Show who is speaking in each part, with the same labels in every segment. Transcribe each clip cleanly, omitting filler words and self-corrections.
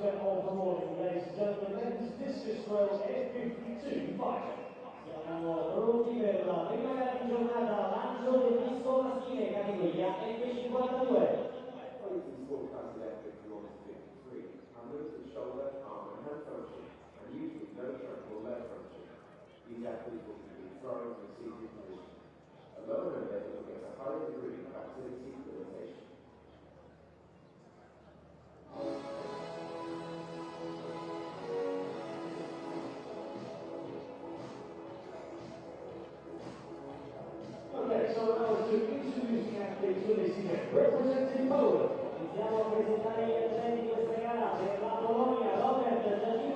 Speaker 1: event of the morning, ladies and gentlemen, men's discus throw F52 fight. Siamo pronti per la prima gara di giornata, lancio del disco maschile, categoria F52.
Speaker 2: These athletes will be throwing and seated position. A lower level will get a higher degree of activity limitation.
Speaker 1: Okay, so now to introduce the athletes for this event. Representing Poland, iniziamo a presentare gli atleti di questa gara per la Polonia, Robert Javelin.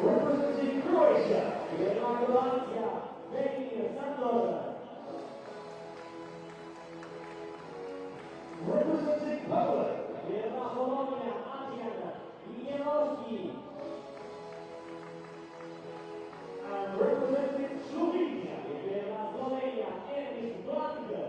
Speaker 1: Representing Croatia, per la Croazia, Benny Sandor. Representing Poland, per la Polonia, Adrian Wieniawski. And representing Slovenia, per la Slovenia, Ernest Blanco.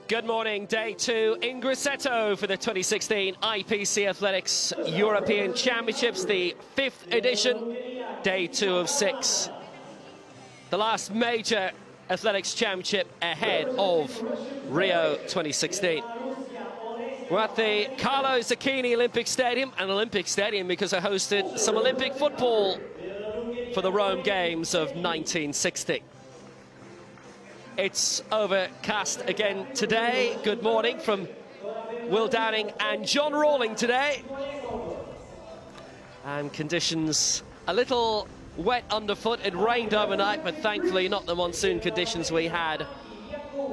Speaker 3: Good morning, day two in Grosseto for the 2016 IPC Athletics European Championships, the 5th edition, day 2 of 6. The last major athletics championship ahead of Rio 2016. We're at the Carlo Zucchini Olympic Stadium, an Olympic stadium because I hosted some Olympic football for the Rome Games of 1960. It's overcast again today. Good morning from Will Downing and John Rawling today. And conditions a little wet underfoot. It rained overnight, but thankfully not the monsoon conditions we had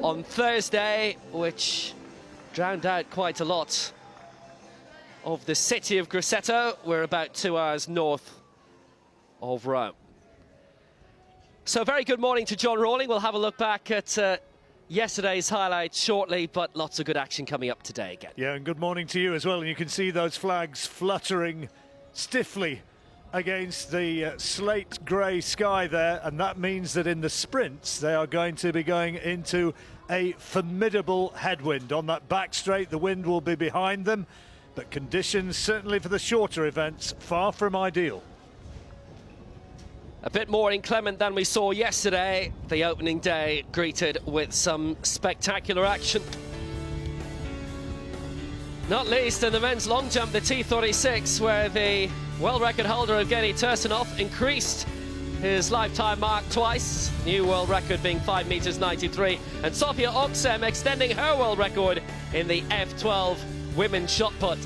Speaker 3: on Thursday, which drowned out quite a lot of the city of Grosseto. We're about 2 hours north of Rome. So very good morning to John Rawling. We'll have a look back at yesterday's highlights shortly, but lots of good action coming up today again.
Speaker 4: Yeah, and good morning to you as well. And you can see those flags fluttering stiffly against the slate grey sky there, and that means that in the sprints they are going to be going into a formidable headwind. On that back straight, the wind will be behind them, but conditions, certainly for the shorter events, far from ideal.
Speaker 3: A bit more inclement than we saw yesterday. The opening day greeted with some spectacular action. Not least in the men's long jump, the T36, where the world record holder Evgeny Tursunov increased his lifetime mark twice. New world record being 5 meters 93. And Sofia Oksem extending her world record in the F12 women's shot put.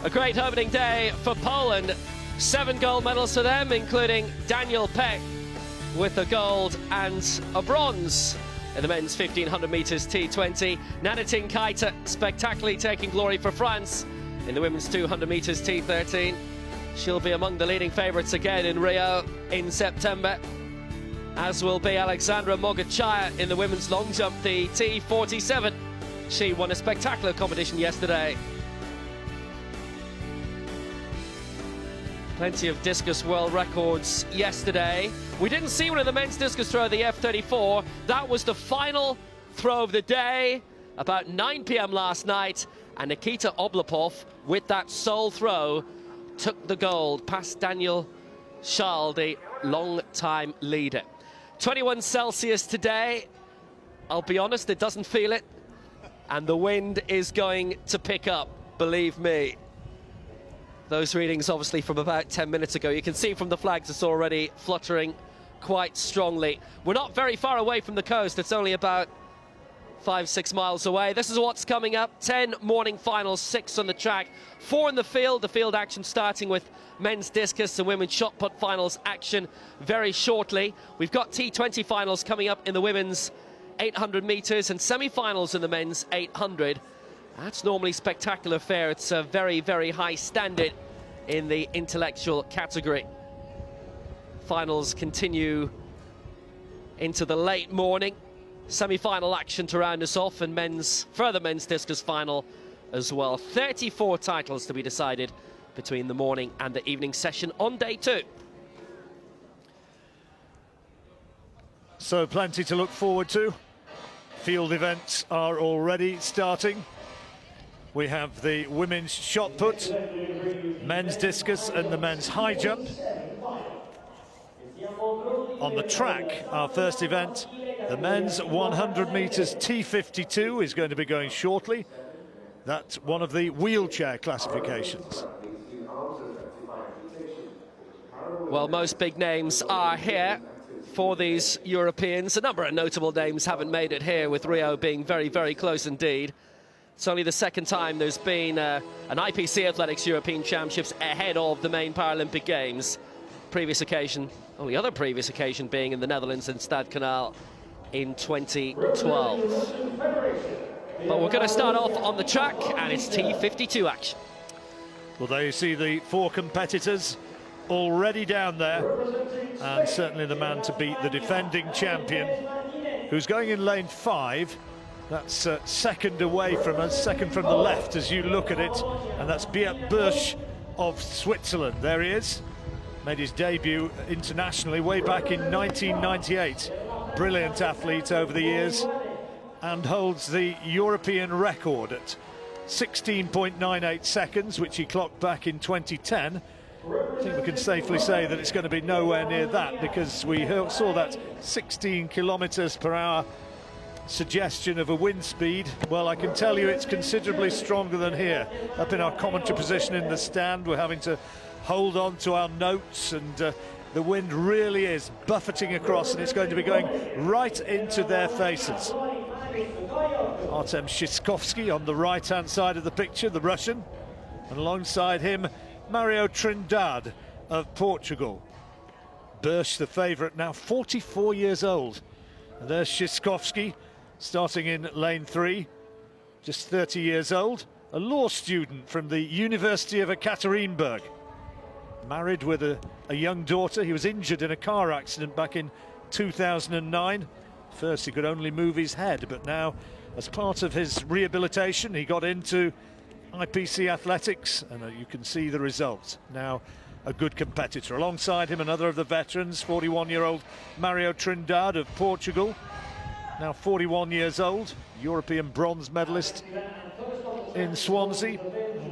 Speaker 3: A great opening day for Poland. 7 gold medals for them, including Daniel Peck with a gold and a bronze in the men's 1500 metres T20. Nanatin Keita spectacularly taking glory for France in the women's 200 metres T13. She'll be among the leading favourites again in Rio in September, as will be Alexandra Mogachaya in the women's long jump, the T47. She won a spectacular competition yesterday. Plenty of discus world records yesterday. We didn't see one of the men's discus throw, the F34. That was the final throw of the day, about 9 p.m. last night. And Nikita Oblapov, with that sole throw, took the gold past Daniel Schall, the long-time leader. 21 Celsius today. I'll be honest, it doesn't feel it. And the wind is going to pick up, believe me. Those readings obviously from about 10 minutes ago. You can see from the flags it's already fluttering quite strongly. We're not very far away from the coast. It's only about 5-6 miles away. This is what's coming up. 10 morning finals, 6 on the track, 4 in the field. The field action starting with men's discus and women's shot put finals action very shortly. We've got T20 finals coming up in the women's 800 metres and semi-finals in the men's 800. That's normally spectacular fare. It's a very, very high standard in the intellectual category. Finals continue into the late morning. Semi-final action to round us off, and further men's discus final as well. 34 titles to be decided between the morning and the evening session on day 2.
Speaker 4: So plenty to look forward to. Field events are already starting. We have the women's shot put, men's discus and the men's high jump. On the track, our first event, the men's 100 metres T52 is going to be going shortly. That's one of the wheelchair classifications.
Speaker 3: Well, most big names are here for these Europeans. A number of notable names haven't made it here, with Rio being very, very close indeed. It's only the second time there's been an IPC Athletics European Championships ahead of the main Paralympic Games. Only other previous occasion being in the Netherlands in Stad Kanaal in 2012. But we're going to start off on the track, and it's T52 action.
Speaker 4: Well, there you see the 4 competitors already down there, and certainly the man to beat, the defending champion, who's going in lane 5. That's second away from us, second from the left as you look at it, and that's Beat Busch of Switzerland. There he is, made his debut internationally way back in 1998. Brilliant athlete over the years, and holds the European record at 16.98 seconds, which he clocked back in 2010. I think we can safely say that it's going to be nowhere near that, because we saw that 16 kilometers per hour suggestion of a wind speed. Well, I can tell you it's considerably stronger than here. Up in our commentary position in the stand, we're having to hold on to our notes, and the wind really is buffeting across, and it's going to be going right into their faces. Artem Shiskovsky on the right-hand side of the picture, the Russian, and alongside him, Mario Trindade of Portugal. Busch, the favourite, now 44 years old. And there's Shiskovsky, starting in lane 3, just 30 years old, a law student from the University of Ekaterinburg. Married with a young daughter. He was injured in a car accident back in 2009. First he could only move his head, but now as part of his rehabilitation he got into IPC Athletics, and you can see the results. Now a good competitor. Alongside him, another of the veterans, 41-year-old Mario Trindade of Portugal, now 41 years old, European bronze medalist in Swansea.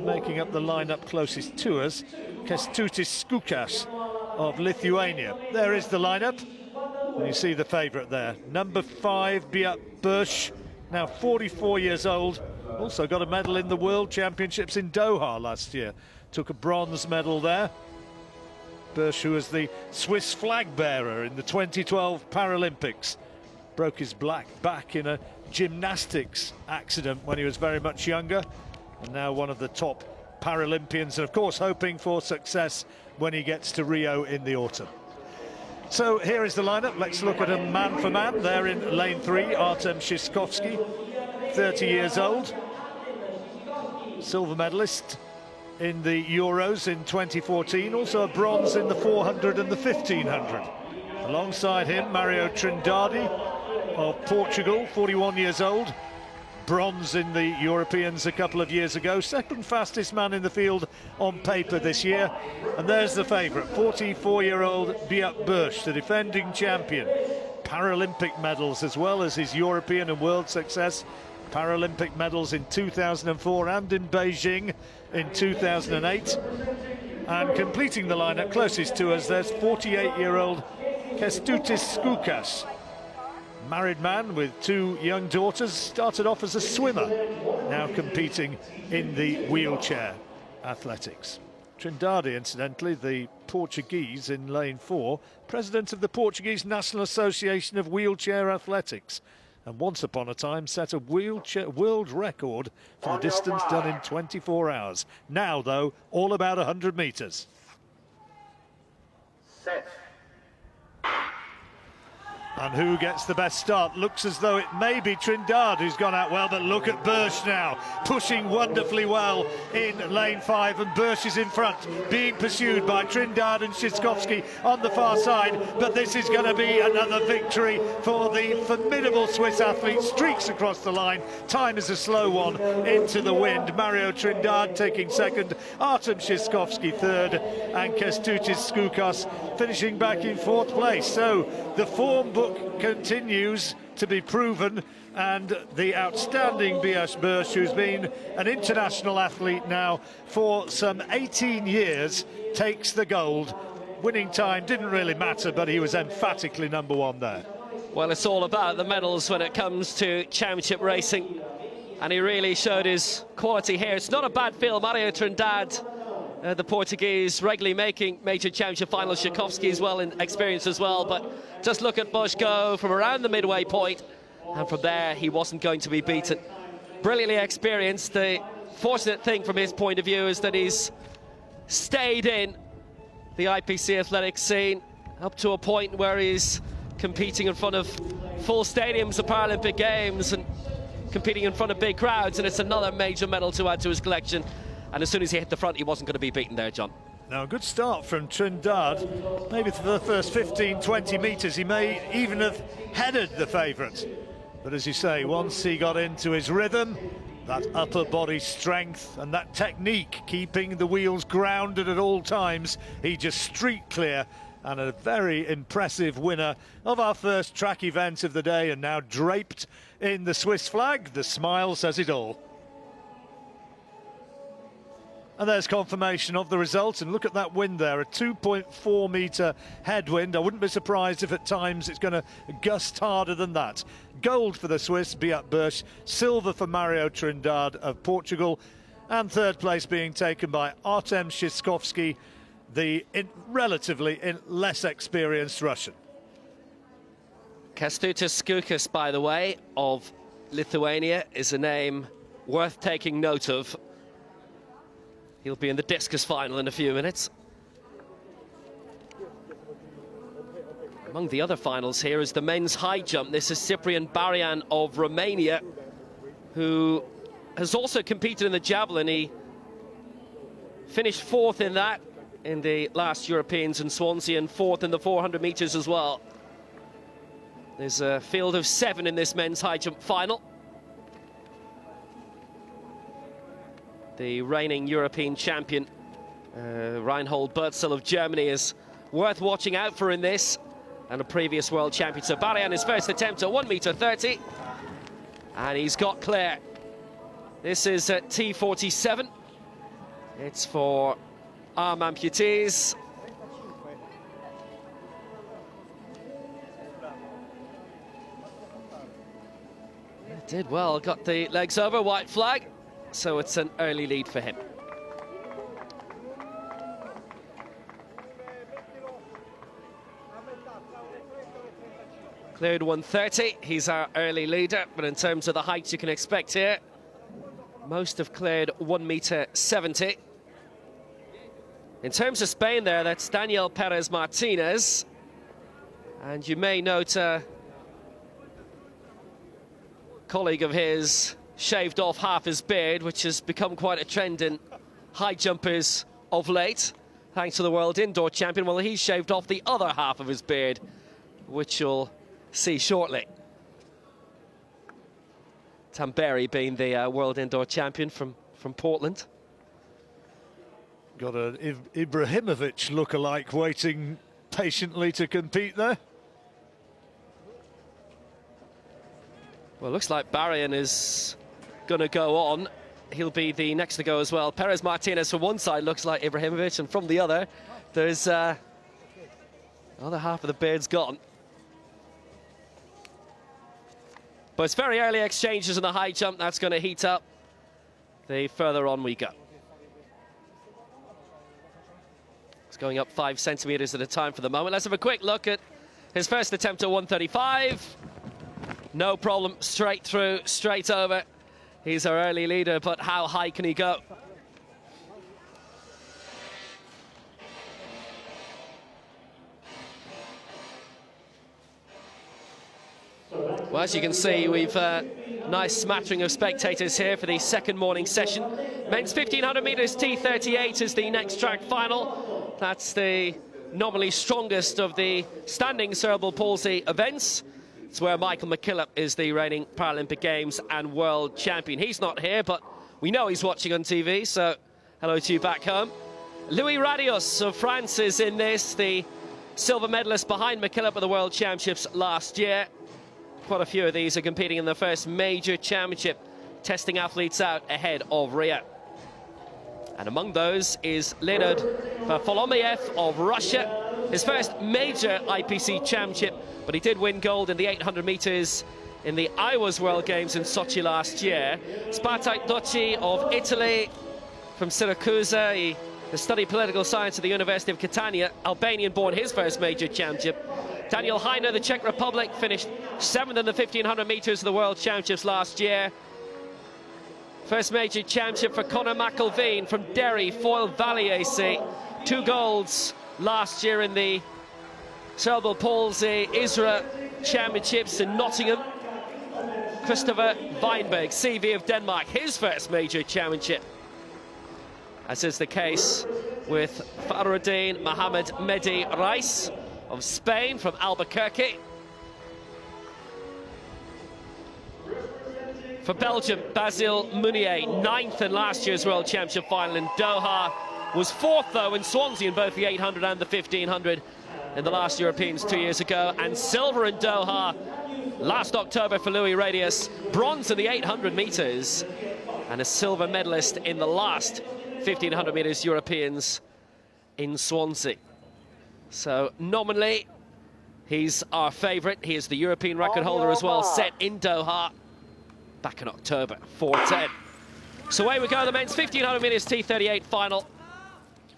Speaker 4: Making up the lineup closest to us, Kęstutis Skukas of Lithuania. There is the lineup, and you see the favourite there. Number 5, Beat Busch, now 44 years old, also got a medal in the World Championships in Doha last year. Took a bronze medal there. Busch, who was the Swiss flag bearer in the 2012 Paralympics, broke his back in a gymnastics accident when he was very much younger, and now one of the top Paralympians, and of course hoping for success when he gets to Rio in the autumn. So here is the lineup. Let's look at him man for man. There in lane 3, Artem Shiskovsky, 30 years old, silver medalist in the Euros in 2014, also a bronze in the 400 and the 1500. Alongside him, Mario Trindade of Portugal, 41 years old, bronze in the Europeans a couple of years ago, second fastest man in the field on paper this year. And there's the favourite, 44-year-old Beat Bush, the defending champion. Paralympic medals as well as his European and world success. Paralympic medals in 2004 and in Beijing in 2008. And completing the lineup closest to us, there's 48-year-old Kęstutis Skukas. Married man with 2 young daughters, started off as a swimmer, now competing in the wheelchair athletics. Trindade, incidentally, the Portuguese in lane 4, president of the Portuguese National Association of Wheelchair Athletics, and once upon a time set a wheelchair world record for the distance done in 24 hours. Now, though, all about 100 metres.
Speaker 2: Set.
Speaker 4: And who gets the best start? Looks as though it may be Trindade who's gone out well, but look at Bush now, pushing wonderfully well in lane 5, and Bush is in front, being pursued by Trindade and Shiskovsky on the far side. But this is going to be another victory for the formidable Swiss athlete. Streaks across the line, time is a slow one, into the wind. Mario Trindade taking second, Artem Shiskovsky third, and Kęstutis Skukas finishing back in 4th place. So the form book continues to be proven, and the outstanding Beat Bush, who's been an international athlete now for some 18 years, takes the gold. Winning time didn't really matter, but he was emphatically number 1 there.
Speaker 3: Well, it's all about the medals when it comes to championship racing, and he really showed his quality here. It's not a bad field. Mario Trindade, the Portuguese, regularly making major championship finals. Shiskovsky as well, in experience as well. But just look at Bush go from around the midway point, and from there he wasn't going to be beaten. Brilliantly experienced. The fortunate thing from his point of view is that he's stayed in the IPC athletics scene up to a point where he's competing in front of full stadiums of Paralympic Games and competing in front of big crowds, and it's another major medal to add to his collection. And as soon as he hit the front, he wasn't going to be beaten there, John.
Speaker 4: Now, a good start from Trindade. Maybe for the first 15, 20 metres, he may even have headed the favourite. But as you say, once he got into his rhythm, that upper body strength and that technique, keeping the wheels grounded at all times, he just streaked clear, and a very impressive winner of our first track event of the day, and now draped in the Swiss flag. The smile says it all. And there's confirmation of the result, and look at that wind there, a 2.4 metre headwind. I wouldn't be surprised if at times it's going to gust harder than that. Gold for the Swiss, Beat Bush, silver for Mario Trindade of Portugal, and 3rd place being taken by Artem Shiskovsky, the relatively less experienced Russian.
Speaker 3: Kęstutis Skukas, by the way, of Lithuania, is a name worth taking note of. He'll be in the Discus final in a few minutes. Among the other finals here is the men's high jump. This is Ciprian Barian of Romania, who has also competed in the javelin. He finished 4th in that in the last Europeans in Swansea, and 4th in the 400 metres as well. There's a field of 7 in this men's high jump final. The reigning European champion, Reinhold Berzel of Germany, is worth watching out for in this, and a previous world champion. So Barian, his first attempt at 1 metre 30, and he's got clear. This is at T47. It's for arm amputees. Did well, got the legs over, white flag. So it's an early lead for him. Cleared 130, he's our early leader, but in terms of the heights you can expect here, most have cleared 1 metre 70. In terms of Spain there, that's Daniel Perez Martinez. And you may note a colleague of his shaved off half his beard, which has become quite a trend in high jumpers of late, thanks to the world indoor champion. Well, he's shaved off the other half of his beard, which you'll see shortly. Tamberi being the world indoor champion from Portland.
Speaker 4: Got an Ibrahimovic look-alike waiting patiently to compete there.
Speaker 3: Well, looks like Barrian is going to go on. He'll be the next to go as well. Perez Martinez from one side looks like Ibrahimovic, and from the other, there's the other half of the beard's gone. But it's very early exchanges in the high jump. That's going to heat up the further on we go. It's going up 5 centimeters at a time for the moment. Let's have a quick look at his first attempt at 135. No problem, straight through, straight over. He's our early leader, but how high can he go? Well, as you can see, we've a nice smattering of spectators here for the second morning session. Men's 1500 meters T38 is the next track final. That's the nominally strongest of the standing cerebral palsy events. It's where Michael McKillop is the reigning Paralympic Games and world champion. He's not here, but we know he's watching on TV, so hello to you back home. Louis Radius of France is in this, the silver medalist behind McKillop at the World Championships last year. Quite a few of these are competing in the first major championship, testing athletes out ahead of Rio. And among those is Leonid Varfolomeev of Russia. His first major IPC championship, but he did win gold in the 800 meters in the Iowa's World Games in Sochi last year. Spartak Doci of Italy, from Syracuse. He has studied political science at the University of Catania. Albanian-born, his first major championship. Daniel Heine, the Czech Republic, finished 7th in the 1500 meters of the World Championships last year. First major championship for Conor McElveen from Derry, Foyle Valley AC. 2 golds last year in the cerebral palsy ISRA Championships in Nottingham. Christopher Weinberg, CV of Denmark, his first major championship. As is the case with Farouddin Mohamed Mehdi Reis of Spain from Albuquerque. For Belgium, Basile Mounier, 9th in last year's World Championship final in Doha. Was 4th, though, in Swansea in both the 800 and the 1500 in the last Europeans 2 years ago. And silver in Doha last October for Louis Radius. Bronze in the 800 meters. And a silver medalist in the last 1500 meters Europeans in Swansea. So nominally, he's our favourite. He is the European record holder as well, set in Doha back in October, 4:10. So away we go, the men's 1500 meters T38 final.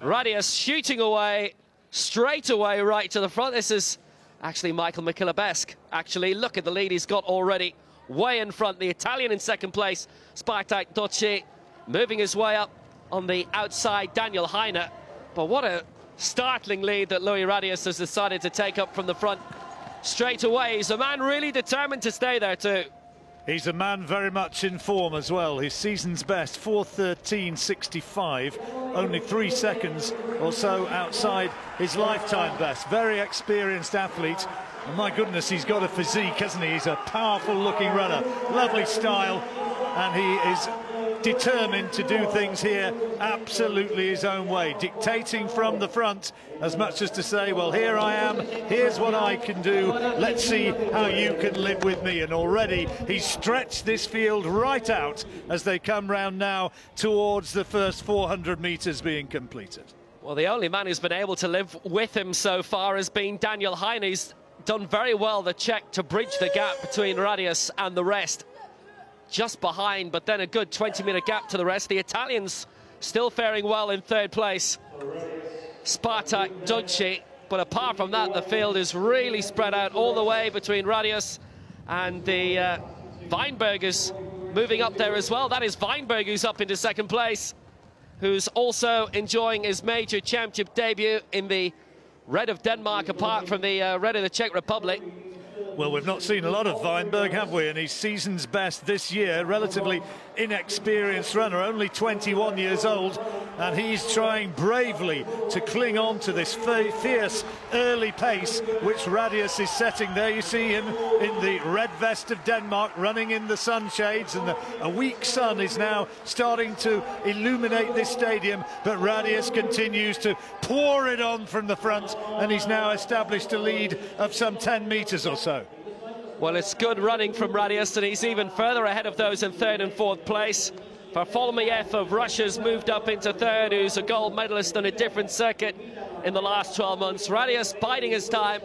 Speaker 3: Radius shooting away, straight away right to the front. This is actually Michael McKillop-esque. Actually, look at the lead he's got already, way in front. The Italian in second place, Spartak Doci, moving his way up on the outside, Daniel Heine. But what a startling lead that Louis Radius has decided to take up from the front straight away. He's a man really determined to stay there too.
Speaker 4: He's a man very much in form as well. His season's best, 4:13.65, only 3 seconds or so outside his lifetime best. Very experienced athlete. And my goodness, he's got a physique, hasn't he? He's a powerful looking runner, lovely style, and he is determined to do things here absolutely his own way, dictating from the front as much as to say, well, here I am, here's what I can do, let's see how you can live with me. And already he's stretched this field right out as they come round now towards the first 400 meters being completed.
Speaker 3: Well, the only man who's been able to live with him so far has been Daniel Heine. He's done very well, the Czech, to bridge the gap between Radius and the rest. Just behind, but then a good 20-meter gap to the rest. The Italians still faring well in 3rd place, Spartak Doci. But apart from that, the field is really spread out all the way between Radius and the Weinberg is moving up there as well. That is Weinberg who's up into 2nd place. who's also enjoying his major championship debut in the red of Denmark, apart from the red of the Czech Republic.
Speaker 4: Well, we've not seen a lot of Weinberg, have we? And he's season's best this year, relatively inexperienced runner, only 21 years old, and he's trying bravely to cling on to this fierce early pace which Radius is setting. There you see him in the red vest of Denmark, running in the sunshades, and a weak sun is now starting to illuminate this stadium, but Radius continues to pour it on from the front, and he's now established a lead of some 10 metres or so.
Speaker 3: Well, it's good running from Radius, and he's even further ahead of those in third and fourth place. Paralympic of Russia's moved up into third, who's a gold medalist on a different circuit in the last 12 months. Radius biding his time,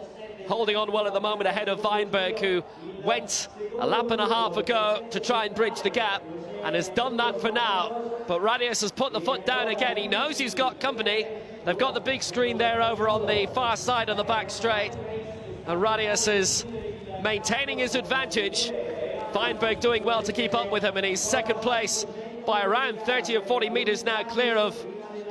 Speaker 3: holding on well at the moment ahead of Weinberg, who went a lap and a half ago to try and bridge the gap and has done that for now. But Radius has put the foot down again. He knows he's got company. They've got the big screen there over on the far side of the back straight, and Radius is maintaining his advantage. Weinberg doing well to keep up with him, and he's second place by around 30 or 40 metres now clear of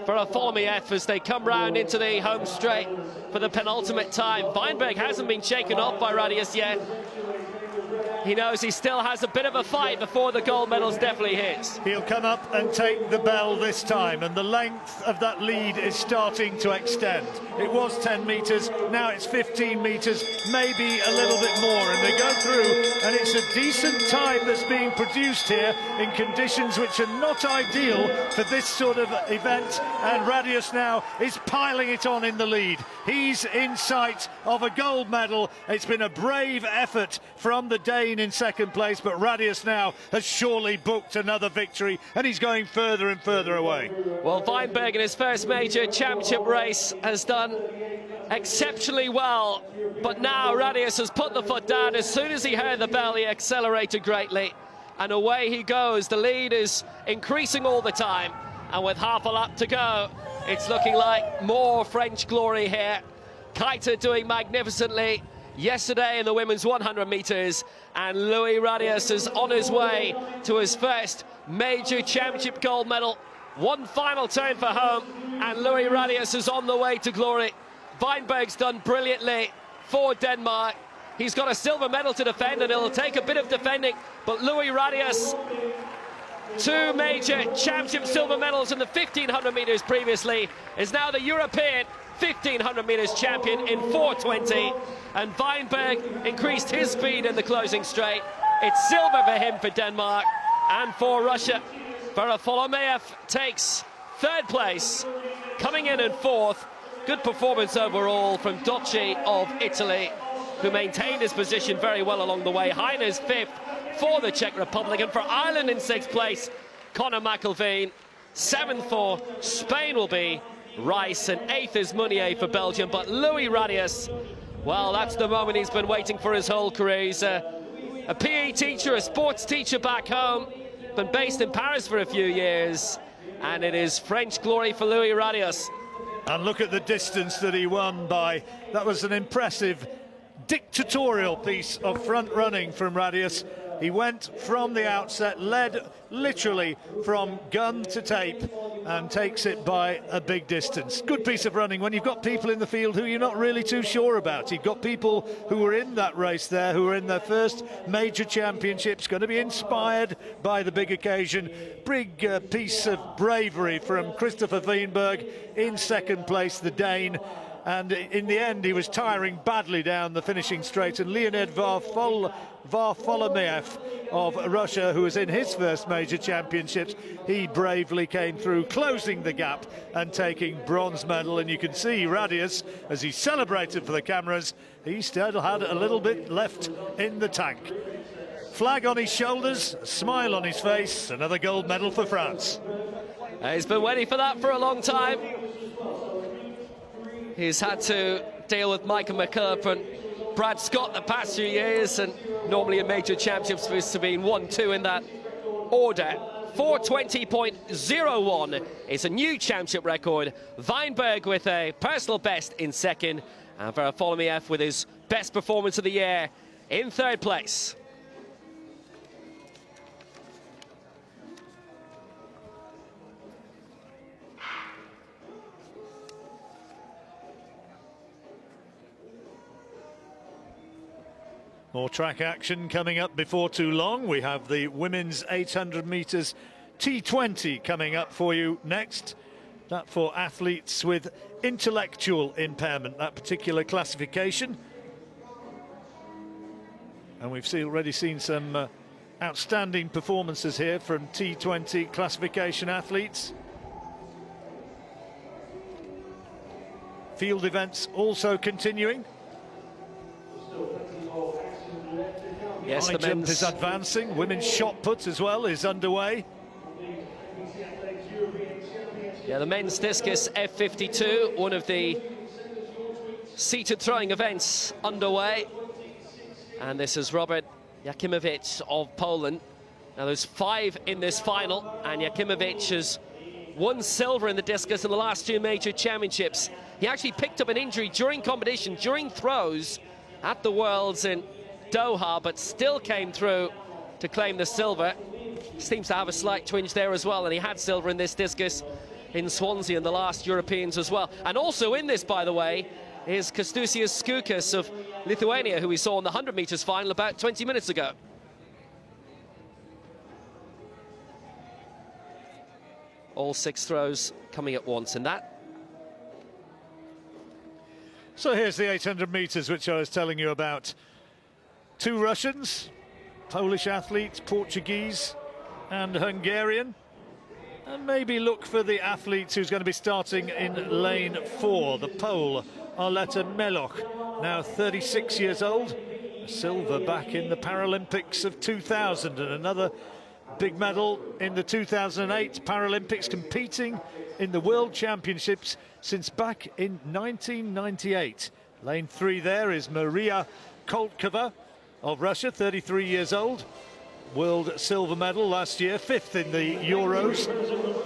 Speaker 3: Paralympic as they come round into the home straight for the penultimate time. Weinberg hasn't been shaken off by Radius yet. He knows he still has a bit of a fight before the gold medal's definitely his.
Speaker 4: He'll come up and take the bell this time, and the length of that lead is starting to extend. It was 10 metres, now it's 15 metres, maybe a little bit more, and they go through, and it's a decent time that's being produced here in conditions which are not ideal for this sort of event, and Radius now is piling it on in the lead. He's in sight of a gold medal. It's been a brave effort from the Dane in second place, but Radius now has surely booked another victory, and he's going further and further away.
Speaker 3: Well, Weinberg in his first major championship race has done exceptionally well, but now Radius has put the foot down. As soon as he heard the bell, he accelerated greatly, and away he goes. The lead is increasing all the time, and with half a lap to go, it's looking like more French glory here. Keita doing magnificently yesterday in the women's 100 metres, and Louis Radius is on his way to his first major championship gold medal. One final turn for home, and Louis Radius is on the way to glory. Weinberg's done brilliantly for Denmark. He's got a silver medal to defend, and it'll take a bit of defending, but Louis Radius, two major championship silver medals in the 1500 metres previously, is now the European 1500 metres champion in 4:20, and Weinberg increased his speed in the closing straight. It's silver for him for Denmark, and for Russia, Paralympic takes third place, coming in fourth. Good performance overall from Docci of Italy, who maintained his position very well along the way. Heine's fifth for the Czech Republic, and for Ireland in sixth place, Conor McIlveen. Seventh for Spain will be Rice, and eighth is Meunier for Belgium. But Louis Radius, well, that's the moment he's been waiting for his whole career. He's a PE teacher, a sports teacher back home, been based in Paris for a few years, and it is French glory for Louis Radius.
Speaker 4: And look at the distance that he won by. That was an impressive dictatorial piece of front running from Radius. He went from the outset, led literally from gun to tape, and takes it by a big distance. Good piece of running when you've got people in the field who you're not really too sure about. You've got people who were in that race there, who are in their first major championships, going to be inspired by the big occasion. Big piece of bravery from Christopher Weinberg in second place, the Dane. And in the end, he was tiring badly down the finishing straight. And Leonid Varfolomeev of Russia, who was in his first major championships, he bravely came through, closing the gap and taking bronze medal. And you can see Radius, as he celebrated for the cameras, he still had a little bit left in the tank. Flag on his shoulders, a smile on his face, another gold medal for France.
Speaker 3: He's been waiting for that for a long time. He's had to deal with Michael McCullough and Brad Scott the past few years, and normally in major championships for to be 1-2 in that order. 4:20.01 is a new championship record. Weinberg with a personal best in second, and Paralympic with his best performance of the year in third place.
Speaker 4: More track action coming up before too long. We have the women's 800 metres T20 coming up for you next. That for athletes with intellectual impairment, that particular classification. And we've already seen some outstanding performances here from T20 classification athletes. Field events also continuing.
Speaker 3: Yes,
Speaker 4: High
Speaker 3: the
Speaker 4: jump
Speaker 3: men's
Speaker 4: is advancing. Women's shot put as well is underway.
Speaker 3: Yeah, the men's discus F52, one of the seated throwing events underway. And this is Robert Jakimowicz of Poland. Now there's 5 in this final, and Jakimowicz has won silver in the discus in the last 2 major championships. He actually picked up an injury during competition, during throws at the Worlds in Doha, but still came through to claim the silver. Seems to have a slight twinge there as well, and he had silver in this discus in Swansea in the last Europeans as well. And also in this, by the way, is Kęstutis Skukas of Lithuania, who we saw in the 100 metres final about 20 minutes ago. All 6 throws coming at once in that.
Speaker 4: So here's the 800 metres, which I was telling you about. 2 Russians, Polish athletes, Portuguese and Hungarian. And maybe look for the athletes who's going to be starting in lane 4, the Pole, Arleta Melloch, now 36 years old. A silver back in the Paralympics of 2000 and another big medal in the 2008 Paralympics, competing in the World Championships since back in 1998. Lane 3 there is Maria Koltkova of Russia, 33 years old. World silver medal last year, 5th in the Euros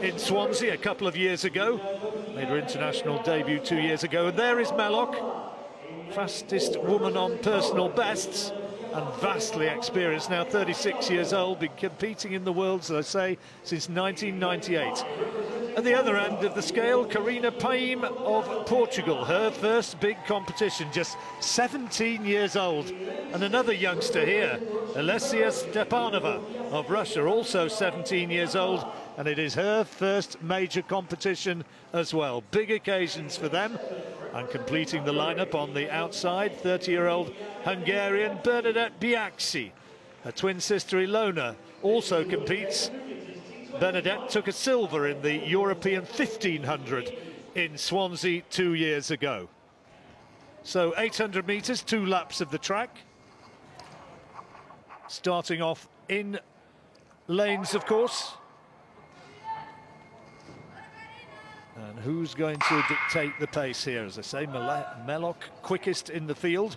Speaker 4: in Swansea a couple of years ago. Made her international debut 2 years ago. And there is Melloch, fastest woman on personal bests and vastly experienced, now 36 years old, been competing in the Worlds, as I say, since 1998. At the other end of the scale, Karina Paim of Portugal, her first big competition, just 17 years old. And another youngster here, Alessia Stepanova of Russia, also 17 years old, and it is her first major competition as well. Big occasions for them. And completing the lineup on the outside, 30-year-old Hungarian Bernadette Biaxi. Her twin sister Ilona also competes. Bernadette took a silver in the European 1500 in Swansea 2 years ago. So 800 metres, 2 laps of the track. Starting off in lanes, of course. And who's going to dictate the pace here? As I say, Melloch quickest in the field.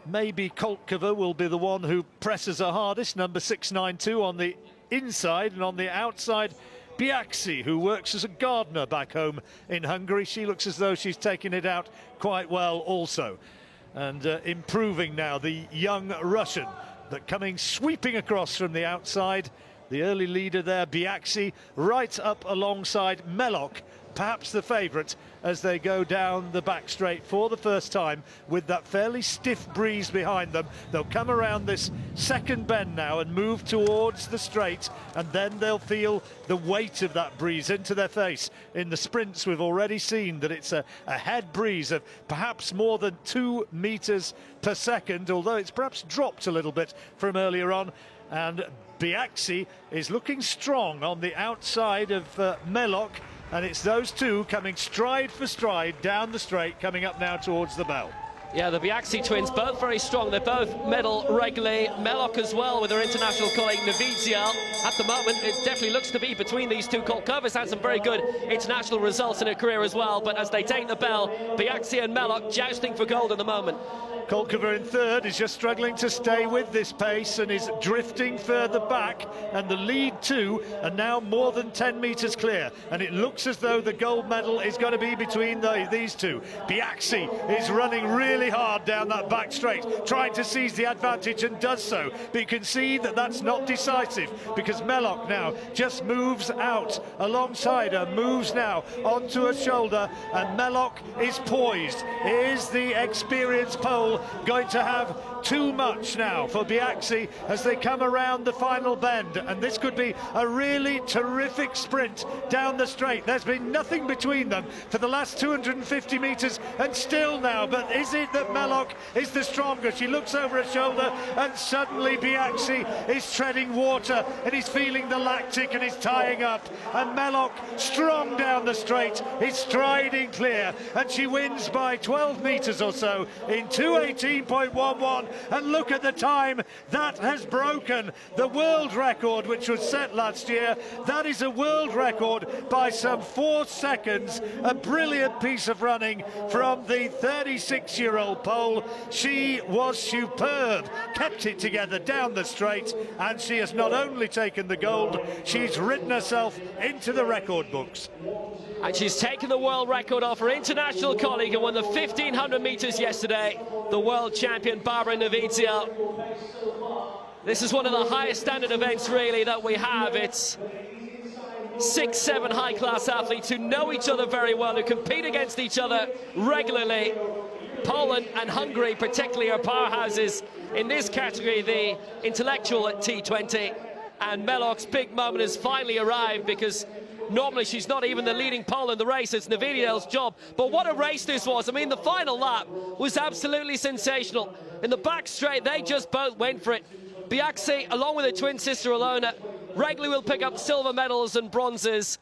Speaker 4: Maybe Koltkova will be the one who presses her hardest, number 692 on the inside, and on the outside, Biaxi, who works as a gardener back home in Hungary. She looks as though she's taking it out quite well also. And improving now, the young Russian, but coming sweeping across from the outside. The early leader there, Biaxi, right up alongside Melloch, perhaps the favourite, as they go down the back straight for the first time with that fairly stiff breeze behind them. They'll come around this second bend now and move towards the straight, and then they'll feel the weight of that breeze into their face. In the sprints, we've already seen that it's a head breeze of perhaps more than 2 metres per second, although it's perhaps dropped a little bit from earlier on. And Biaxi is looking strong on the outside of Melloch, and it's those two coming stride for stride down the straight, coming up now towards the bell.
Speaker 3: Yeah, the Biaxi twins, both very strong. They both medal regularly. Melloch as well with her international colleague Novizia. At the moment, it definitely looks to be between these two. Koltkova's had some very good international results in her career as well, but as they take the bell, Biaxi and Melloch jousting for gold at the moment.
Speaker 4: Koltkova in third is just struggling to stay with this pace and is drifting further back, and the lead two are now more than 10 metres clear, and it looks as though the gold medal is going to be between these two. Biaxi is running really hard down that back straight, trying to seize the advantage, and does so, but you can see that that's not decisive, because Melloch now just moves out alongside her, moves now onto her shoulder, and Melloch is poised. Is the experienced Pole going to have too much now for Biaxi as they come around the final bend, and this could be a really terrific sprint down the straight. There's been nothing between them for the last 250 metres, and still now, but is it that Mellock is the stronger? She looks over her shoulder and suddenly Biaxi is treading water and he's feeling the lactic and is tying up, and Mellock, strong down the straight, is striding clear, and she wins by 12 metres or so in 2:18.11, and look at the time that has broken the world record which was set last year. That is a world record by some 4 seconds. A brilliant piece of running from the 36-year-old Pole. She was superb, kept it together down the straight, and she has not only taken the gold, she's ridden herself into the record books.
Speaker 3: And she's taken the world record off her international colleague who won the 1500 metres yesterday, the world champion Barbara Novizio. This is one of the highest standard events really that we have. It's 6-7 high-class athletes who know each other very well, who compete against each other regularly. Poland and Hungary particularly are powerhouses in this category, the intellectual at T20. And Mellock's big moment has finally arrived, because normally she's not even the leading pole in the race. It's Novidiel's job. But what a race this was. I mean, the final lap was absolutely sensational. In the back straight, they just both went for it. Biaxi, along with her twin sister Alona, regularly will pick up silver medals and bronzes.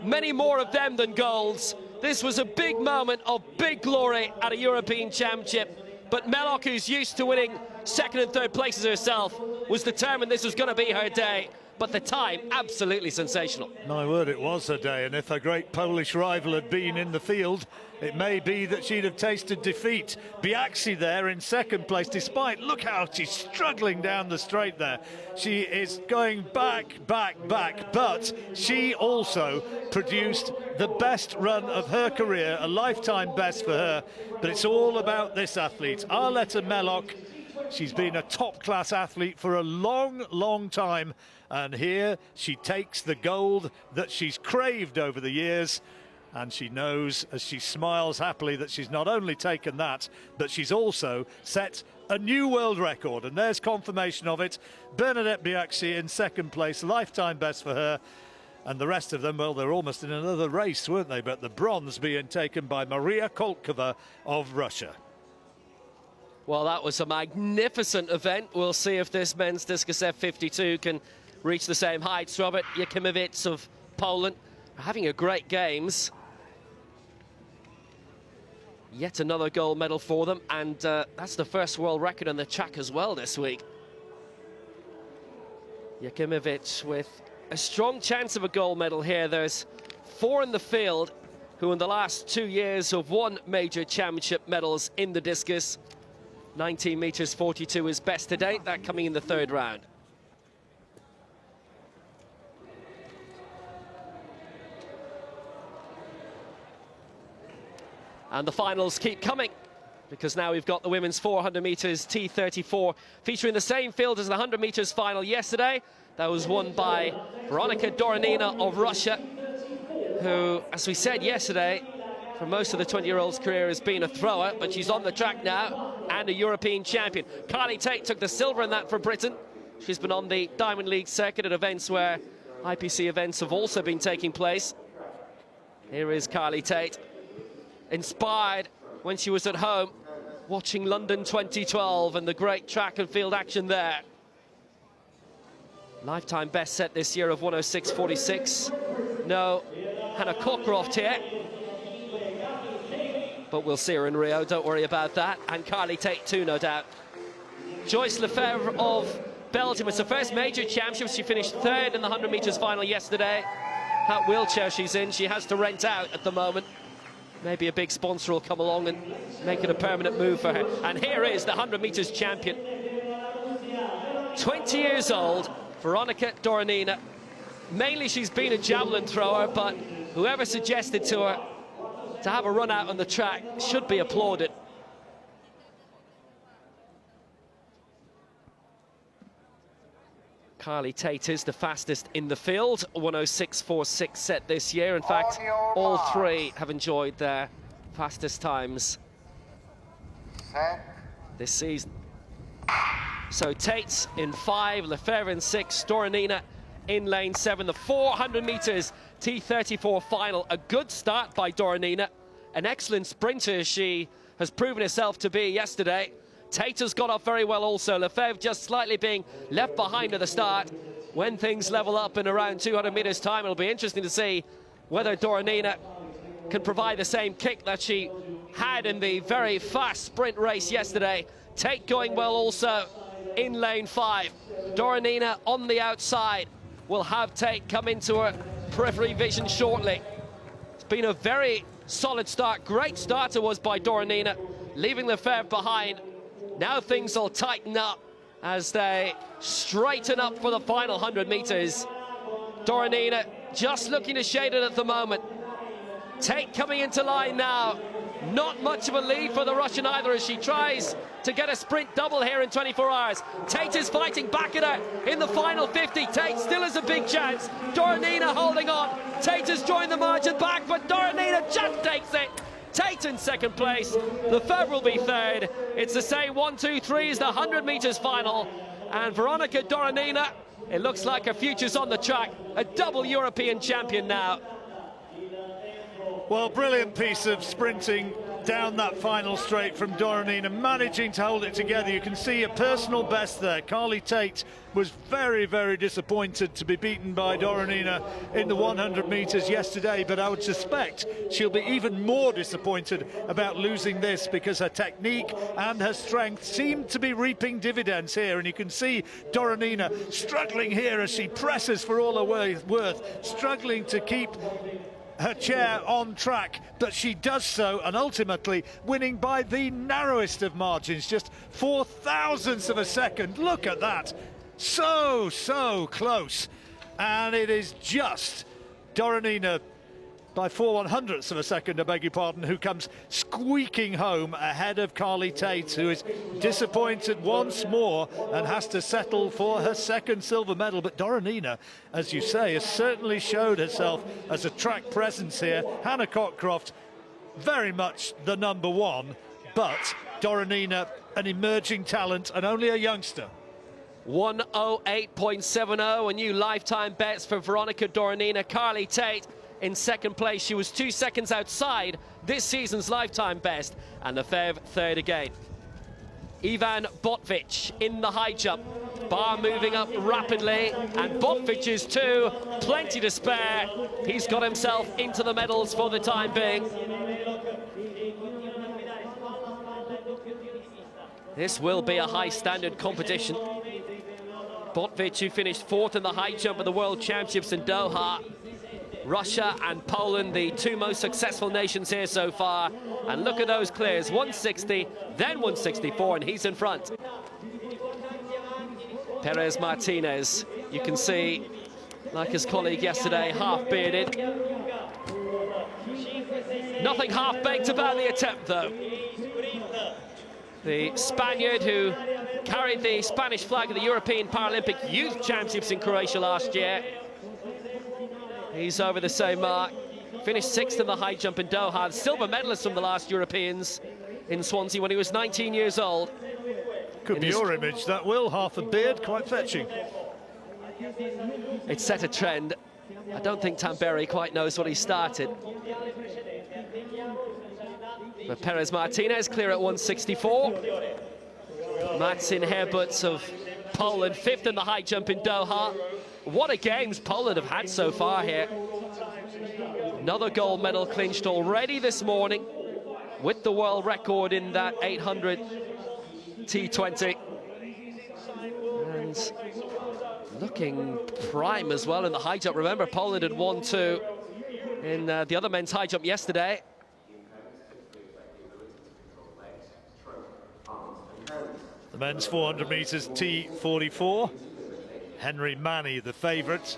Speaker 3: Many more of them than golds. This was a big moment of big glory at a European Championship. But Mellock, who's used to winning second and third places herself, was determined this was going to be her day. But the time, absolutely sensational.
Speaker 4: My word, it was her day, and if her great Polish rival had been in the field, it may be that she'd have tasted defeat. Biaxi there in second place, despite, look how she's struggling down the straight there. She is going back, but she also produced the best run of her career, a lifetime best for her. But it's all about this athlete, Arletta Mellock. She's been a top-class athlete for a long time, and here she takes the gold that she's craved over the years, and she knows as she smiles happily that she's not only taken that, but she's also set a new world record, and there's confirmation of it. Bernadette Biaxi in second place, lifetime best for her, and the rest of them, well, they're almost in another race, weren't they? But the bronze being taken by Maria Kolkova of Russia.
Speaker 3: Well, that was a magnificent event. We'll see if this men's discus F52 can reach the same heights. Robert Jakimowicz of Poland are having a great games. Yet another gold medal for them, and that's the first world record on the track as well this week. Jakimowicz with a strong chance of a gold medal here. There's 4 in the field who in the last 2 years have won major championship medals in the discus. 19 meters 42 is best to date, that coming in the third round. And the finals keep coming, because now we've got the women's 400 meters T34 featuring the same field as the 100 meters final yesterday. That was won by Veronika Doronina of Russia, who, as we said yesterday, for most of the 20-year-old's career has been a thrower, but she's on the track now and a European champion. Carly Tate took the silver in that for Britain. She's been on the Diamond League circuit at events where IPC events have also been taking place. Here is Carly Tate, inspired when she was at home watching London 2012 and the great track and field action there. Lifetime best set this year of 106.46. No Hannah Cockcroft here, but we'll see her in Rio, don't worry about that. And Carly Tate too, no doubt. Joyce Lefebvre of Belgium, it's her first major championship. She finished third in the 100 meters final yesterday. That wheelchair she's in, she has to rent out at the moment. Maybe a big sponsor will come along and make it a permanent move for her. And here is the 100 meters champion. 20 years old, Veronika Doronina. Mainly she's been a javelin thrower, but whoever suggested to her to have a run out on the track should be applauded. Carly Tate is the fastest in the field, 106.46 set this year. In fact, all three have enjoyed their fastest times this season. So Tate in 5, Lefebvre in 6, Doronina in lane 7. The 400 meters T34 final. A good start by Doronina. An excellent sprinter she has proven herself to be yesterday. Tate has got off very well also. Lefebvre just slightly being left behind at the start. When things level up in around 200 meters time, it'll be interesting to see whether Doronina can provide the same kick that she had in the very fast sprint race yesterday. Tate going well also in lane 5. Doronina on the outside will have Tate come into her periphery vision shortly. It's been a very solid start. Great starter was by Doronina, leaving Lefebvre behind. Now things will tighten up as they straighten up for the final 100 meters. Doronina just looking to shade it at the moment. Tate coming into line now. Not much of a lead for the Russian either as she tries to get a sprint double here in 24 hours. Tate is fighting back at her in the final 50. Tate still has a big chance. Doronina holding on. Tate has joined the margin back, but Doronina just takes it. Tate in second place. Lefebvre will be third. It's the same 1, 2, 3 as the 100 meters final. And Veronika Doronina, it looks like her future's on the track. A double European champion now.
Speaker 4: Well, brilliant piece of sprinting down that final straight from Doronina, managing to hold it together. You can see a personal best there. Carly Tate was very, very disappointed to be beaten by Doronina in the 100 meters yesterday, but I would suspect she'll be even more disappointed about losing this because her technique and her strength seem to be reaping dividends here, and you can see Doronina struggling here as she presses for all her worth, struggling to keep her chair on track, but she does so, and ultimately winning by the narrowest of margins, just 0.004 of a second. Look at that, so close, and it is just Doronina by 4/100ths of a second, I beg your pardon, who comes squeaking home ahead of Carly Tate, who is disappointed once more and has to settle for her second silver medal. But Doronina, as you say, has certainly showed herself as a track presence here. Hannah Cockcroft, very much the number one, but Doronina, an emerging talent and only a youngster.
Speaker 3: 1:08.70, a new lifetime best for Veronika Doronina. Carly Tate in second place. She was 2 seconds outside this season's lifetime best, and Lefebvre third again. Ivan Botvic in the high jump. Bar moving up rapidly, and Botvic is too. Plenty to spare. He's got himself into the medals for the time being. This will be a high standard competition. Botvic, who finished 4th in the high jump at the World Championships in Doha. Russia and Poland, the two most successful nations here so far. And look at those clears, 160, then 164, and he's in front. Perez Martinez, you can see, like his colleague yesterday, half-bearded. Nothing half-baked about the attempt, though. The Spaniard who carried the Spanish flag at the European Paralympic Youth Championships in Croatia last year. He's over the same mark. Finished 6th in the high jump in Doha. Silver medalist from the last Europeans in Swansea when he was 19 years old.
Speaker 4: Could be your image, that will. Half a beard, quite fetching.
Speaker 3: It set a trend. I don't think Tamberi quite knows what he started. But Perez Martinez clear at 164. Marcin Herbuts of Poland, 5th in the high jump in Doha. What a games Poland have had so far here. Another gold medal clinched already this morning with the world record in that 800 T20. And looking prime as well in the high jump. Remember, Poland had won 2 in the other men's high jump yesterday.
Speaker 4: The men's 400 metres T44. Henry Manny, the favourite.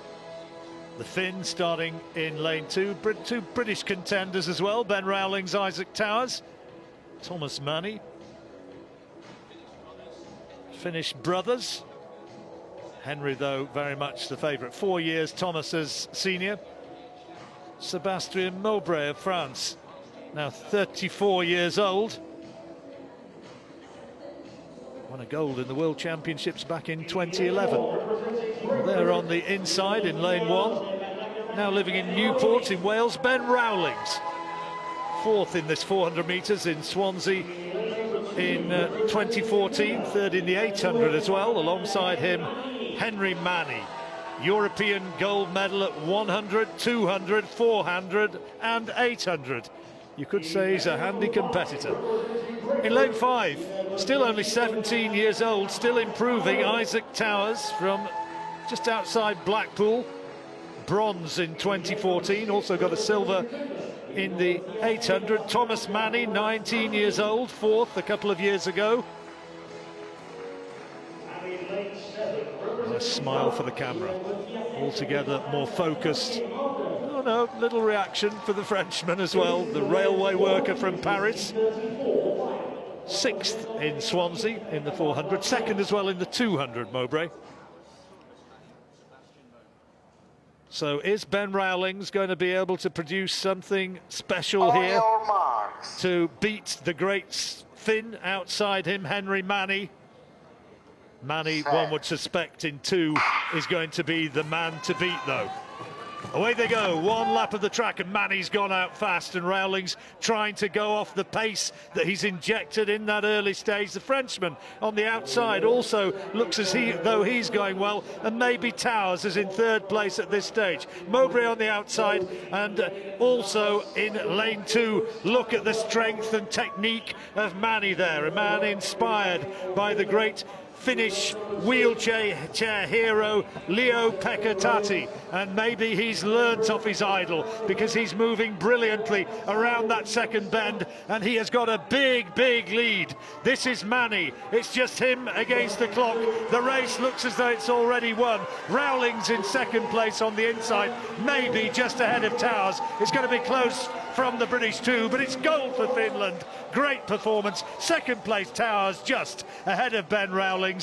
Speaker 4: The Finn starting in lane 2. Two British contenders as well. Ben Rowling's Isaac Towers. Thomas Manny. Finnish brothers. Henry, though, very much the favourite. 4 years Thomas as senior. Sebastian Mowbray of France, now 34 years old. Won a gold in the World Championships back in 2011. Well, they're on the inside in lane 1. Now living in Newport in Wales, Ben Rowlings. 4th in this 400 metres in Swansea in 2014. 3rd in the 800 as well. Alongside him, Henry Manny. European gold medal at 100, 200, 400 and 800. You could say he's a handy competitor. In lane 5, still only 17 years old, still improving, Isaac Towers from just outside Blackpool. Bronze in 2014, also got a silver in the 800. Thomas Manny, 19 years old, 4th a couple of years ago. A smile for the camera. Altogether more focused. Oh no, little reaction for the Frenchman as well, the railway worker from Paris. 6th in Swansea in the 400, 2nd as well in the 200, Mowbray. So is Ben Rowlings going to be able to produce something special here to beat the great Finn outside him, Henry Manny? Manny, one would suspect in 2, is going to be the man to beat, though. Away they go, 1 lap of the track, and Manny's gone out fast, and Rowlings trying to go off the pace that he's injected in that early stage. The Frenchman on the outside also looks as though he's going well, and maybe Towers is in 3rd place at this stage. Mowbray on the outside, and also in lane 2. Look at the strength and technique of Manny there, a man inspired by the great Finnish wheelchair hero Leo Pekka-Tatti, and maybe he's learnt off his idol because he's moving brilliantly around that second bend, and he has got a big lead. This is Manny, it's just him against the clock. The race looks as though it's already won. Rowlings in 2nd place on the inside, maybe just ahead of Towers. It's going to be close from the British too, but it's gold for Finland. Great performance. 2nd place Towers just ahead of Ben Rowlings.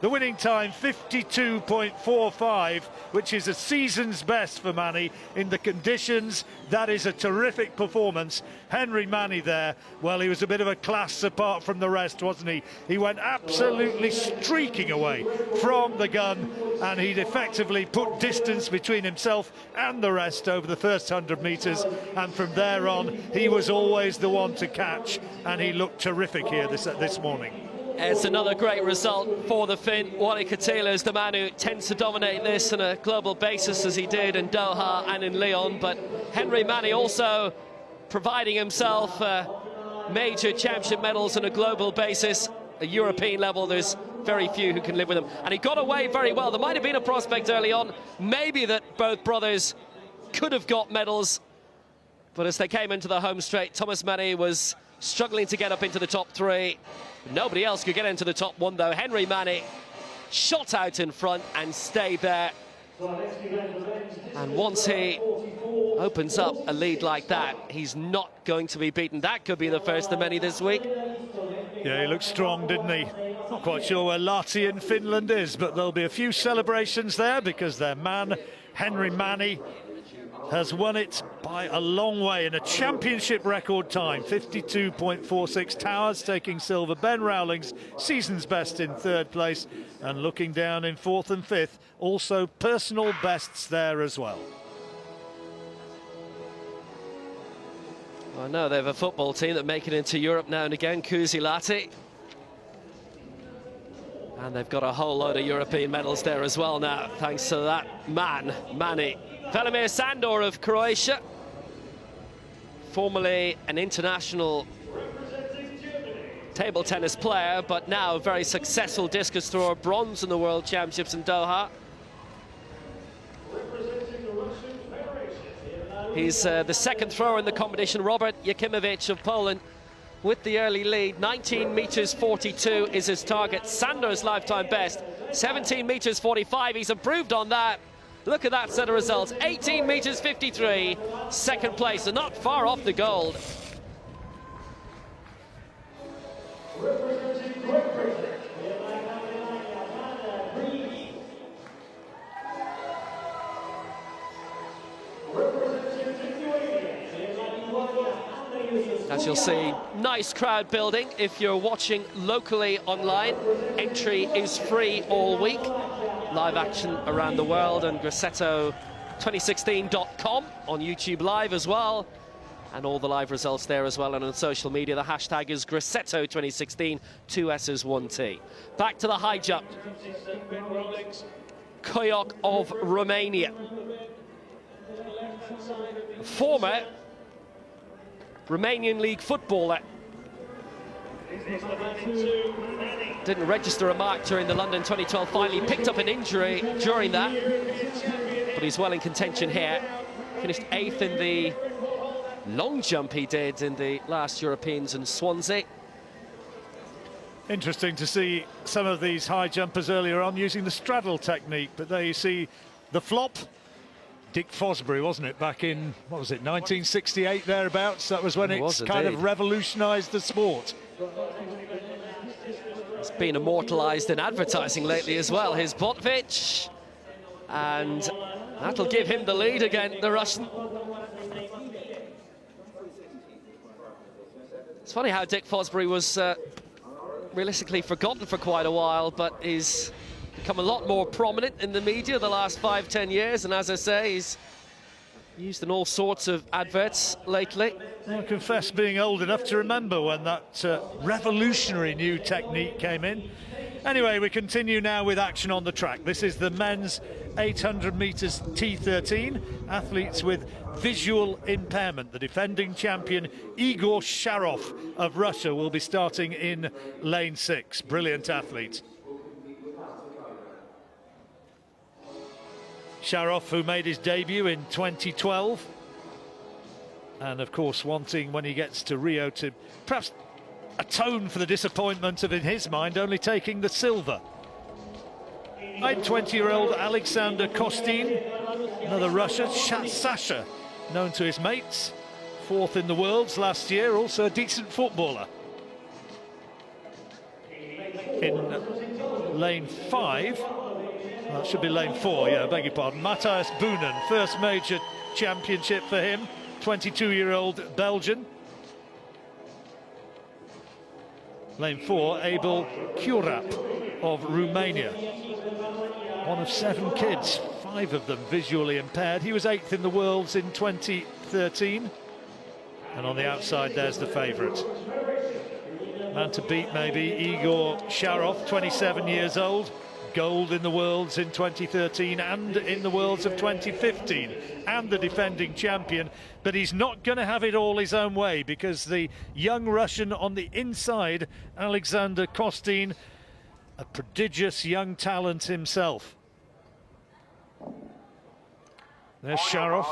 Speaker 4: The winning time 52.45, which is a season's best for Manny in the conditions. That is a terrific performance. Henry Manny there, well, he was a bit of a class apart from the rest, wasn't he? He went absolutely streaking away from the gun, and he'd effectively put distance between himself and the rest over the first 100 metres, and from there on he was always the one to catch, and he looked terrific here this morning.
Speaker 3: It's another great result for the Finn. Wally Katila is the man who tends to dominate this on a global basis, as he did in Doha and in Lyon, but Henry Manny also providing himself major championship medals on a global basis. A European level, there's very few who can live with him, and he got away very well. There might have been a prospect early on, maybe that both brothers could have got medals, but as they came into the home straight, Thomas Manny was struggling to get up into the top 3. Nobody else could get into the top 1, though. Henry Manny shot out in front and stayed there. And once he opens up a lead like that, he's not going to be beaten. That could be the first of many this week.
Speaker 4: Yeah, he looked strong, didn't he? Not quite sure where Lahti in Finland is, but there'll be a few celebrations there because their man, Henry Manny, has won it by a long way in a championship record time, 52.46. Towers taking silver. Ben Rowlings, season's best in 3rd place, and looking down in 4th and 5th, also personal bests there as well.
Speaker 3: I know they have a football team that make it into Europe now and again, Kuusilahti. And they've got a whole load of European medals there as well now, thanks to that man, Manny. Velimir Sandor of Croatia, formerly an international table tennis player, but now a very successful discus thrower, bronze in the World Championships in Doha. He's the 2nd thrower in the competition. Robert Jakimowicz of Poland with the early lead. 19 meters 42 is his target. Sandor's lifetime best, 17 meters 45. He's improved on that. Look at that set of results. 18 meters 53, 2nd place, and not far off the gold. As you'll see, nice crowd building if you're watching locally online. Entry is free all week. Live action around the world, and Grosseto2016.com on YouTube Live as well. And all the live results there as well, and on social media the hashtag is Grosseto2016, 2 S's 1 T. Back to the high jump. Koyok of Romania. Former Romanian league footballer. Didn't register a mark during the London 2012 final. He picked up an injury during that, but he's well in contention here. Finished 8th in the long jump he did in the last Europeans in Swansea.
Speaker 4: Interesting to see some of these high jumpers earlier on using the straddle technique, but there you see the flop. Dick Fosbury, wasn't it, back in, what was it, 1968 thereabouts? That was when it kind of revolutionised the sport.
Speaker 3: It's been immortalised in advertising lately as well, his Botvich, and that'll give him the lead again, the Russian. It's funny how Dick Fosbury was realistically forgotten for quite a while, but he's become a lot more prominent in the media the last 5-10 years, and as I say, he's used in all sorts of adverts lately.
Speaker 4: I confess being old enough to remember when that revolutionary new technique came in. Anyway, we continue now with action on the track. This is the men's 800 metres T13. Athletes with visual impairment. The defending champion Igor Sharov of Russia will be starting in lane 6. Brilliant athlete. Sharov, who made his debut in 2012, and of course wanting, when he gets to Rio, to perhaps atone for the disappointment of, in his mind, only taking the silver. 20-year-old Alexander Kostin, another Russian. Sasha, known to his mates, 4th in the Worlds last year, also a decent footballer. In lane 5, that should be lane 4, yeah, I beg your pardon, Matthias Boonen, first major championship for him, 22-year-old Belgian. Lane 4, Abel Kurap of Romania. One of 7 kids, 5 of them visually impaired. He was 8th in the Worlds in 2013. And on the outside, there's the favourite. Man to beat, maybe, Igor Sharov, 27 years old. Gold in the Worlds in 2013 and in the Worlds of 2015, and the defending champion. But he's not going to have it all his own way, because the young Russian on the inside, Alexander Kostin, a prodigious young talent himself. There's Sharov.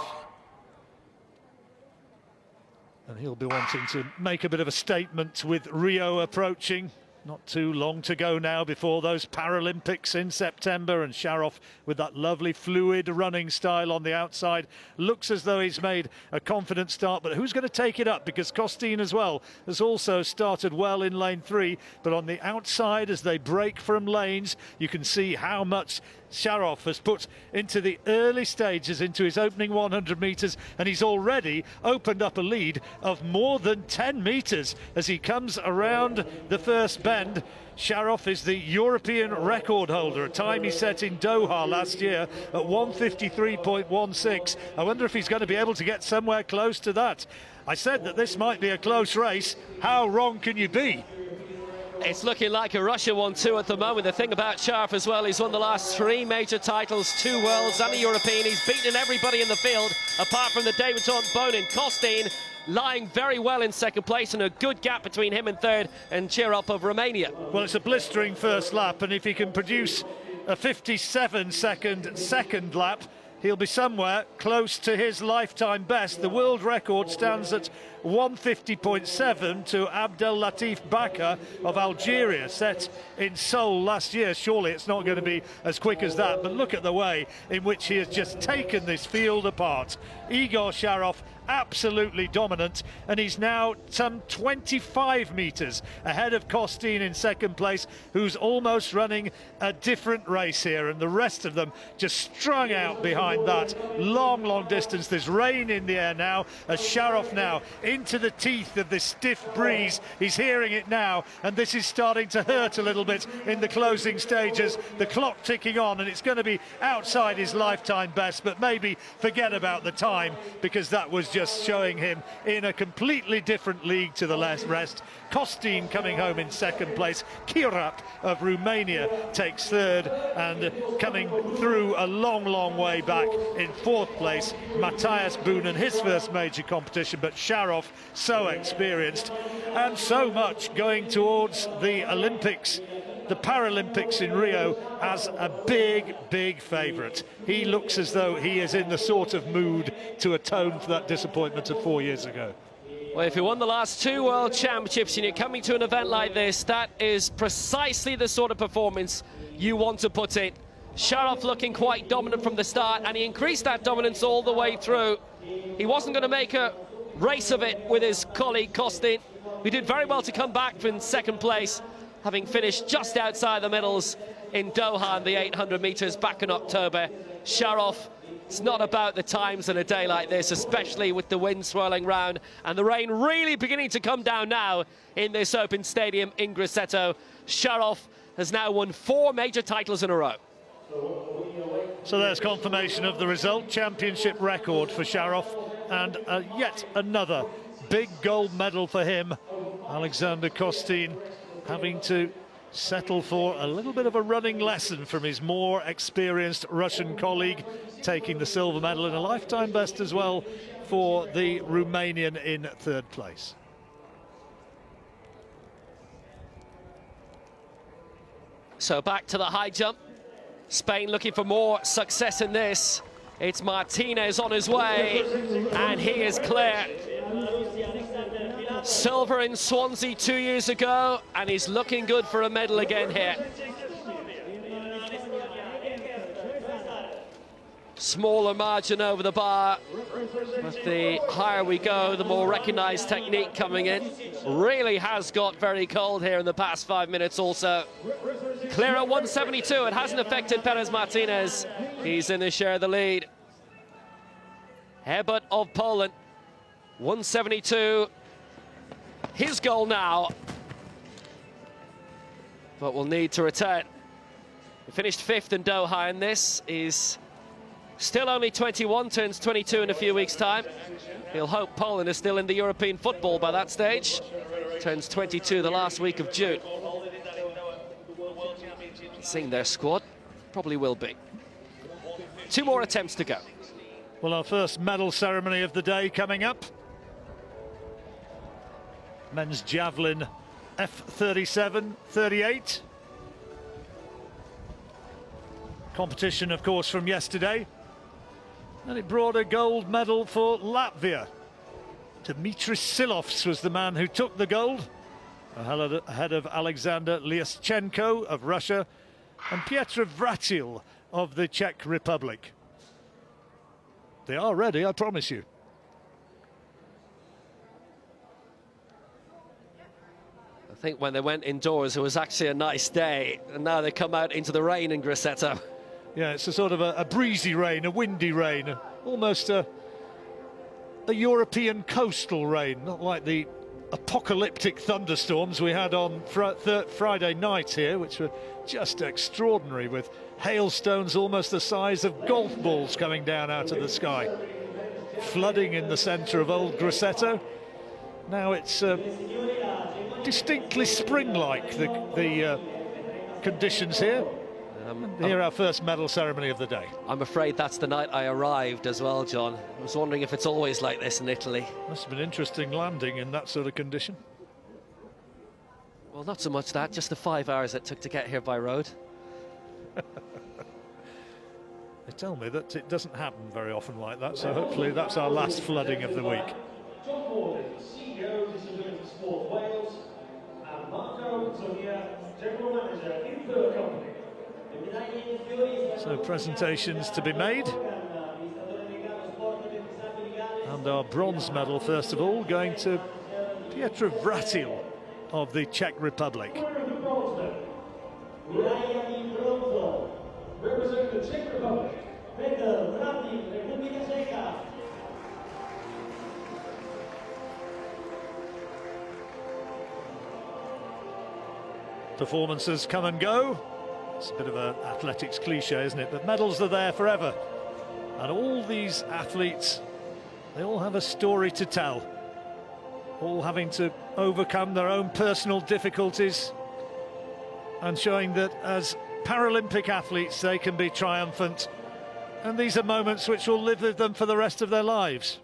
Speaker 4: And he'll be wanting to make a bit of a statement with Rio approaching. Not too long to go now before those Paralympics in September, and Sharov, with that lovely fluid running style on the outside, looks as though he's made a confident start. But who's going to take it up? Because Kostin as well has also started well in lane 3, but on the outside, as they break from lanes, you can see how much Sharov has put into the early stages, into his opening 100 metres, and he's already opened up a lead of more than 10 metres as he comes around the first bend. Sharov is the European record holder, a time he set in Doha last year at 1:53.16. I wonder if he's going to be able to get somewhere close to that. I said that this might be a close race. How wrong can you be?
Speaker 3: It's looking like a Russia 1-2 at the moment. The thing about Sharov as well, he's won the last 3 major titles, 2 Worlds and a European. He's beaten everybody in the field, apart from the debutant Bonin. Kostin lying very well in second place, and a good gap between him and third, and Chirop of Romania.
Speaker 4: Well, it's a blistering first lap, and if he can produce a 57-second second lap, he'll be somewhere close to his lifetime best. The world record stands at 150.7 to Abdel Latif Bakar of Algeria, set in Seoul last year. Surely it's not going to be as quick as that, but look at the way in which he has just taken this field apart. Igor Sharov absolutely dominant, and he's now some 25 metres ahead of Kostin in second place, who's almost running a different race here, and the rest of them just strung out behind behind that. Long distance. There's rain in the air now as Sharoff now into the teeth of this stiff breeze. He's hearing it now, and this is starting to hurt a little bit in the closing stages. The clock ticking on, and it's going to be outside his lifetime best, but maybe forget about the time, because that was just showing him in a completely different league to the rest. Costin coming home in second place. Kirap of Romania takes third, and coming through a long way back in fourth place, Matthias Boonen, his first major competition, but Sharoff, so experienced, and so much going towards the Olympics, the Paralympics in Rio, as a big favourite. He looks as though he is in the sort of mood to atone for that disappointment of 4 years ago.
Speaker 3: Well, if you won the last 2 World Championships and you're coming to an event like this, that is precisely the sort of performance you want to put in. Sharoff looking quite dominant from the start, and he increased that dominance all the way through. He wasn't going to make a race of it with his colleague Costin, who did very well to come back from second place, having finished just outside the medals in Doha in the 800 metres back in October. Sharoff, it's not about the times on a day like this, especially with the wind swirling round and the rain really beginning to come down now in this open stadium in Grosseto. Sharoff has now won 4 major titles in a row.
Speaker 4: So there's confirmation of the result. Championship record for Sharoff, and yet another big gold medal for him. Alexander Costin having to settle for a little bit of a running lesson from his more experienced Russian colleague, taking the silver medal, and a lifetime best as well for the Romanian in third place.
Speaker 3: So back to the high jump. Spain looking for more success in this. It's Martinez on his way, and he is clear. Silver in Swansea 2 years ago, and he's looking good for a medal again here. Smaller margin over the bar, but the higher we go, the more recognised technique coming in. Really has got very cold here in the past 5 minutes also. Clear at 172, it hasn't affected Perez Martinez. He's in the share of the lead. Hebert of Poland, 172. His goal now, but will need to return. He finished 5th in Doha, and this is still only 21, turns 22 in a few weeks' time. He'll hope Poland is still in the European football by that stage. Turns 22 the last week of June. Seeing their squad, probably will be. 2 more attempts to go.
Speaker 4: Well, our first medal ceremony of the day coming up. Men's javelin F37-38. Competition, of course, from yesterday. And it brought a gold medal for Latvia. Dimitris Silovs was the man who took the gold, ahead of Alexander Lyaschenko of Russia and Piotr Vratil of the Czech Republic. They are ready, I promise you.
Speaker 3: I think when they went indoors, it was actually a nice day, and now they come out into the rain in Grosseto.
Speaker 4: Yeah, it's a sort of a breezy rain, a windy rain, almost a European coastal rain, not like the apocalyptic thunderstorms we had on Friday night here, which were just extraordinary, with hailstones almost the size of golf balls coming down out of the sky. Flooding in the centre of old Grosseto. Now it's distinctly spring-like, the conditions here. Here, our first medal ceremony of the day.
Speaker 3: I'm afraid that's the night I arrived as well, John. I was wondering if it's always like this in Italy.
Speaker 4: Must have been interesting landing in that sort of condition.
Speaker 3: Well, not so much that, just the 5 hours it took to get here by road.
Speaker 4: They tell me that it doesn't happen very often like that, so hopefully that's our last flooding of the week.
Speaker 1: John Morley, CEO, Disability Sport Wales, and Marco Antonia, General Manager in the company.
Speaker 4: So presentations to be made. And our bronze medal, first of all, going to Piotr Vratil of the Czech Republic.
Speaker 1: Representing the Czech Republic, Medal, Brazil, República Checa.
Speaker 4: Performances come and go. It's a bit of an athletics cliche, isn't it? But medals are there forever. And all these athletes, they all have a story to tell. All having to overcome their own personal difficulties and showing that as Paralympic athletes they can be triumphant. And these are moments which will live with them for the rest of their lives.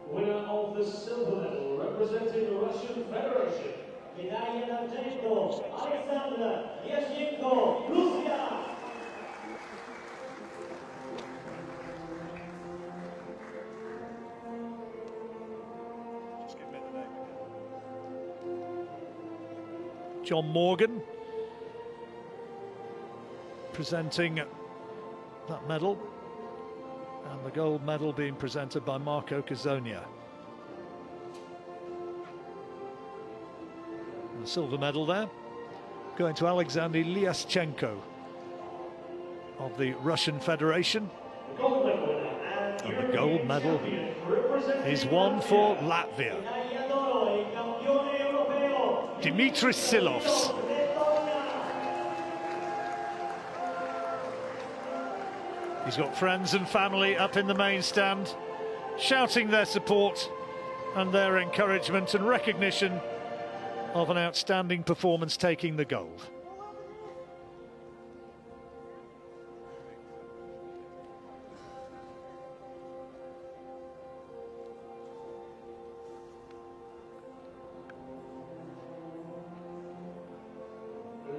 Speaker 1: Winner of the silver medal representing the Russian Federation. Medaglia d'argento, Alexander Yashchenko, Russia.
Speaker 4: John Morgan presenting that medal, and the gold medal being presented by Marco Cazonia. The silver medal there going to Alexander Lyaschenko of the Russian Federation. And the gold medal is one for Latvia. Dimitris Silovs. He's got friends and family up in the main stand shouting their support and their encouragement and recognition of an outstanding performance, taking the gold.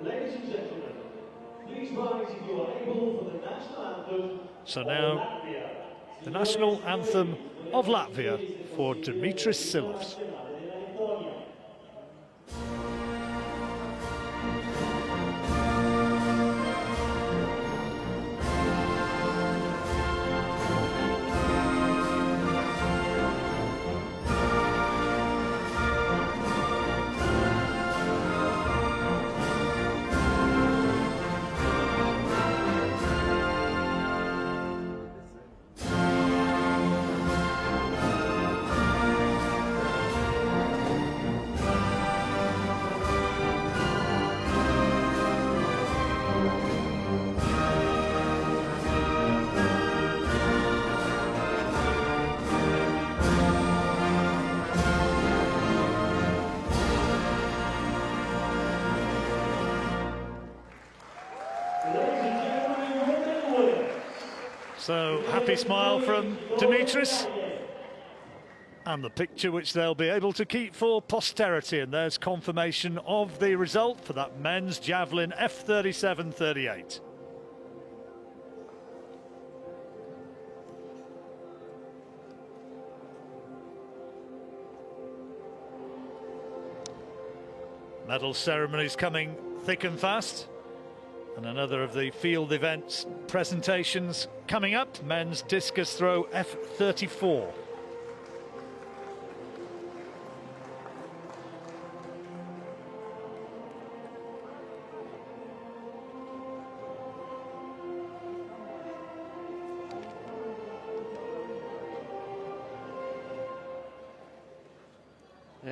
Speaker 1: Ladies and gentlemen, please rise if you are able for the national anthem.
Speaker 4: So now, the national anthem of Latvia for Dimitris Silovs. So, happy smile from Dimitris, and the picture which they'll be able to keep for posterity. And there's confirmation of the result for that men's javelin F37-38. Medal ceremonies coming thick and fast. And another of the field events presentations coming up, men's discus throw F34.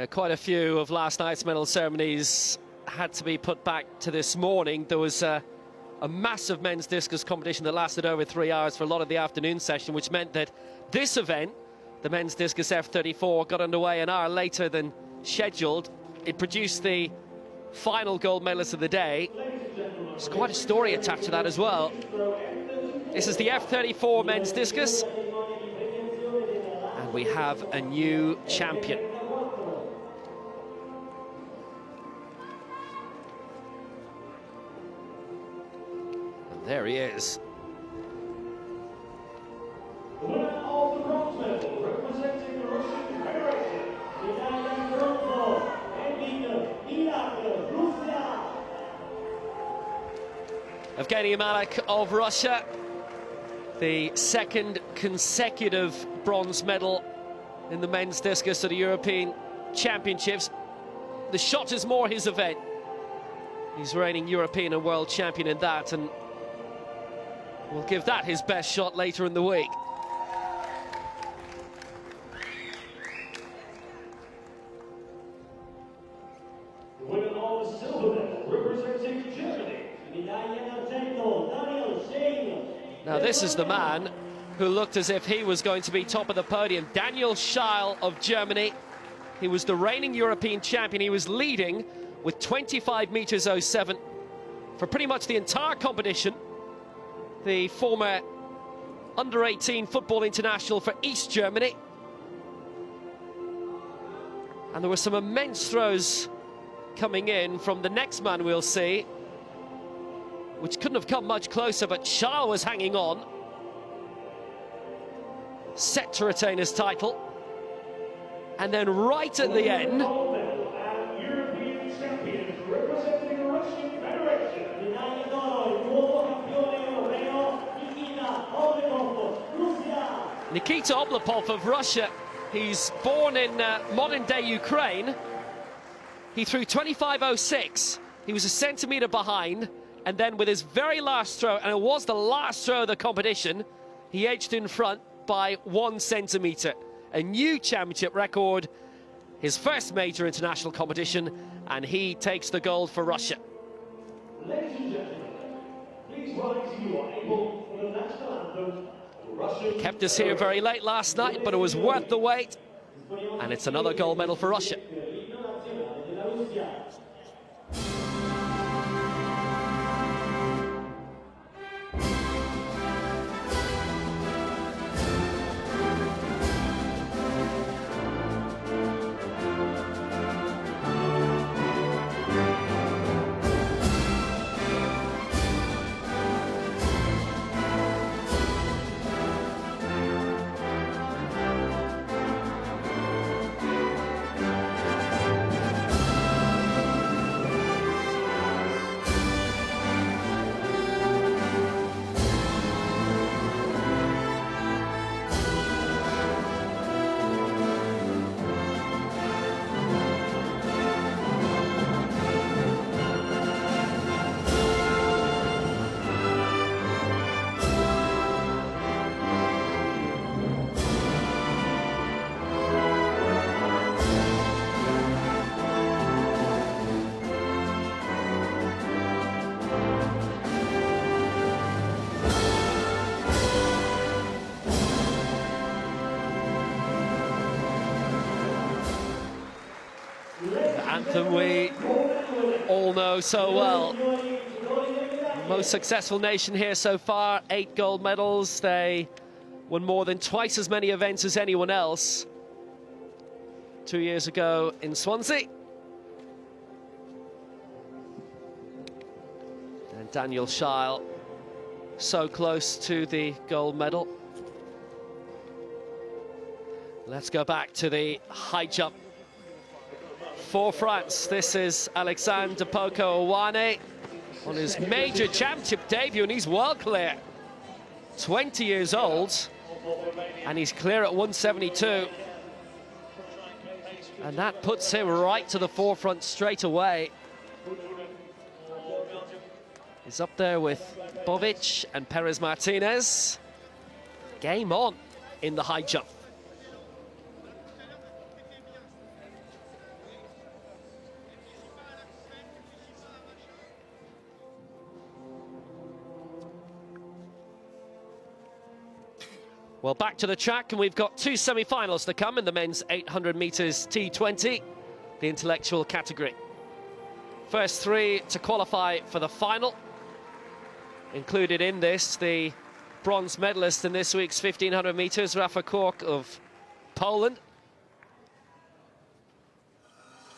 Speaker 3: Quite a few of last night's medal ceremonies had to be put back to this morning. There was a massive men's discus competition that lasted over 3 hours for a lot of the afternoon session, which meant that this event, the men's discus F34, got underway an hour later than scheduled. It produced the final gold medalist of the day. There's quite a story attached to that as well. This is the F34 men's discus, and we have a new champion. There he is.
Speaker 1: Winner of the bronze medal representing the Russian Federation. Medaglia d'argento, Russia.
Speaker 3: Evgeny Malak of Russia, the second consecutive bronze medal in the men's discus at the European Championships. The shot is more his event. He's reigning European and world champion in that, and will give that his best shot later in the week.
Speaker 1: The winner of the silver medal, representing Germany,
Speaker 3: Now this is the man who looked as if he was going to be top of the podium. Daniel Scheil of Germany. He was the reigning European champion. He was leading with 25 meters 07 for pretty much the entire competition. The former under-18 football international for East Germany. And there were some immense throws coming in from the next man we'll see, which couldn't have come much closer, but Scheil was hanging on, set to retain his title. And then right at the end,
Speaker 1: European champions representing the Russian Federation.
Speaker 3: Nikita Oblapov of Russia. He's born in modern-day Ukraine. He threw 25.06. He was a centimetre behind, and then with his very last throw, and it was the last throw of the competition, he edged in front by 1 centimetre. A new championship record, his first major international competition, and he takes the gold for Russia.
Speaker 1: Ladies and gentlemen, please rise if you are able for the national anthem.
Speaker 3: Kept us here very late last night, but it was worth the wait, and it's another gold medal for Russia. Anthem we all know so well. Most successful nation here so far, 8 gold medals. They won more than twice as many events as anyone else 2 years ago in Swansea. And Daniel Scheil so close to the gold medal. Let's go back to the high jump. For France, this is Alexandre Poko-Awane on his major championship debut, and he's well clear. 20 years old, and he's clear at 172. And that puts him right to the forefront straight away. He's up there with Bovic and Perez Martinez. Game on in the high jump. Well, back to the track, and we've got 2 semi-finals to come in the men's 800 metres T20, the intellectual category. First 3 to qualify for the final. Included in this, the bronze medalist in this week's 1500 metres, Rafa Kork of Poland.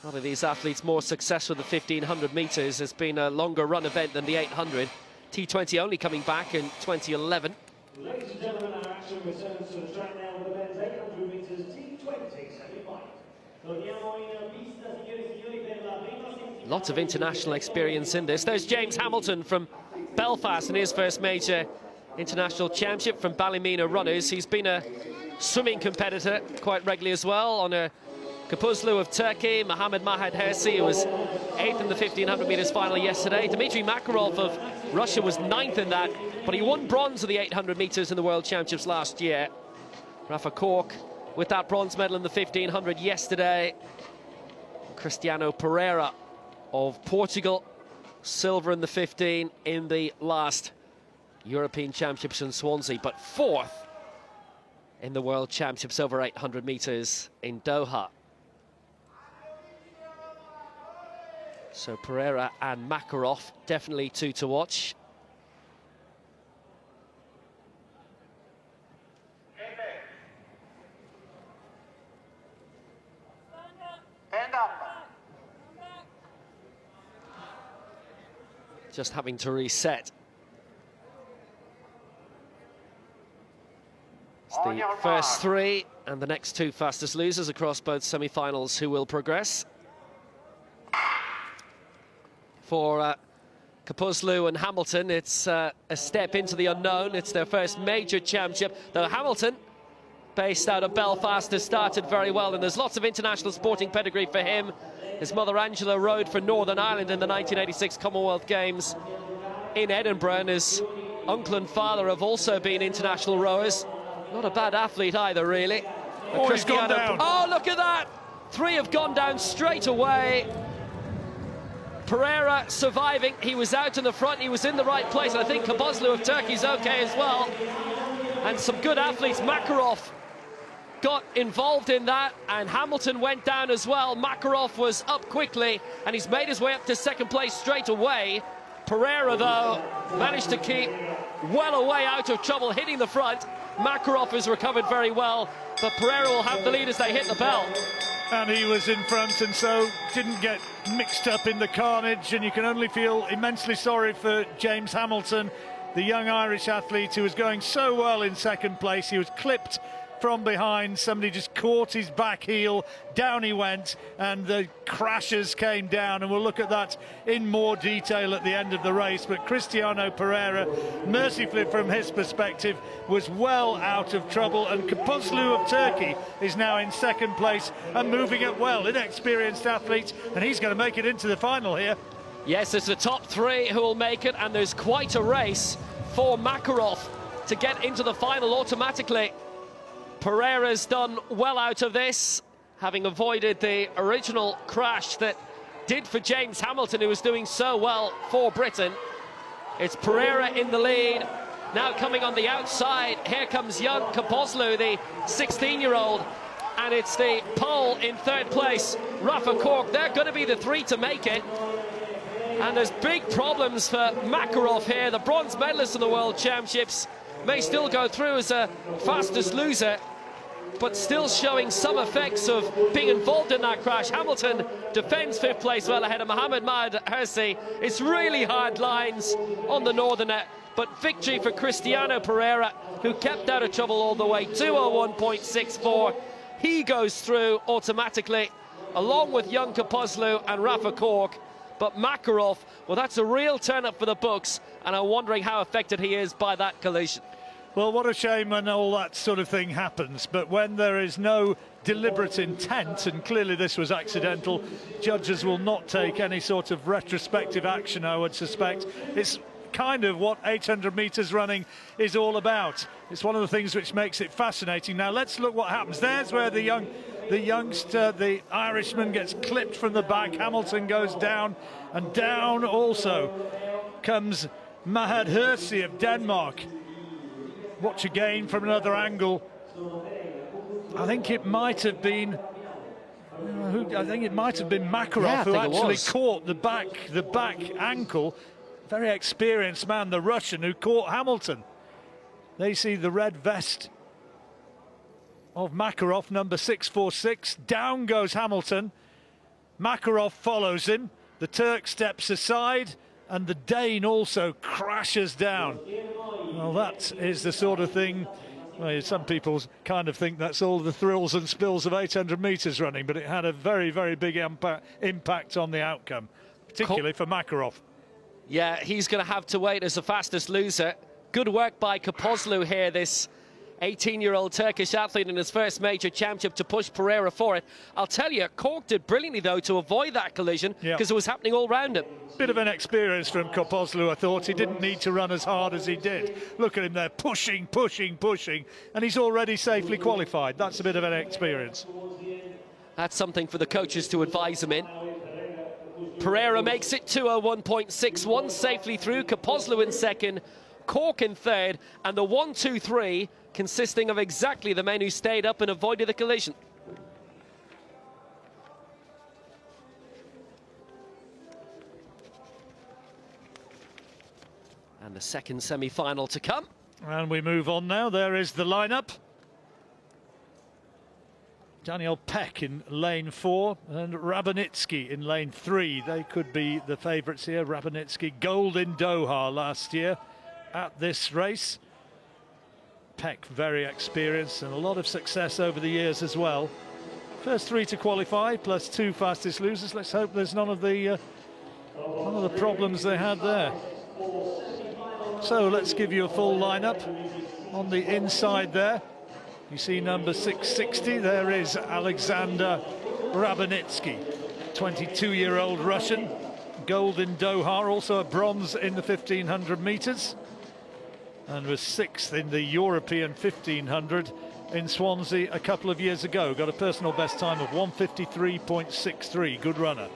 Speaker 3: A lot of these athletes more successful with the 1500 metres. It's been a longer run event than the 800. T20 only coming back in 2011.
Speaker 1: Ladies and gentlemen, our action returns to the track now with the men's 800 metres T20 semi-final.
Speaker 3: Lots of international experience in this. There's James Hamilton from Belfast in his first major international championship from Ballymena Runners. He's been a swimming competitor quite regularly as well. On a Kapuzlu of Turkey, Mohamed Mahad Hersi, who was 8th in the 1500 metres final yesterday. Dmitry Makarov of Russia was 9th in that but he won bronze at the 800 metres in the World Championships last year. Rafa Cork with that bronze medal in the 1500 yesterday. Cristiano Pereira of Portugal, silver in the 15 in the last European Championships in Swansea, but fourth in the World Championships over 800 metres in Doha. So Pereira and Makarov, definitely two to watch.
Speaker 5: Stand up.
Speaker 3: Just having to reset. It's the first three and the next two fastest losers across both semi-finals who will progress. For Kapuslu and Hamilton, it's a step into the unknown. It's their first major championship, though Hamilton, based out of Belfast, has started very well, and there's lots of international sporting pedigree for him. His mother Angela rode for Northern Ireland in the 1986 Commonwealth Games in Edinburgh, and his uncle and father have also been international rowers. Not a bad athlete either, really.
Speaker 4: Oh, he's gone down.
Speaker 3: Oh, look at that! Three have gone down straight away. Pereira surviving. He was out in the front. He was in the right place. I think Kapuslu of Turkey's okay as well. And some good athletes. Makarov got involved in that, and Hamilton went down as well. Makarov was up quickly, and he's made his way up to second place straight away. Pereira, though, managed to keep well away out of trouble, hitting the front. Makarov has recovered very well, but Pereira will have the lead as they hit the bell.
Speaker 4: And he was in front, and so didn't get mixed up in the carnage, and you can only feel immensely sorry for James Hamilton, the young Irish athlete who was going so well in second place. He was clipped from behind, somebody just caught his back heel, down he went, and the crashes came down, and we'll look at that in more detail at the end of the race. But Cristiano Pereira, mercifully from his perspective, was well out of trouble, and Kapuslu of Turkey is now in second place and moving up well. Inexperienced athlete, and he's going to make it into the final here.
Speaker 3: Yes, it's the top three who will make it, and there's quite a race for Makarov to get into the final automatically. Pereira's done well out of this, having avoided the original crash that did for James Hamilton, who was doing so well for Britain. It's Pereira in the lead. Now coming on the outside, here comes young Kapuslu, the 16-year-old, and it's the Pole in third place, Rafa Cork. They're going to be the three to make it. And there's big problems for Makarov here, the bronze medalist in the World Championships. May still go through as a fastest loser, but still showing some effects of being involved in that crash. Hamilton defends fifth place well ahead of Mohamed Mahd Hersi. It's really hard lines on the northerner, but victory for Cristiano Pereira, who kept out of trouble all the way. 2:01.64. He goes through automatically, along with young Kapuslu and Rafa Cork. But Makarov, well, that's a real turn-up for the books, and I'm wondering how affected he is by that collision.
Speaker 4: Well, what a shame when all that sort of thing happens, but when there is no deliberate intent, and clearly this was accidental, judges will not take any sort of retrospective action, I would suspect. It's kind of what 800 metres running is all about. It's one of the things which makes it fascinating. Now let's look what happens. There's where the youngster, the Irishman, gets clipped from the back. Hamilton goes down, and down also comes Mahd Hersi of Denmark. Watch again from another angle. I think it might have been Makarov who actually caught the back ankle. Very experienced man, the Russian, who caught Hamilton. They see the red vest of Makarov, number 646. Down goes Hamilton. Makarov follows him. The Turk steps aside, and the Dane also crashes down. Well, that is the sort of thing, well, some people kind of think that's all the thrills and spills of 800 metres running, but it had a very, very big impact on the outcome, particularly for Makarov. Yeah, he's going to have to wait as the fastest loser. Good work by Kapuslu here, this
Speaker 3: 18-year-old Turkish athlete in his first major championship to push Pereira for it. I'll tell you, Cork did brilliantly, though, to avoid that collision because it was happening all round him.
Speaker 4: Bit of an experience from Kopozlu, I thought. He didn't need to run as hard as he did. Look at him there, pushing, and he's already safely qualified. That's a bit of an experience.
Speaker 3: That's something for the coaches to advise him in. Pereira makes it 2:01.61, safely through. Kopozlu in second, Cork in third, and the 1, 2, 3 consisting of exactly the men who stayed up and avoided the collision. And the second semi-final to come.
Speaker 4: And we move on now. There is the lineup. Daniel Peck in lane 4 and Rabanitsky in lane 3. They could be the favourites here. Rabanitsky, gold in Doha last year at this race. Peck, very experienced and a lot of success over the years as well. First 3 to qualify, plus 2 fastest losers. Let's hope there's none of the problems they had there. So let's give you a full lineup. On the inside there, you see number 660. There is Alexander Rabanitsky, 22-year-old Russian, gold in Doha, also a bronze in the 1500 meters, and was 6th in the European 1500 in Swansea a couple of years ago. Got a personal best time of 1:53.63. Good runner.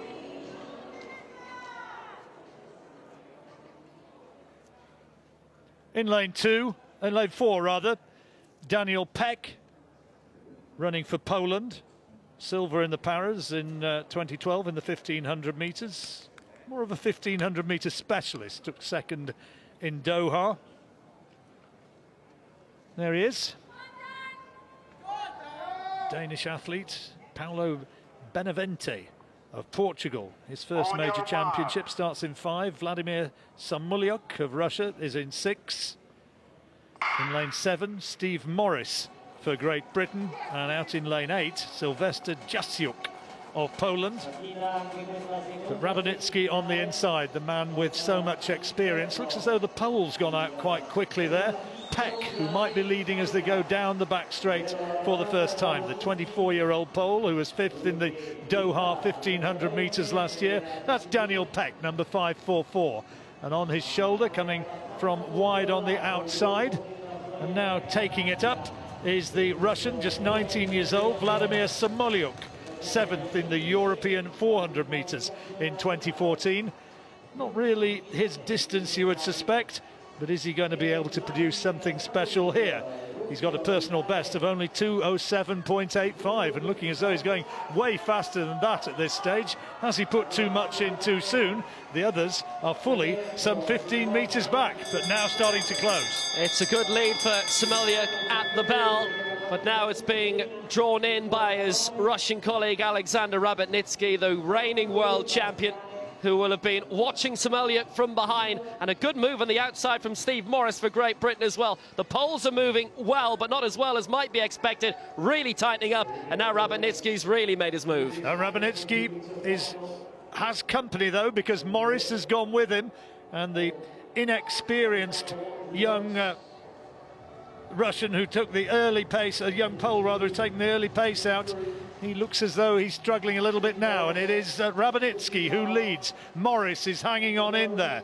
Speaker 4: In lane 4 rather, Daniel Peck, running for Poland, silver in the Paras in 2012 in the 1500 meters. More of a 1500 meter specialist, took second in Doha. There he is. Danish athlete, Paulo Benavente of Portugal. His first major championship starts in 5. Vladimir Samulyuk of Russia is in 6. In lane 7, Steve Morris for Great Britain, and out in lane 8, Sylwester Jasiuk of Poland. But Rabanitsky on the inside, the man with so much experience. Looks as though the pole's gone out quite quickly there. Peck, who might be leading as they go down the back straight for the first time. The 24-year-old Pole, who was 5th in the Doha 1500 meters last year. That's Daniel Peck, number 544. And on his shoulder, coming from wide on the outside, and now taking it up, is the Russian, just 19 years old, Vladimir Samulyuk, 7th in the European 400 meters in 2014. Not really his distance, you would suspect, but is he going to be able to produce something special here? He's got a personal best of only 2:07.85, and looking as though he's going way faster than that at this stage. Has he put too much in too soon? The others are fully some 15 metres back, but now starting to close.
Speaker 3: It's a good lead for Samulyuk at the bell, but now it's being drawn in by his Russian colleague Alexander Rabanitsky, the reigning world champion, who will have been watching Samulyuk from behind, and a good move on the outside from Steve Morris for Great Britain as well. The Poles are moving well, but not as well as might be expected, really tightening up, and now Rabanitsky's really made his move.
Speaker 4: Now Rabanitsky has company though, because Morris has gone with him, and the inexperienced young Russian who took the early pace, a young Pole rather, who's taken the early pace out. He looks as though he's struggling a little bit now, and it is Rabanitsky who leads. Morris is hanging on in there.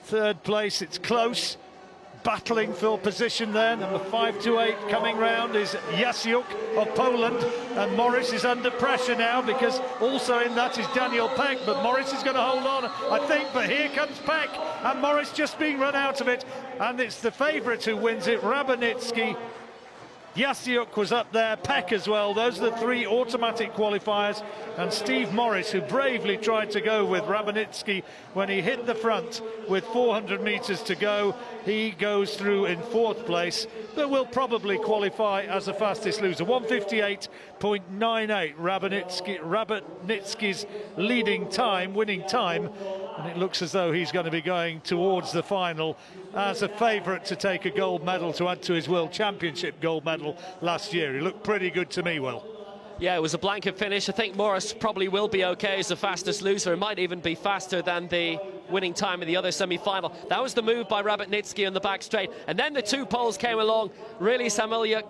Speaker 4: Third place, it's close. Battling for position there. Number 528 coming round is Jasiuk of Poland, and Morris is under pressure now because also in that is Daniel Peck, but Morris is going to hold on, I think, but here comes Peck, and Morris just being run out of it, and it's the favourite who wins it, Rabanitsky. Jasiuk was up there, Peck as well. Those are the 3 automatic qualifiers, and Steve Morris, who bravely tried to go with Rabanitsky when he hit the front with 400 metres to go. He goes through in 4th place, but will probably qualify as the fastest loser. 1:58.98, Rabanitsky's leading time, winning time, and it looks as though he's going to be going towards the final as a favourite to take a gold medal to add to his World Championship gold medal last year. He looked pretty good to me, Will.
Speaker 3: Yeah, it was a blanket finish. I think Morris probably will be okay as the fastest loser. It might even be faster than the winning time in the other semi-final. That was the move by Rabotnitsky on the back straight, and then the two poles came along. Really, Samulyuk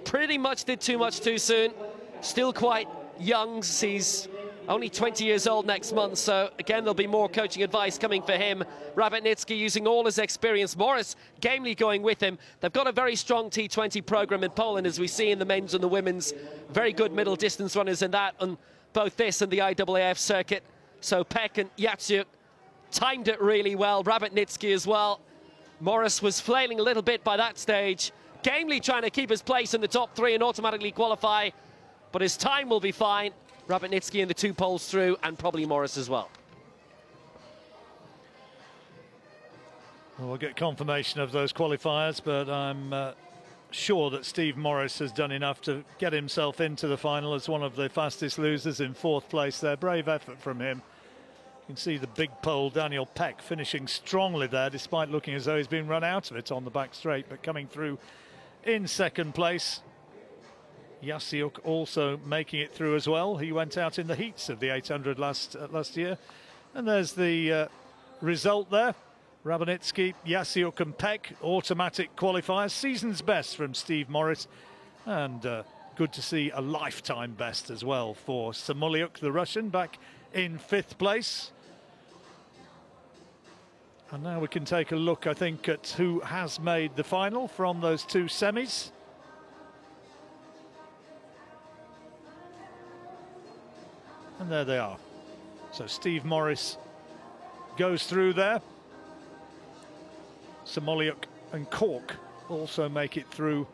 Speaker 3: pretty much did too much too soon. Still quite young. He's only 20 years old next month, so again there'll be more coaching advice coming for him. Rabotnitsky using all his experience. Morris gamely going with him. They've got a very strong T20 program in Poland, as we see in the men's and the women's. Very good middle distance runners in that on both this and the IAAF circuit. So Peck and Yatsiuk timed it really well. Rabotnitsky as well. Morris was flailing a little bit by that stage. Gamely trying to keep his place in the top three and automatically qualify, but his time will be fine. Rabotnitsky and the two poles through, and probably Morris as well.
Speaker 4: Well, we'll get confirmation of those qualifiers, but I'm sure that Steve Morris has done enough to get himself into the final as one of the fastest losers in fourth place there. Brave effort from him. You can see the big pole, Daniel Peck, finishing strongly there, despite looking as though he's been run out of it on the back straight, but coming through in second place. Yatsiuk also making it through as well. He went out in the heats of the 800 last year. And there's the result there. Rabotnitsky, Yatsiuk and Peck, automatic qualifiers. Season's best from Steve Morris. And good to see a lifetime best as well for Samulyuk, the Russian, back in fifth place. And now we can take a look, I think, at who has made the final from those two semis. And there they are. So Steve Morris goes through there. Samulyuk and Cork also make it through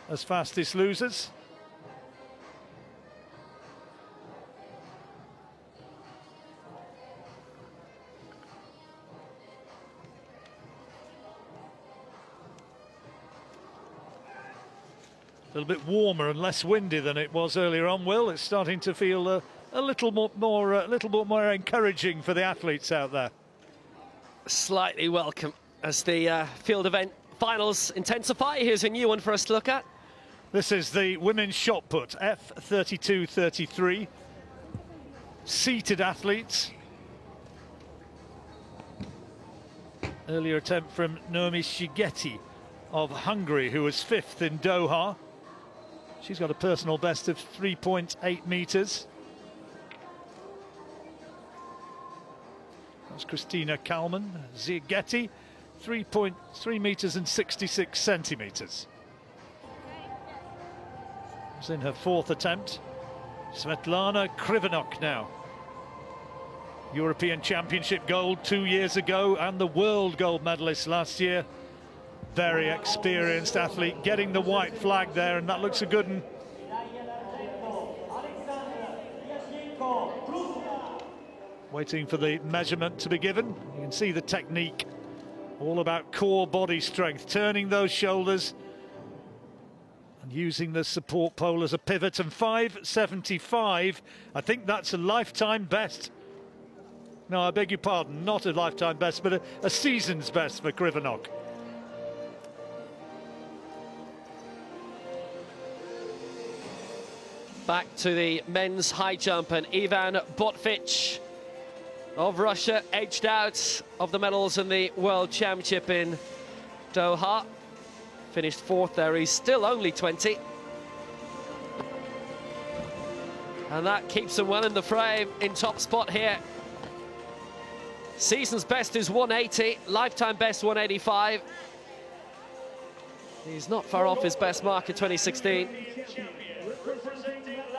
Speaker 4: as fastest losers. A little bit warmer and less windy than it was earlier on, Will. It's starting to feel a little more encouraging for the athletes out there.
Speaker 3: Slightly welcome as the field event finals intensify. Here's a new one for us to look at.
Speaker 4: This is the women's shot put, F32-33. Seated athletes. Earlier attempt from Naomi Shigeti of Hungary, who was fifth in Doha. She's got a personal best of 3.8 meters. That's Christina Kalman. Szigeti, 3.3 meters and 66 centimeters. It's in her fourth attempt. Svetlana Krivenok now. European Championship gold 2 years ago and the world gold medalist last year. Very experienced athlete, getting the white flag there, and that looks a good one. Waiting for the measurement to be given. You can see the technique, all about core body strength, turning those shoulders and using the support pole as a pivot. And 5.75, I think that's a lifetime best. No, I beg your pardon, not a lifetime best, but a season's best for Krivenok.
Speaker 3: Back to the men's high jump, and Ivan Botvich of Russia edged out of the medals in the World Championship in Doha. Finished fourth there. He's still only 20. And that keeps him well in the frame, in top spot here. Season's best is 180, lifetime best 185. He's not far off his best mark in 2016.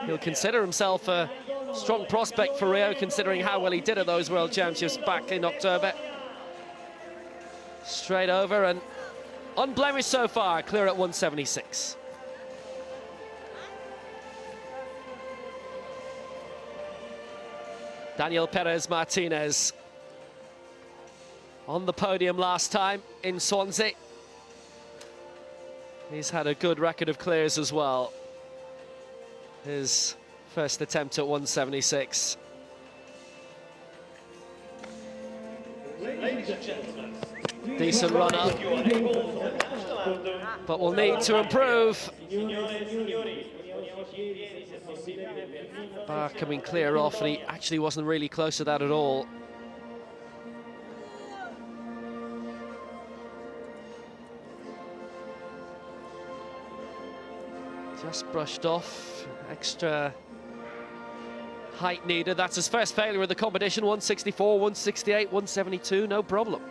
Speaker 3: He'll consider himself a strong prospect for Rio, considering how well he did at those World Championships back in October. Straight over and unblemished so far, clear at 176. Daniel Perez Martinez on the podium last time in Swansea. He's had a good record of clears as well. His first attempt at 176. Decent run up, but will need to improve. Bar coming clear off, and he actually wasn't really close to that at all. Just brushed off, extra height needed. That's his first failure in the competition. 164, 168, 172, no problem.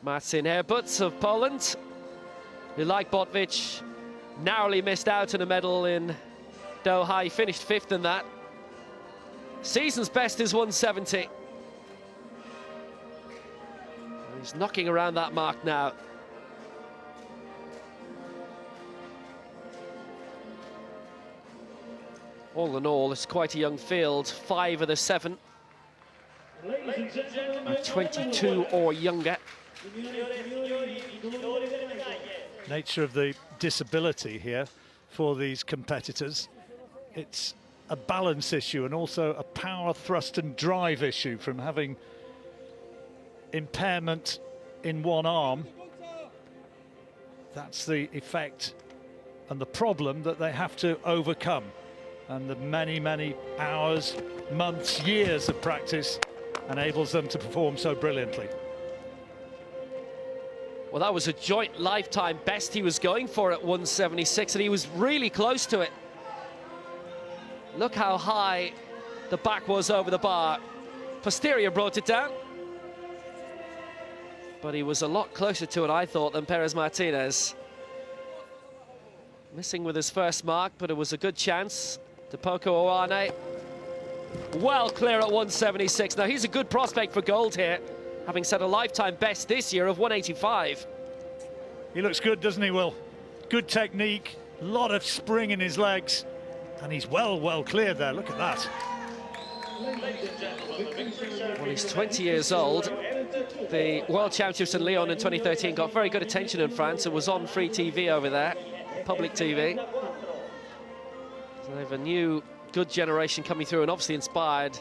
Speaker 3: Marcin Herbut of Poland, who, like Botvic, narrowly missed out on a medal in Doha. He finished 5th in that. Season's best is 170. He's knocking around that mark now. All in all, it's quite a young field. 5 of the 7 are 22 or younger.
Speaker 4: Nature of the disability here for these competitors. It's a balance issue and also a power, thrust and drive issue from having impairment in one arm. That's the effect and the problem that they have to overcome. And the many, many hours, months, years of practice enables them to perform so brilliantly.
Speaker 3: Well, that was a joint lifetime best he was going for at 176, and he was really close to it. Look how high the back was over the bar. Posterior brought it down. But he was a lot closer to it, I thought, than Perez Martinez. Missing with his first mark, but it was a good chance. Depoko Owane, well clear at 176. Now, he's a good prospect for gold here, having set a lifetime best this year of 185.
Speaker 4: He looks good, doesn't he, Will? Good technique, a lot of spring in his legs, and he's well clear there. Look at that.
Speaker 3: Well, he's 20 years old. The World Championships in Lyon in 2013 got very good attention in France and was on free TV over there, public TV. So they have a new, good generation coming through, and obviously inspired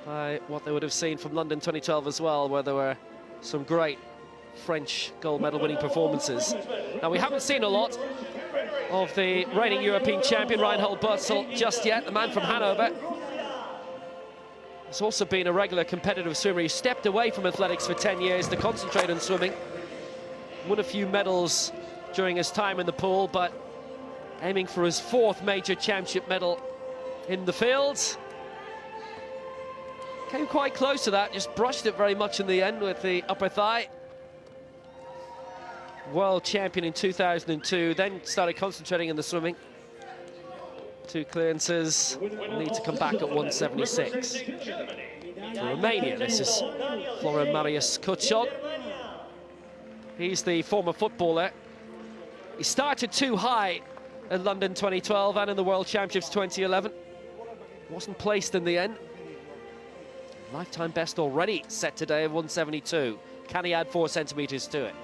Speaker 3: by what they would have seen from London 2012 as well, where there were some great French gold medal winning performances. Now, we haven't seen a lot of the reigning European champion Reinhold Butzel just yet, the man from Hanover. He's also been a regular competitive swimmer. He stepped away from athletics for 10 years to concentrate on swimming. Won a few medals during his time in the pool, but aiming for his 4th major championship medal in the fields. Came quite close to that, just brushed it very much in the end with the upper thigh. World champion in 2002, then started concentrating in the swimming. 2 clearances, need to come back at 176. For Romania, this is Florin Marius Cuccion. He's the former footballer. He started too high in London 2012 and in the World Championships 2011. Wasn't placed in the end. Lifetime best already set today of 172. Can he add 4 centimetres to it?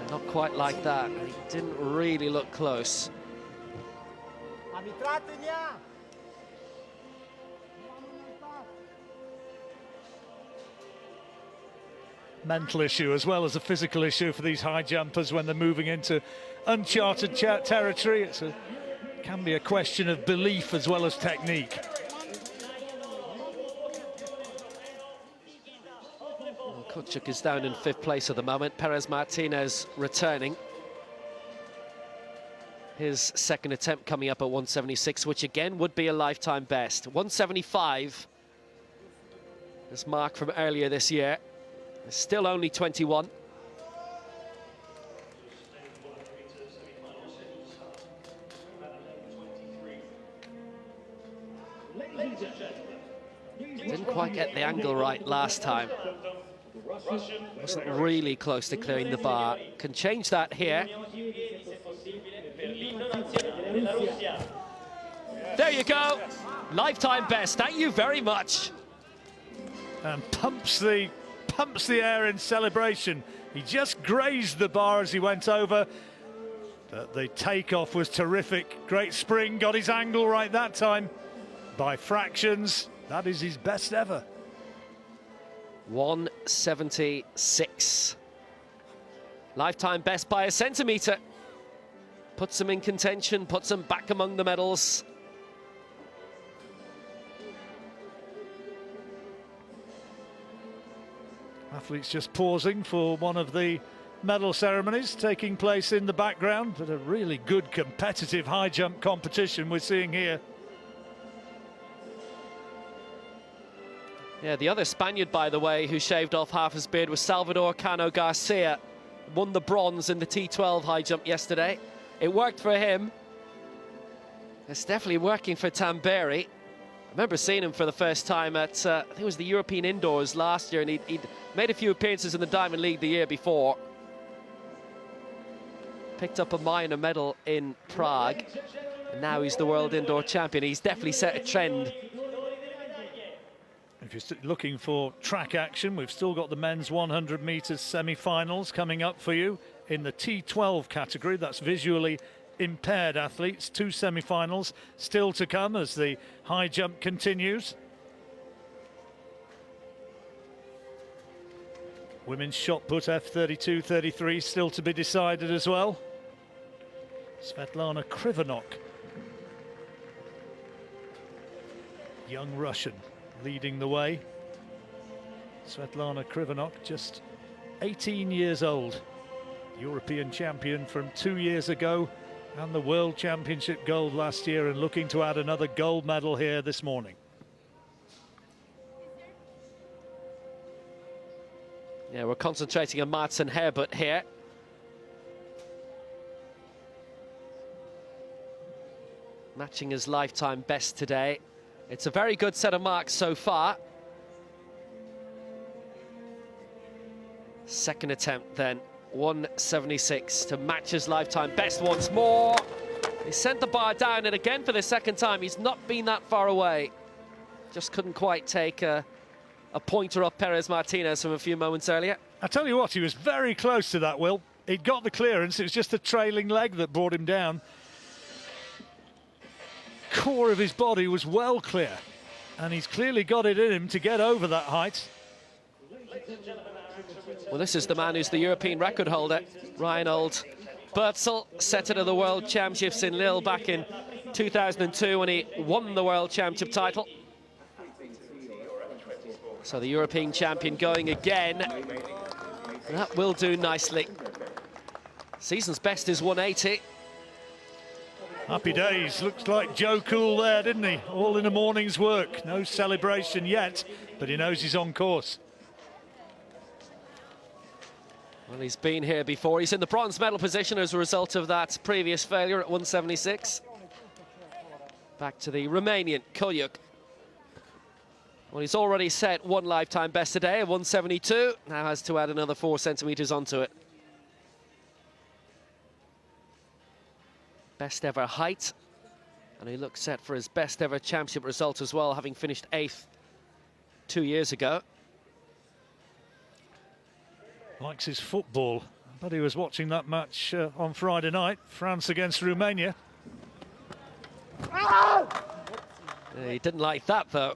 Speaker 3: Not quite like that. He didn't really look close.
Speaker 4: Mental issue as well as a physical issue for these high jumpers when they're moving into uncharted territory. Can be a question of belief as well as technique.
Speaker 3: Well, Kuchuk is down in 5th place at the moment. Perez Martinez returning. His 2nd attempt coming up at 176, which again would be a lifetime best. 175, this mark from earlier this year. Still only 21. Didn't quite get the angle right last time. Wasn't really close to clearing the bar. Can change that here. There you go. Lifetime best. Thank you very much.
Speaker 4: And pumps the air in celebration. He just grazed the bar as he went over, but the takeoff was terrific. Great spring, got his angle right that time. By fractions, that is his best ever.
Speaker 3: 176. Lifetime best by a centimetre. Puts him in contention, puts him back among the medals.
Speaker 4: Athletes just pausing for one of the medal ceremonies taking place in the background, but a really good competitive high jump competition we're seeing here.
Speaker 3: Yeah, the other Spaniard, by the way, who shaved off half his beard was Salvador Cano Garcia. Won the bronze in the T12 high jump yesterday. It worked for him. It's definitely working for Tamberi. I remember seeing him for the first time at, I think it was the European Indoors last year, and he'd made a few appearances in the Diamond League the year before. Picked up a minor medal in Prague, and now he's the world indoor champion. He's definitely set a trend.
Speaker 4: If you're looking for track action, we've still got the men's 100 metres semi-finals coming up for you in the T12 category. That's visually impaired athletes. 2 semi-finals still to come as the high jump continues. Women's shot put F32-33 still to be decided as well. Svetlana Krivanok, young Russian, leading the way. Svetlana Krivanok, just 18 years old, European champion from 2 years ago, and the World Championship gold last year, and looking to add another gold medal here this morning.
Speaker 3: Yeah, we're concentrating on Mats and Herbert here. Matching his lifetime best today. It's a very good set of marks so far. Second attempt then, 176 to match his lifetime best once more. He sent the bar down, and again for the second time, he's not been that far away. Just couldn't quite take a pointer off Perez Martinez from a few moments earlier.
Speaker 4: I tell you what, he was very close to that, Will. He'd got the clearance, it was just the trailing leg that brought him down. Core of his body was well clear, and he's clearly got it in him to get over that height.
Speaker 3: Well, this is the man who's the European record holder, Reinhold Bertzel, set it at the World Championships in Lille back in 2002 when he won the World Championship title. So the European champion going again. That will do nicely. Season's best is 180.
Speaker 4: Happy days. Looks like Joe Cool there, didn't he? All in the morning's work. No celebration yet, but he knows he's on course.
Speaker 3: Well, he's been here before. He's in the bronze medal position as a result of that previous failure at 176. Back to the Romanian Koyuk. Well, he's already set one lifetime best today of 172. Now has to add another 4 centimetres onto it. Best ever height, and he looks set for his best ever championship result as well, having finished 8th 2 years ago.
Speaker 4: Likes his football, but he was watching that match on Friday night, France against Romania.
Speaker 3: He didn't like that though.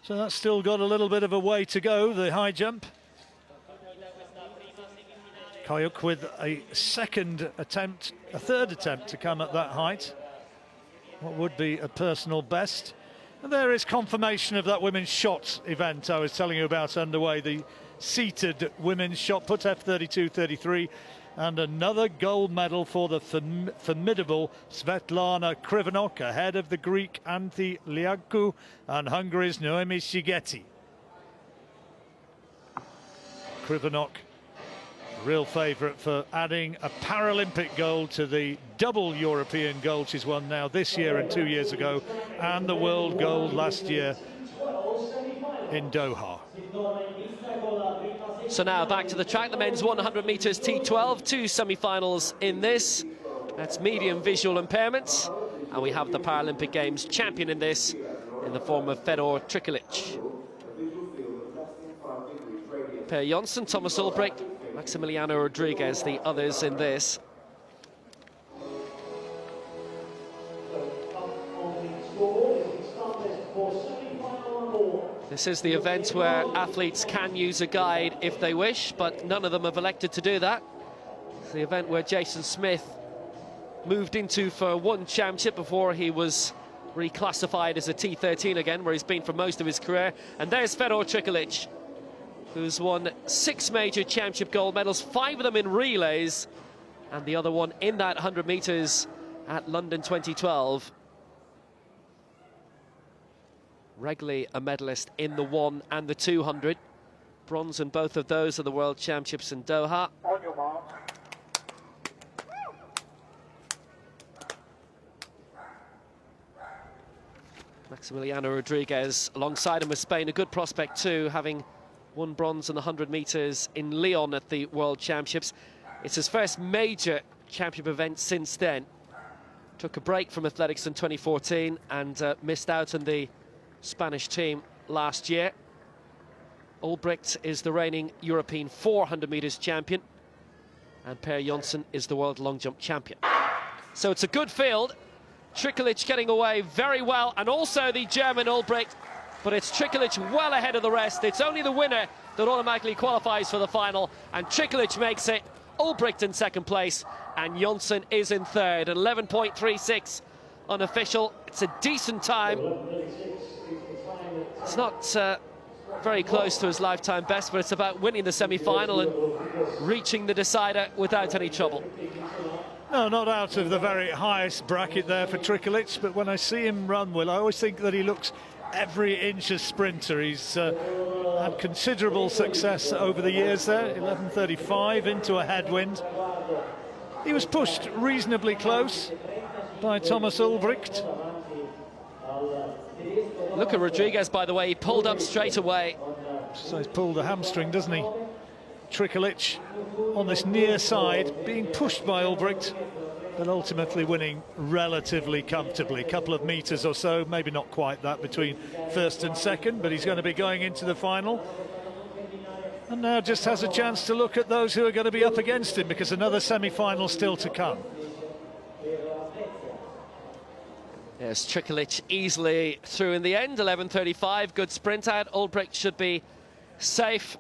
Speaker 4: So that's still got a little bit of a way to go, the high jump. Koyuk with a third attempt to come at that height. What would be a personal best. And there is confirmation of that women's shot event I was telling you about underway, the seated women's shot put F32-33, and another gold medal for the formidable Svetlana Krivanok, ahead of the Greek Antti Liaku and Hungary's Noemi Sigeti. Krivanok, real favourite for adding a Paralympic gold to the double European gold she's won now this year and 2 years ago, and the world gold last year in Doha.
Speaker 3: So now back to the track, the men's 100 metres T12, 2 semi-finals in this. That's medium visual impairments. And we have the Paralympic Games champion in this, in the form of Fedor Trikalic. Per Jonsson, Thomas Ulbricht, Maximiliano Rodriguez, the others in this. This is the event where athletes can use a guide if they wish, but none of them have elected to do that. It's the event where Jason Smith moved into for one championship before he was reclassified as a T13 again, where he's been for most of his career. And there's Fedor Trikalic, who's won 6 major championship gold medals, 5 of them in relays, and the other one in that 100 metres at London 2012. Regularly a medalist in the 1 and the 200. Bronze in both of those are the World Championships in Doha.
Speaker 5: On your mark.
Speaker 3: Maximiliano Rodriguez alongside him with Spain, a good prospect too, having won bronze in the 100 metres in Lyon at the World Championships. It's his first major championship event since then. Took a break from athletics in 2014 and missed out on the Spanish team last year. Ulbricht is the reigning European 400 metres champion, and Per Jonsson is the world long jump champion. So it's a good field. Trikalic getting away very well, and also the German Ulbricht, but it's Trikalic well ahead of the rest. It's only the winner that automatically qualifies for the final, and Trikalic makes it. Ulbricht in second place, and Jonsson is in third. 11.36 unofficial. It's a decent time. It's not very close to his lifetime best, but it's about winning the semi-final and reaching the decider without any trouble.
Speaker 4: No, not out of the very highest bracket there for Trikalic, but when I see him run, Will, I always think that he looks every inch a sprinter. He's had considerable success over the years there. 11.35 into a headwind. He was pushed reasonably close by Thomas Ulbricht.
Speaker 3: Look at Rodriguez, by the way, he pulled up straight away.
Speaker 4: So he's pulled a hamstring, doesn't he? Trikalic on this near side, being pushed by Ulbricht, but ultimately winning relatively comfortably. A couple of metres or so, maybe not quite that, between first and second, but he's going to be going into the final. And now just has a chance to look at those who are going to be up against him, because another semi-final still to come.
Speaker 3: Yes, Trikalic easily through in the end. 11.35, good sprint out. Ulbricht should be safe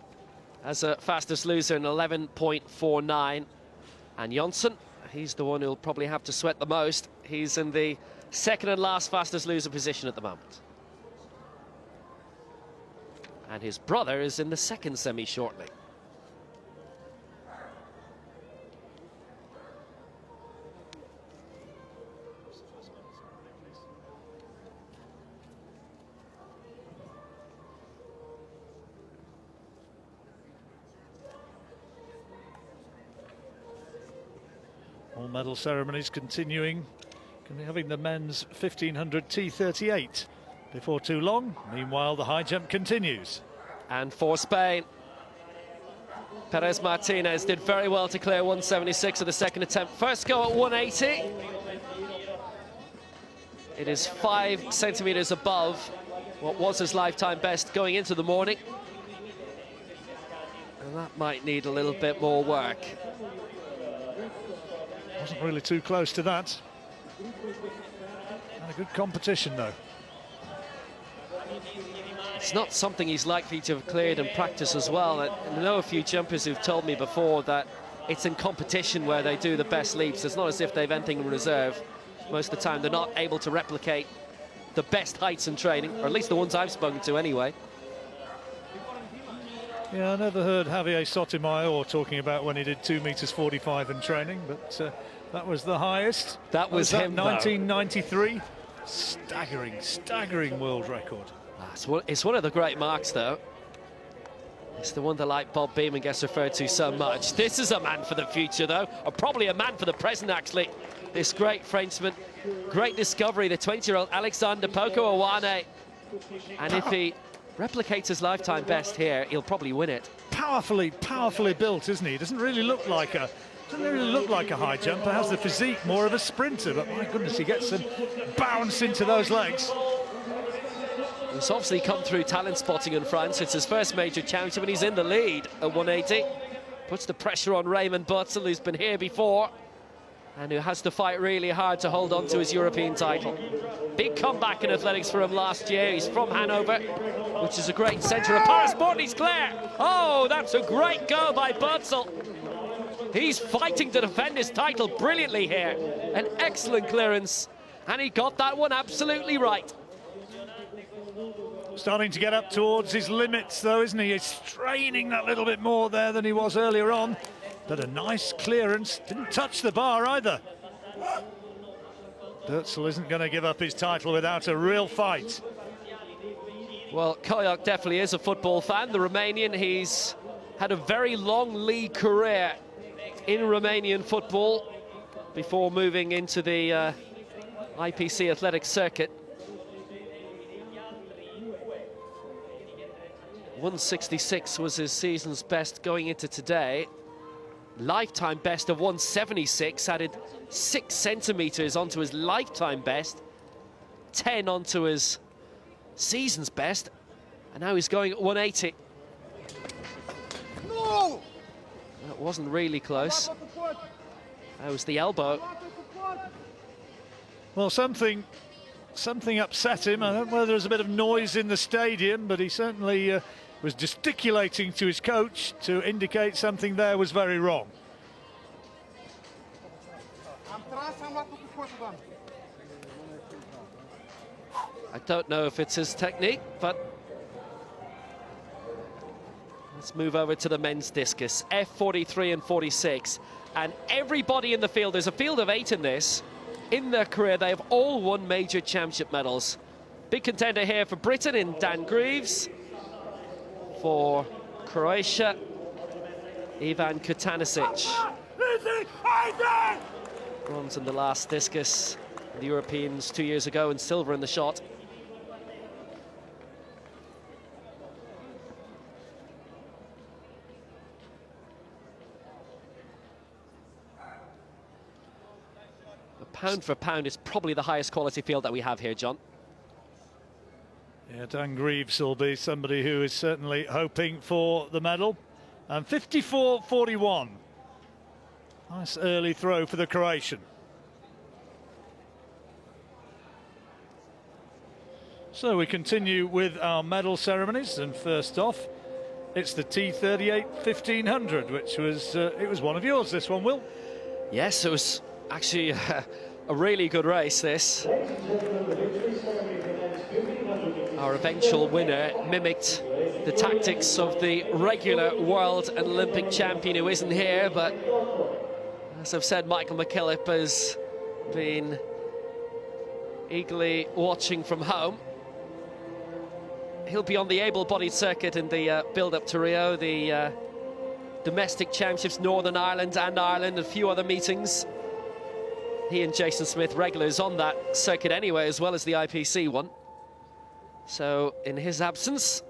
Speaker 3: as a fastest loser in 11.49. And Jonsson, he's the one who'll probably have to sweat the most. He's in the second and last fastest loser position at the moment. And his brother is in the second semi shortly.
Speaker 4: All medal ceremonies continuing. Going to be having the men's 1500 T38 before too long. Meanwhile, the high jump continues.
Speaker 3: And for Spain, Perez Martinez did very well to clear 176 at the second attempt. First go at 180. It is 5 centimetres above what was his lifetime best going into the morning. And that might need a little bit more work.
Speaker 4: Wasn't really too close to that. And a good competition, though.
Speaker 3: It's not something he's likely to have cleared in practice as well. I know a few jumpers who've told me before that it's in competition where they do the best leaps. It's not as if they've anything in reserve. Most of the time they're not able to replicate the best heights in training, or at least the ones I've spoken to anyway.
Speaker 4: Yeah, I never heard Javier Sotomayor talking about when he did 2 meters 45 in training, but that was the highest.
Speaker 3: That was him,
Speaker 4: 1993. Staggering world record.
Speaker 3: It's one of the great marks, though. It's the one that, like Bob Beamon, gets referred to so much. This is a man for the future, though, or probably a man for the present, actually. This great Frenchman, great discovery, the 20-year-old Alexander Poko-Awane. And if he replicates his lifetime best here, he'll probably win it.
Speaker 4: Powerfully built, isn't he? Doesn't really look like a high jumper. Has the physique more of a sprinter, but my goodness, he gets some bounce into those legs.
Speaker 3: He's obviously come through talent spotting in France. It's his first major championship, and he's in the lead at 180. Puts the pressure on Raymond Butzel, who's been here before and who has to fight really hard to hold on to his European title. Big comeback in athletics for him last year. He's from Hanover, which is a great centre of Paris. Mortley's clear. Oh, that's a great go by Butzel. He's fighting to defend his title brilliantly here. An excellent clearance, and he got that one absolutely right.
Speaker 4: Starting to get up towards his limits, though, isn't he? He's straining that little bit more there than he was earlier on. But a nice clearance. Didn't touch the bar either. Dürzel isn't going to give up his title without a real fight.
Speaker 3: Well, Koyok definitely is a football fan. The Romanian, he's had a very long league career in Romanian football before moving into the IPC Athletics circuit. 166 was his season's best going into today. Lifetime best of 176, added 6 centimetres onto his lifetime best, 10 onto his season's best, and now he's going at 180.
Speaker 5: No!
Speaker 3: That wasn't really close. That was the elbow.
Speaker 4: Well, something upset him. I don't know whether there was a bit of noise in the stadium, but he certainly was gesticulating to his coach to indicate something there was very wrong.
Speaker 3: I don't know if it's his technique, but let's move over to the men's discus. F43 and 46. And everybody in the field, there's a field of 8 in this. In their career, they have all won major championship medals. Big contender here for Britain in Dan Greaves. For Croatia, Ivan Kutanisic. Bronze in the last discus. The Europeans 2 years ago, and silver in the shot. Pound for pound, it's probably the highest quality field that we have here, John.
Speaker 4: Yeah, Dan Greaves will be somebody who is certainly hoping for the medal. And 54-41. Nice early throw for the Croatian. So we continue with our medal ceremonies, and first off, it's the T38 1500, which was it was one of yours, this one, Will.
Speaker 3: Yes, it was actually a really good race, this. Our eventual winner mimicked the tactics of the regular world and Olympic champion who isn't here, but as I've said, Michael McKillop has been eagerly watching from home. He'll be on the able-bodied circuit in the build-up to Rio, the domestic championships, Northern Ireland and Ireland, and a few other meetings. He and Jason Smith, regulars on that circuit anyway, as well as the IPC one. So in his absence,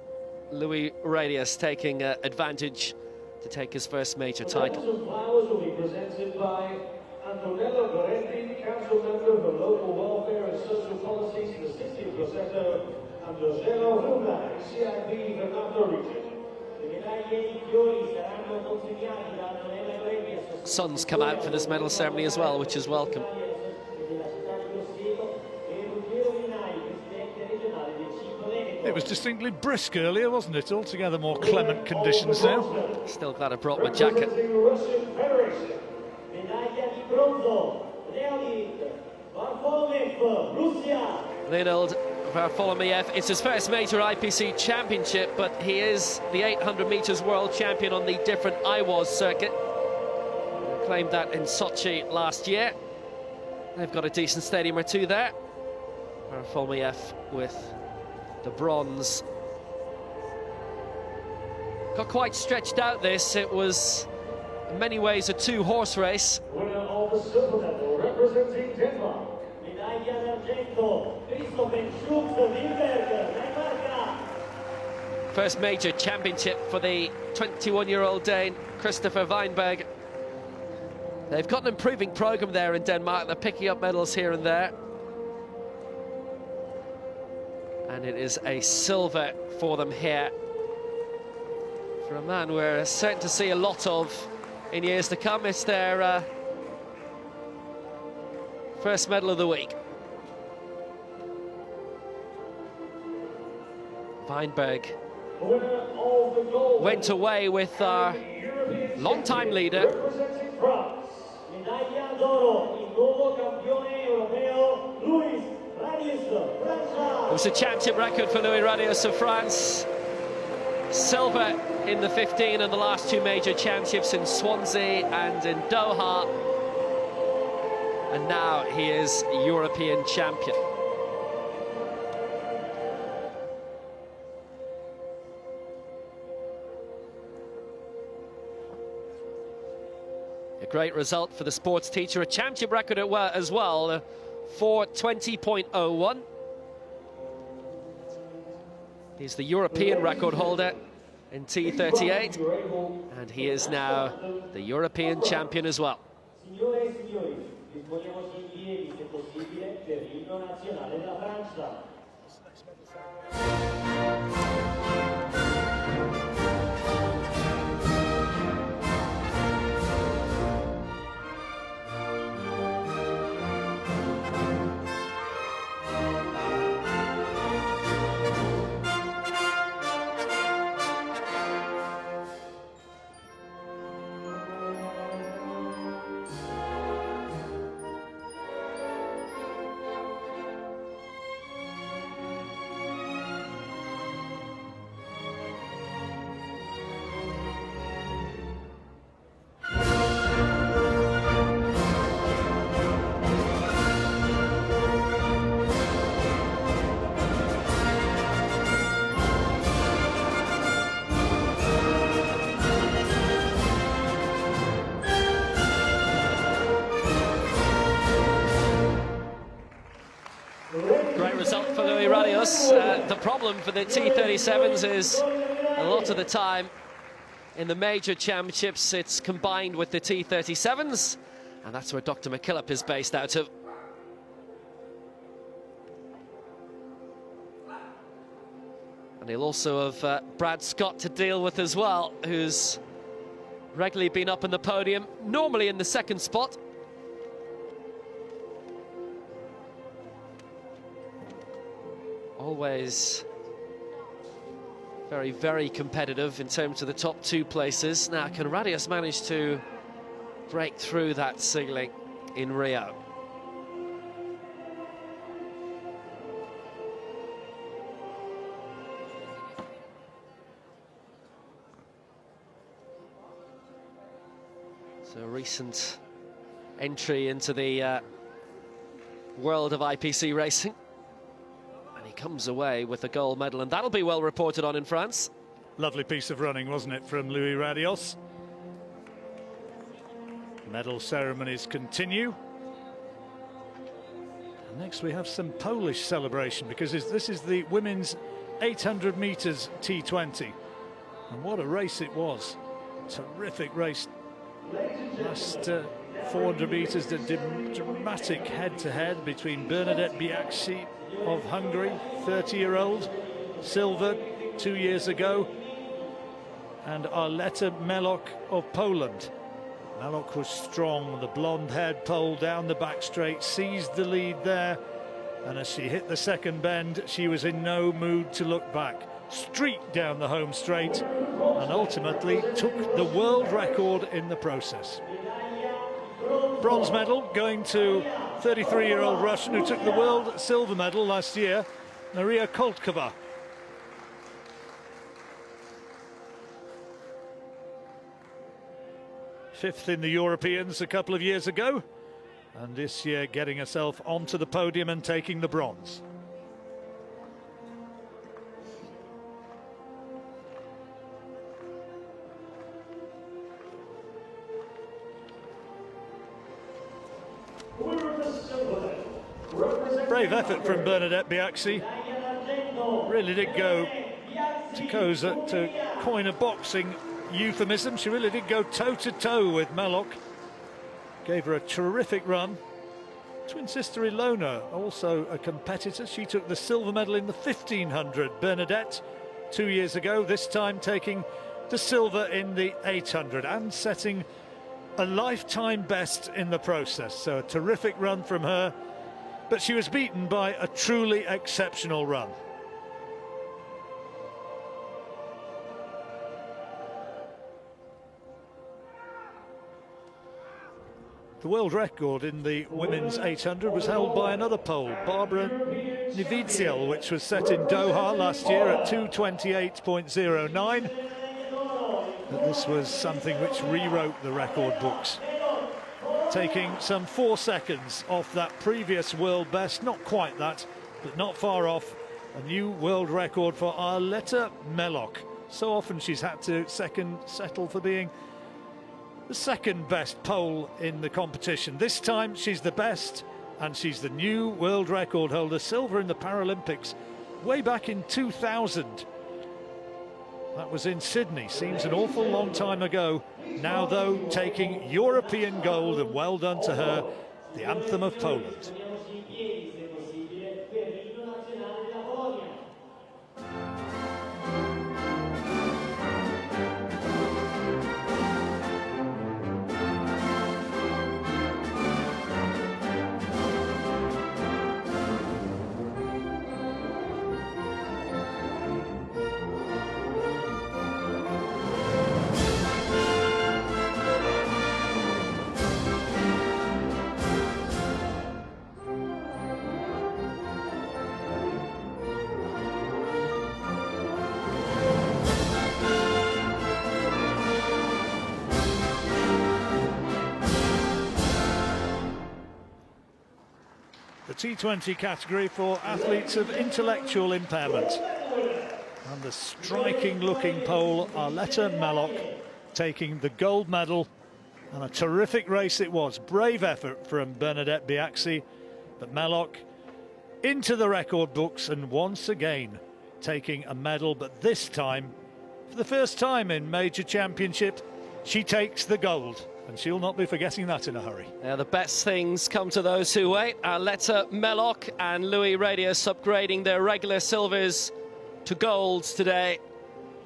Speaker 3: Louis Radius taking advantage to take his first major title.
Speaker 1: Flowers will be presented by Antonello Goretti, council member for local welfare and social policies in the city of Grosseto, and Grosseto Huna, CIP Bernardo region.
Speaker 3: Sons come out for this medal ceremony as well, which is welcome.
Speaker 4: It was distinctly brisk earlier, wasn't it? Altogether more clement conditions now.
Speaker 3: Still glad I brought my jacket. Leonid Varfolomeev, it's his first major IPC championship, but he is the 800 meters world champion on the different IWAS circuit. Claimed that in Sochi last year. They've got a decent stadium or two there. Varfolomeev with the bronze. Got quite stretched out this. It was in many ways a 2-horse race.
Speaker 1: Winner of the silver medal representing Denmark.
Speaker 3: First major championship for the 21-year-old Dane, Christopher Weinberg. They've got an improving programme there in Denmark. They're picking up medals here and there. And it is a silver for them here. For a man we're certain to see a lot of in years to come. It's their first medal of the week. Weinberg went away with our long-time leader,
Speaker 1: France. Medaglia d'oro, il nuovo campione europeo, Luis Radius, Francia.
Speaker 3: It was a championship record for Louis Radius of France. Silver in the 15 and the last two major championships in Swansea and in Doha. And now he is European champion. A great result for the sports teacher, a championship record as well, 4:20.01. He's the European record holder in T38, and he is now the European champion as well.
Speaker 1: Signore e signori, disponiamoci in piedi se possibile per l'inno nazionale della Francia.
Speaker 3: Great result for Louis Radius. The problem for the T37s is a lot of the time in the major championships it's combined with the T37s, and that's where Dr. McKillop is based out of. And he'll also have Brad Scott to deal with as well, who's regularly been up in the podium, normally in the second spot. Always very, very competitive in terms of the top two places. Now, can Radius manage to break through that ceiling in Rio? So, a recent entry into the world of IPC racing. He comes away with a gold medal, and that'll be well reported on in France.
Speaker 4: Lovely piece of running, wasn't it, from Louis Radius? Medal ceremonies continue. And next we have some Polish celebration, because this is the women's 800 metres T20. And what a race it was. Terrific race. Last 400 metres, the dramatic head-to-head between Bernadette Biaksi of Hungary, 30-year-old, silver 2 years ago, and Arleta Melok of Poland. Melok was strong, the blonde-haired pole down the back straight, seized the lead there, and as she hit the second bend, she was in no mood to look back. Streaked down the home straight, and ultimately took the world record in the process. Bronze medal going to 33-year-old Russian who took the world silver medal last year, Maria Koltkova. Fifth in the Europeans a couple of years ago, and this year getting herself onto the podium and taking the bronze. Brave effort from Bernadette Biaksi. Really did go to coin a boxing euphemism. She really did go toe-to-toe with Melok. Gave her a terrific run. Twin sister Ilona, also a competitor. She took the silver medal in the 1500, Bernadette, 2 years ago. This time taking the silver in the 800 and setting a lifetime best in the process. So a terrific run from her. But she was beaten by a truly exceptional run. The world record in the women's 800 was held by another Pole, Barbara Niewidziel, which was set in Doha last year at 2:28.09. But this was something which rewrote the record books, taking some 4 seconds off that previous world best. Not quite that, but not far off. A new world record for Arletta Mellock. So often she's had to settle for being the second best pole in the competition. This time she's the best, and she's the new world record holder. Silver in the Paralympics way back in 2000. That was in Sydney. Seems an awful long time ago. Now, though, taking European gold, and well done to her, the anthem of Poland. The T20 category for athletes of intellectual impairment. And the striking-looking pole, Arletta Mellock, taking the gold medal. And a terrific race it was. Brave effort from Bernadette Biaxi, but Mellock into the record books and once again taking a medal. But this time, for the first time in major championship, she takes the gold. And she'll not be forgetting that in a hurry.
Speaker 3: Yeah, the best things come to those who wait. Arletta Mellock and Louis Radius upgrading their regular silvers to golds today.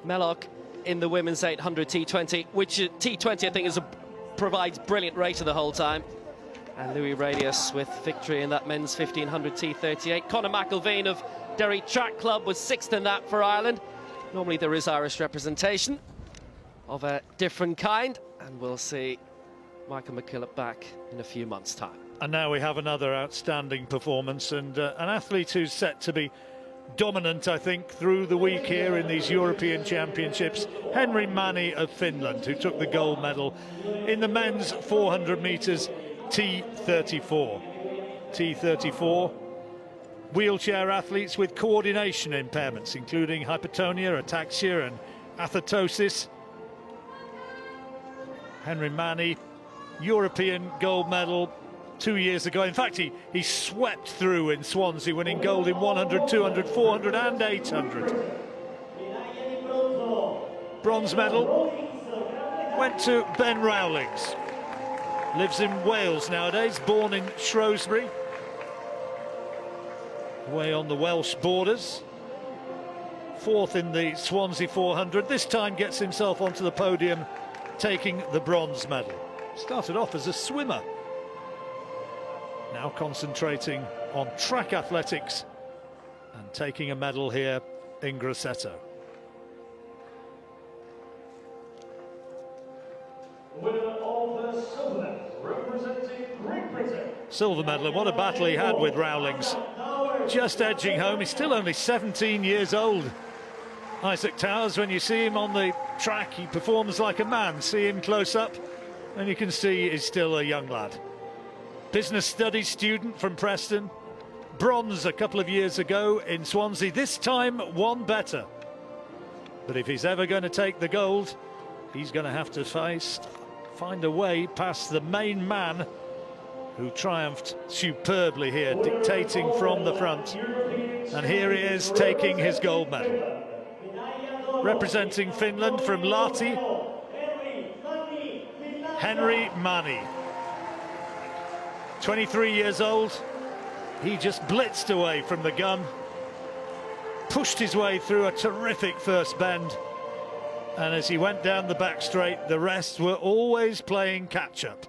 Speaker 3: Mellock in the women's 800 T20, which T20 I think provides brilliant racing the whole time. And Louis Radius with victory in that men's 1500 T38. Conor McIlveen of Derry Track Club was 6th in that for Ireland. Normally there is Irish representation of a different kind, and we'll see Michael McKillop back in a few months' time.
Speaker 4: And now we have another outstanding performance, and an athlete who's set to be dominant, I think, through the week here in these European Championships. Henri Mani of Finland, who took the gold medal in the men's 400 metres T34. T34, wheelchair athletes with coordination impairments, including hypotonia, ataxia and athetosis. Henri Mani, European gold medal 2 years ago. In fact, he swept through in Swansea, winning gold in 100, 200, 400 and 800. Bronze medal went to Ben Rowlings. Lives in Wales nowadays, born in Shrewsbury, away on the Welsh borders. 4th in the Swansea 400. This time gets himself onto the podium, taking the bronze medal. Started off as a swimmer, now concentrating on track athletics and taking a medal here in Grosseto.
Speaker 1: Winner of the silver medal, representing Great Britain.
Speaker 4: Silver medal, and what a battle he had with Rowlings. Just edging home. He's still only 17 years old. Isaac Towers, when you see him on the track, he performs like a man. See him close up and you can see he's still a young lad. Business studies student from Preston. Bronze a couple of years ago in Swansea. This time one better. But if he's ever going to take the gold, he's going to have to find a way past the main man who triumphed superbly here, dictating from the front. And here he is taking his gold medal. Representing Finland from Lahti, Henri Mani. 23 years old. He just blitzed away from the gun, pushed his way through a terrific first bend, and as he went down the back straight, the rest were always playing catch-up,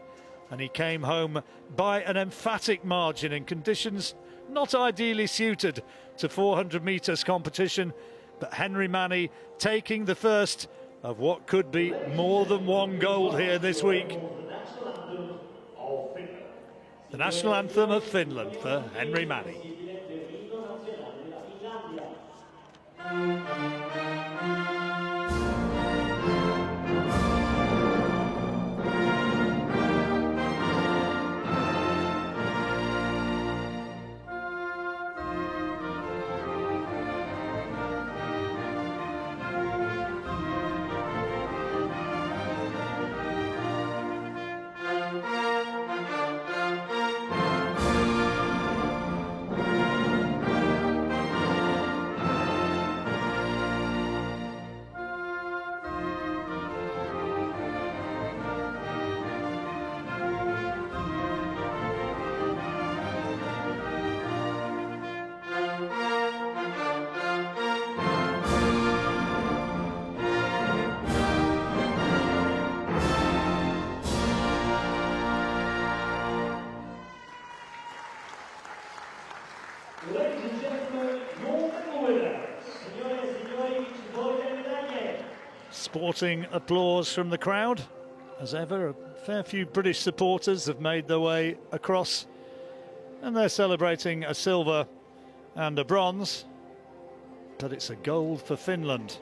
Speaker 4: and he came home by an emphatic margin in conditions not ideally suited to 400 metres competition. But Henri Mani taking the first of what could be more than one gold here this week.
Speaker 1: The national anthem of
Speaker 4: The national anthem of Finland for Henry Manni.
Speaker 1: Ladies and gentlemen, your medal winner. Signore e signori, voi le medaglie.
Speaker 4: Sporting applause from the crowd. As ever, a fair few British supporters have made their way across, and they're celebrating a silver and a bronze, but it's a gold for Finland,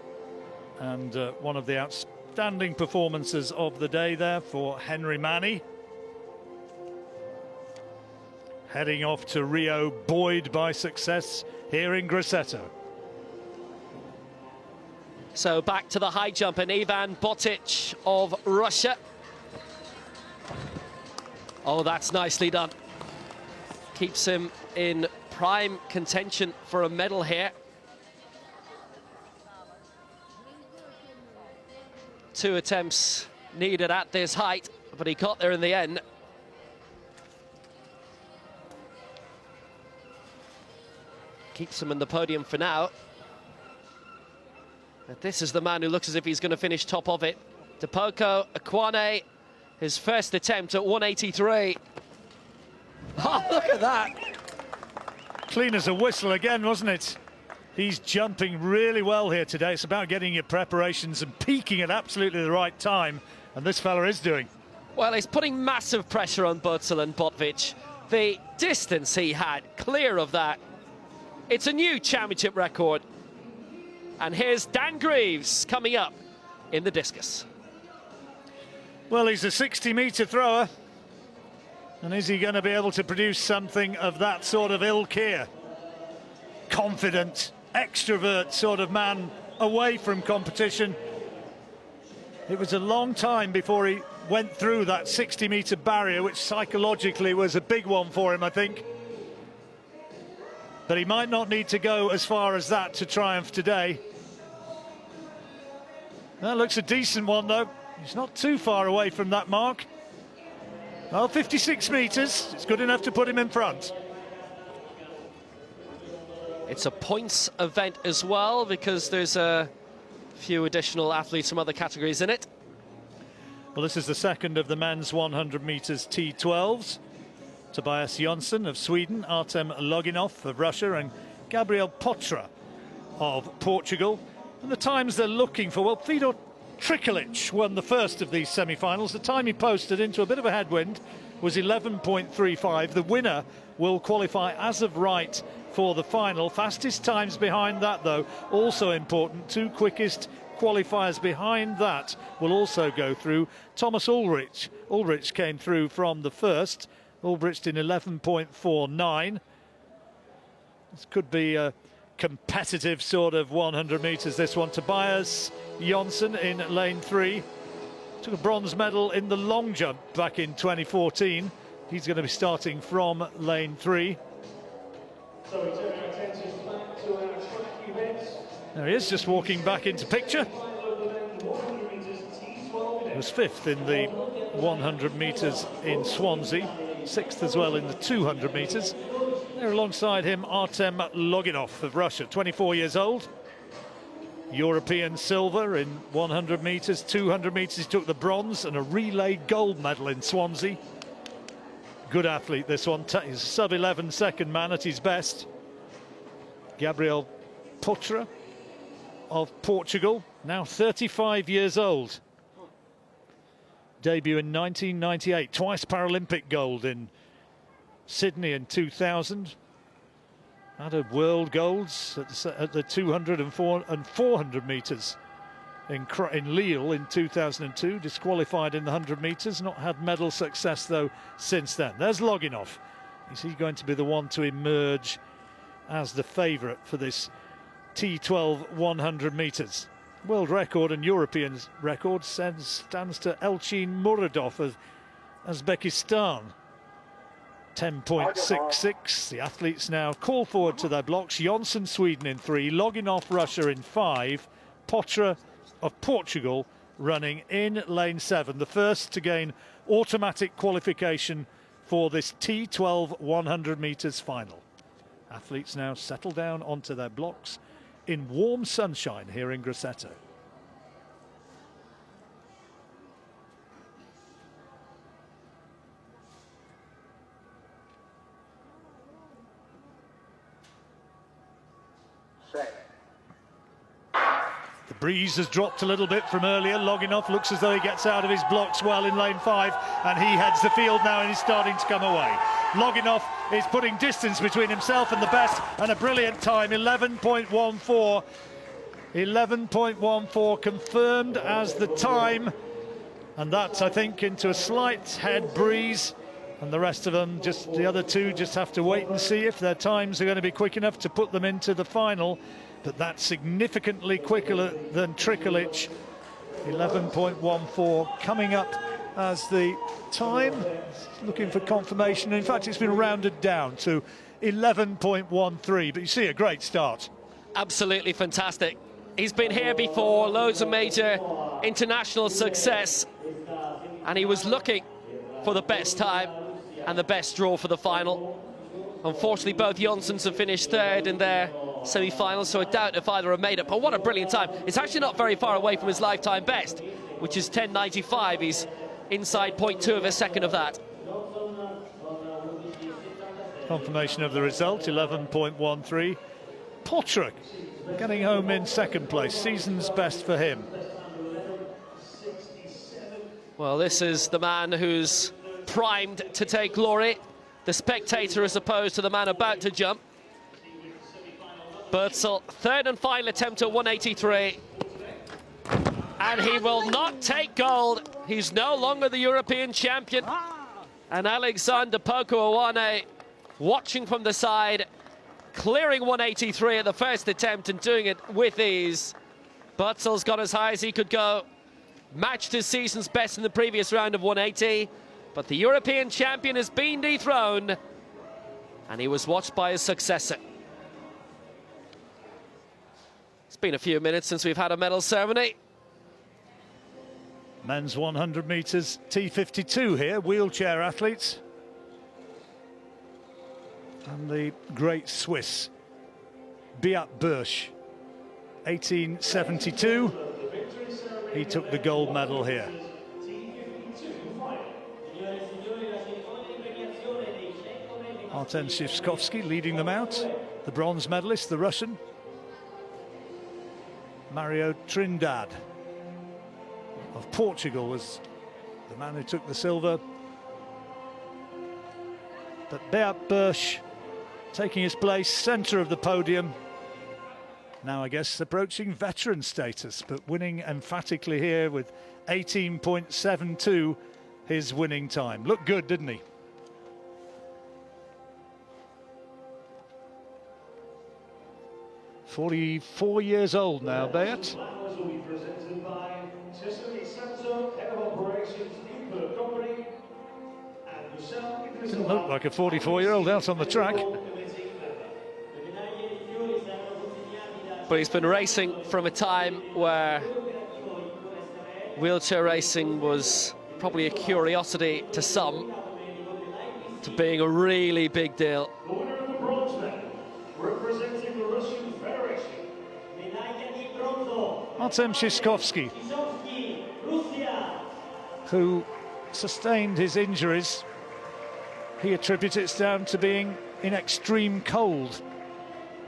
Speaker 4: and one of the outstanding performances of the day there for Henry Manni. Heading off to Rio, buoyed by success here in Grosseto.
Speaker 3: So back to the high jump, and Ivan Botic of Russia. Oh, that's nicely done. Keeps him in prime contention for a medal here. 2 attempts needed at this height, but he got there in the end. Keeps him in the podium for now. But this is the man who looks as if he's going to finish top of it. Tepoko Akwane, his first attempt at 183. Oh, look at that.
Speaker 4: Clean as a whistle again, wasn't it? He's jumping really well here today. It's about getting your preparations and peaking at absolutely the right time, and this fella is doing.
Speaker 3: Well, he's putting massive pressure on Butzel and Botvic. The distance he had, clear of that. It's a new championship record. And here's Dan Greaves coming up in the discus.
Speaker 4: Well, he's a 60-metre thrower. And is he going to be able to produce something of that sort of ilk here? Confident, extrovert sort of man away from competition. It was a long time before he went through that 60-metre barrier, which psychologically was a big one for him, I think. But he might not need to go as far as that to triumph today. That looks a decent one, though. He's not too far away from that mark. Well, 56 metres. It's good enough to put him in front.
Speaker 3: It's a points event as well, because there's a few additional athletes from other categories in it.
Speaker 4: Well, this is the second of the men's 100 metres T12s. Tobias Jonsson of Sweden, Artem Loginov of Russia, and Gabriel Potra of Portugal. And the times they're looking for, well, Fedor Trikalic won the first of these semi-finals. The time he posted into a bit of a headwind was 11.35. The winner will qualify as of right for the final. Fastest times behind that, though, also important. 2 quickest qualifiers behind that will also go through. Thomas Ulrich. Ulrich came through from the first. Ulbricht in 11.49. This could be a competitive sort of 100 metres, this one. Tobias Jonsson in lane 3. Took a bronze medal in the long jump back in 2014. He's going to be starting from lane 3.
Speaker 1: So we turn our attention back to our track events.
Speaker 4: There he is, just walking back into picture. He was 5th in the 100 metres in Swansea. 6th as well in the 200 metres. There alongside him, Artem Loginov of Russia, 24 years old. European silver in 100 metres, 200 metres he took the bronze, and a relay gold medal in Swansea. Good athlete, this one. He's a sub-11 second man at his best. Gabriel Potra of Portugal, now 35 years old. Debut in 1998, twice Paralympic gold in Sydney in 2000. Had a world golds at the 200 and 400 metres in Lille in 2002. Disqualified in the 100 metres. Not had medal success though since then. There's Loginov. Is he going to be the one to emerge as the favourite for this T12 100 metres? World record and European record stands to Elchin Muradov of Uzbekistan. 10.66. The athletes now call forward to their blocks. Jonsson, Sweden in 3. Loginov, Russia in 5. Potra of Portugal running in lane 7. The first to gain automatic qualification for this T12 100 metres final. Athletes now settle down onto their blocks in warm sunshine here in Grosseto. The breeze has dropped a little bit from earlier. Loginov looks as though he gets out of his blocks well in lane 5, and he heads the field now and he's starting to come away. Loginov is putting distance between himself and the best, and a brilliant time, 11.14. 11.14 confirmed as the time, and that's, I think, into a slight head breeze, and the rest of them, just the other two, just have to wait and see if their times are going to be quick enough to put them into the final. But that's significantly quicker than Trikolic. 11.14 coming up as the time. Looking for confirmation. In fact, it's been rounded down to 11.13. But you see a great start.
Speaker 3: Absolutely fantastic. He's been here before, loads of major international success, and he was looking for the best time and the best draw for the final. Unfortunately, both Jonssons have finished third in their semi-final, so I doubt if either have made it. But what a brilliant time. It's actually not very far away from his lifetime best, which is 10.95. He's inside 0.2 of a second of that.
Speaker 4: Confirmation of the result, 11.13. Potra getting home in second place. Season's best for him.
Speaker 3: Well, this is the man who's primed to take glory. The spectator as opposed to the man about to jump. Bertzel, third and final attempt at 183. And he will not take gold. He's no longer the European champion. And Alexander Pokuawane watching from the side, clearing 183 at the first attempt and doing it with ease. Bertzel's got as high as he could go. Matched his season's best in the previous round of 180. But the European champion has been dethroned, and he was watched by his successor. It's been a few minutes since we've had a medal ceremony.
Speaker 4: Men's 100 metres, T52 here, wheelchair athletes. And the great Swiss, Beat Bursch, 1872. He took the gold medal here. Artem Shishkovsky leading them out. The bronze medalist, the Russian. Mario Trindade of Portugal was the man who took the silver. But Beat Bursch taking his place, centre of the podium. Now, I guess, approaching veteran status, but winning emphatically here with 18.72, his winning time. Looked good, didn't he? "44 years old now, Beat." Didn't look like a 44-year-old out on the track.
Speaker 3: But he's been racing from a time where wheelchair racing was probably a curiosity to some, to being a really big deal.
Speaker 4: Artem Shishkovsky, who sustained his injuries, he attributes it down to being in extreme cold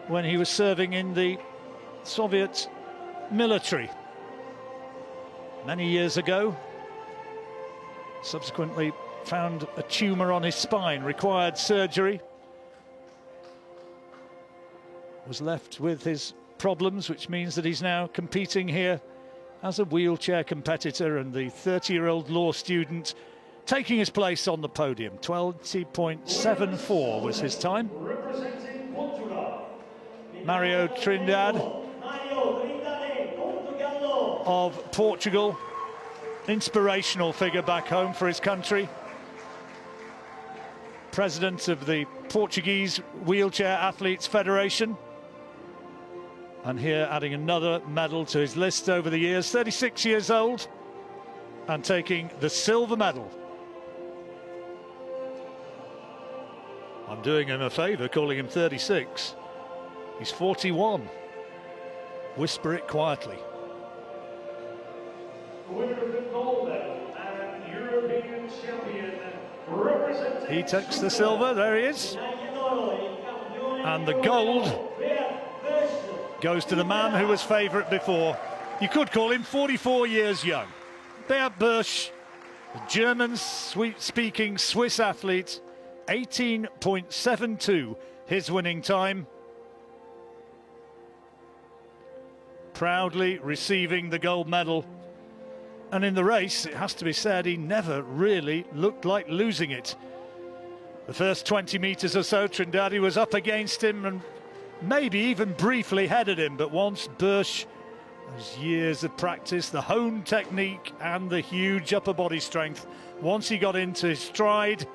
Speaker 4: when he was serving in the Soviet military many years ago. Subsequently found a tumour on his spine, required surgery. Was left with his problems, which means that he's now competing here as a wheelchair competitor, and the 30-year-old law student taking his place on the podium. 20.74 was his time. Mario Trindade of Portugal, inspirational figure back home for his country. President of the Portuguese Wheelchair Athletes Federation. And here adding another medal to his list over the years. 36 years old and taking the silver medal. I'm doing him a favour calling him 36. He's 41. Whisper it quietly.
Speaker 6: Winner of the gold medal and European champion representing.
Speaker 4: He takes the silver, there he is. And the gold goes to the man who was favourite before. You could call him 44 years young. Beat Busch, the German-speaking Swiss athlete, 18.72 his winning time. Proudly receiving the gold medal. And in the race, it has to be said, he never really looked like losing it. The first 20 metres or so, Trindade was up against him and maybe even briefly headed him, but once Busch, those years of practice, the honed technique and the huge upper body strength, once he got into his stride,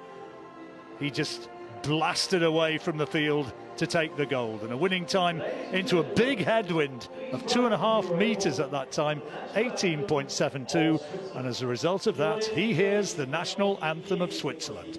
Speaker 4: he just blasted away from the field to take the gold. And a winning time into a big headwind of 2.5 metres at that time, 18.72. And as a result of that, he hears the national anthem of Switzerland.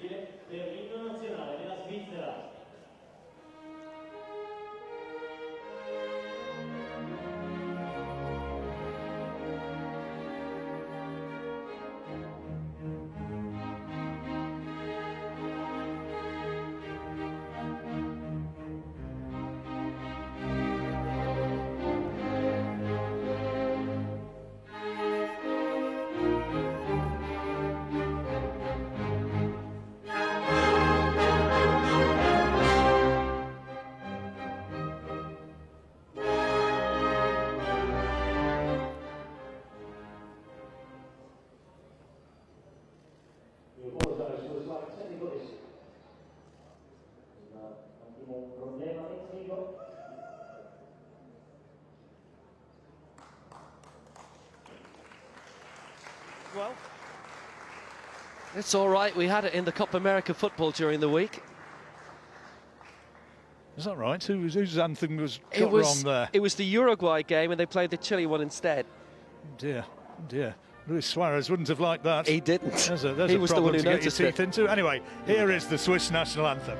Speaker 3: Well, it's all right. We had it in the Copa America football during the week.
Speaker 4: Is that right? Whose anthem was wrong there?
Speaker 3: It was the Uruguay game, and they played the Chile one instead.
Speaker 4: Dear, dear. Luis Suarez wouldn't have liked that.
Speaker 3: He didn't.
Speaker 4: There's
Speaker 3: He
Speaker 4: a
Speaker 3: was the
Speaker 4: problem
Speaker 3: one who
Speaker 4: to get your
Speaker 3: noticed
Speaker 4: teeth
Speaker 3: it.
Speaker 4: into. Anyway, here is the Swiss national anthem.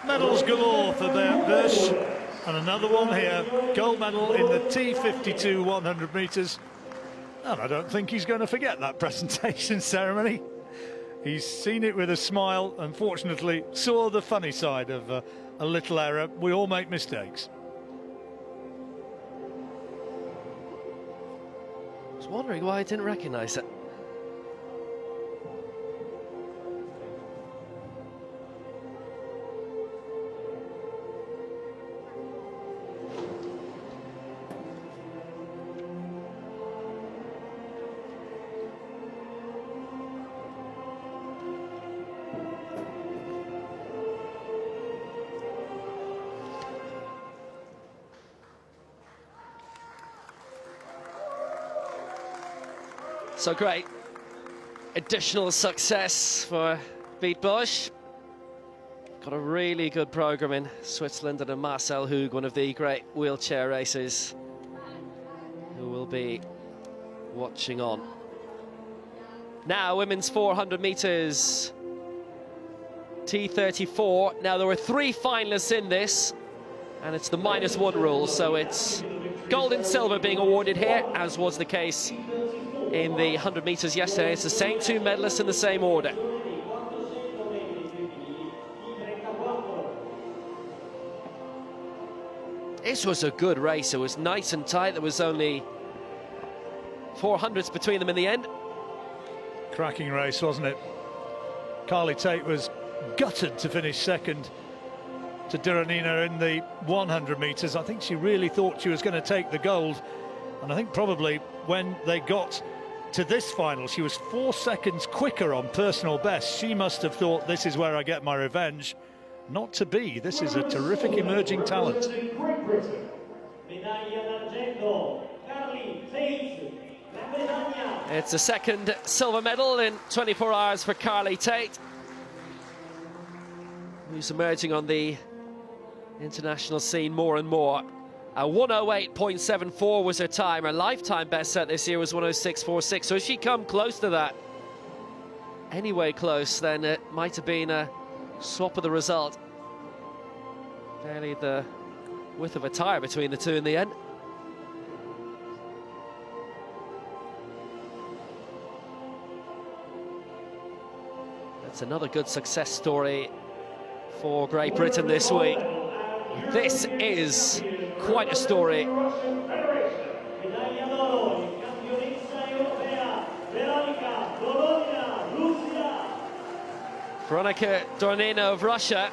Speaker 4: Medals galore for Beat Busch, and another one here, gold medal in the T52 100 metres. And I don't think he's going to forget that presentation ceremony. He's seen it with a smile, unfortunately saw the funny side of a little error. We all make mistakes.
Speaker 3: I was wondering why I didn't recognise it. So great additional success for Beat Bosch. Got a really good programme in Switzerland, and a Marcel Hug, one of the great wheelchair racers, who will be watching on. Now, women's 400 metres, T34. Now, there were 3 finalists in this, and it's the -1 rule, so it's gold and silver being awarded here, as was the case in the 100 metres yesterday. It's the same 2 medalists in the same order. This was a good race. It was nice and tight. There was only 400s between them in the end.
Speaker 4: Cracking race, wasn't it? Carly Tate was gutted to finish second to Duranina in the 100 metres. I think she really thought she was going to take the gold. And I think probably when they got to this final, she was 4 seconds quicker on personal best. She must have thought, this is where I get my revenge. Not to be. This is a terrific emerging talent.
Speaker 3: It's a second silver medal in 24 hours for Carly Tate, who's emerging on the international scene more and more. 108.74 was her time. Her lifetime best set this year was 106.46. So if she come close to that, anyway close, then it might have been a swap of the result. Barely the width of a tyre between the two in the end. That's another good success story for Great Britain this week. This is quite a story. Veronika Dornina of Russia,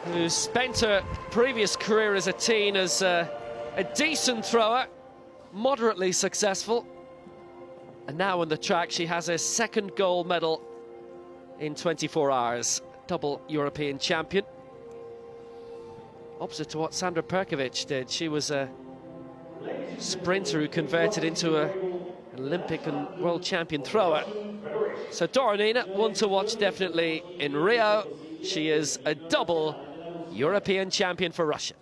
Speaker 3: who spent her previous career as a teen as a decent thrower, moderately successful, and now on the track she has a second gold medal in 24 hours, double European champion. Opposite to what Sandra Perkovic did. She was a sprinter who converted into an Olympic and world champion thrower. So Dornina, one to watch definitely in Rio. She is a double European champion for Russia.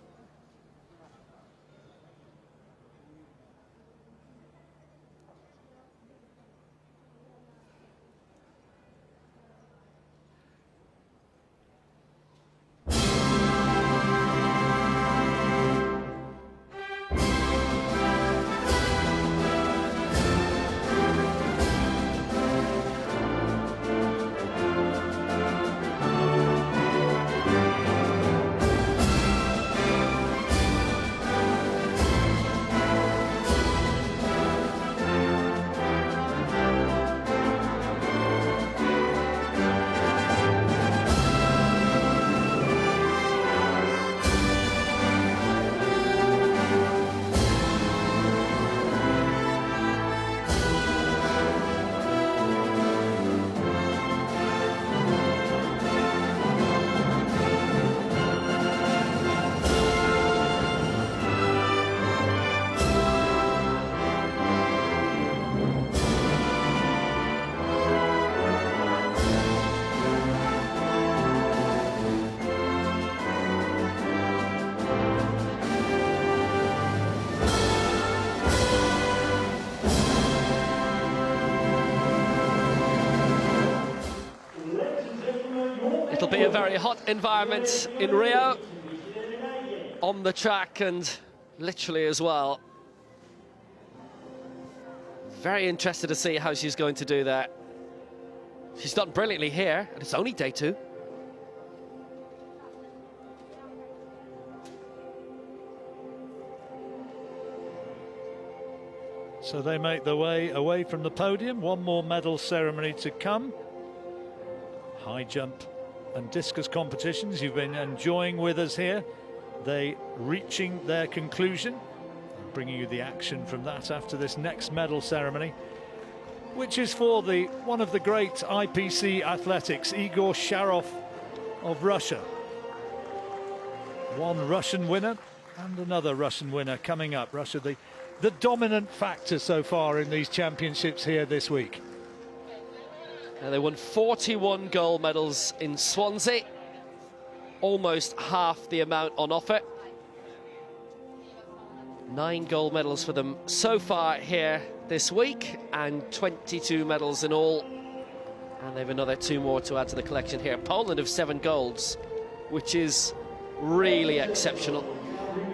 Speaker 3: It'll be a very hot environment in Rio, on the track and literally as well. Very interested to see how she's going to do that. She's done brilliantly here, and it's only day 2.
Speaker 4: So they make their way away from the podium. One more medal ceremony to come. High jump and discus competitions you've been enjoying with us here. They reaching their conclusion. I'm bringing you the action from that after this next medal ceremony, which is for one of the great IPC athletics, Igor Sharov of Russia. One Russian winner and another Russian winner coming up. Russia, the the dominant factor so far in these championships here this week.
Speaker 3: And they won 41 gold medals in Swansea, almost half the amount on offer. 9 gold medals for them so far here this week, and 22 medals in all. And they've another 2 more to add to the collection here. Poland have 7 golds, which is really exceptional.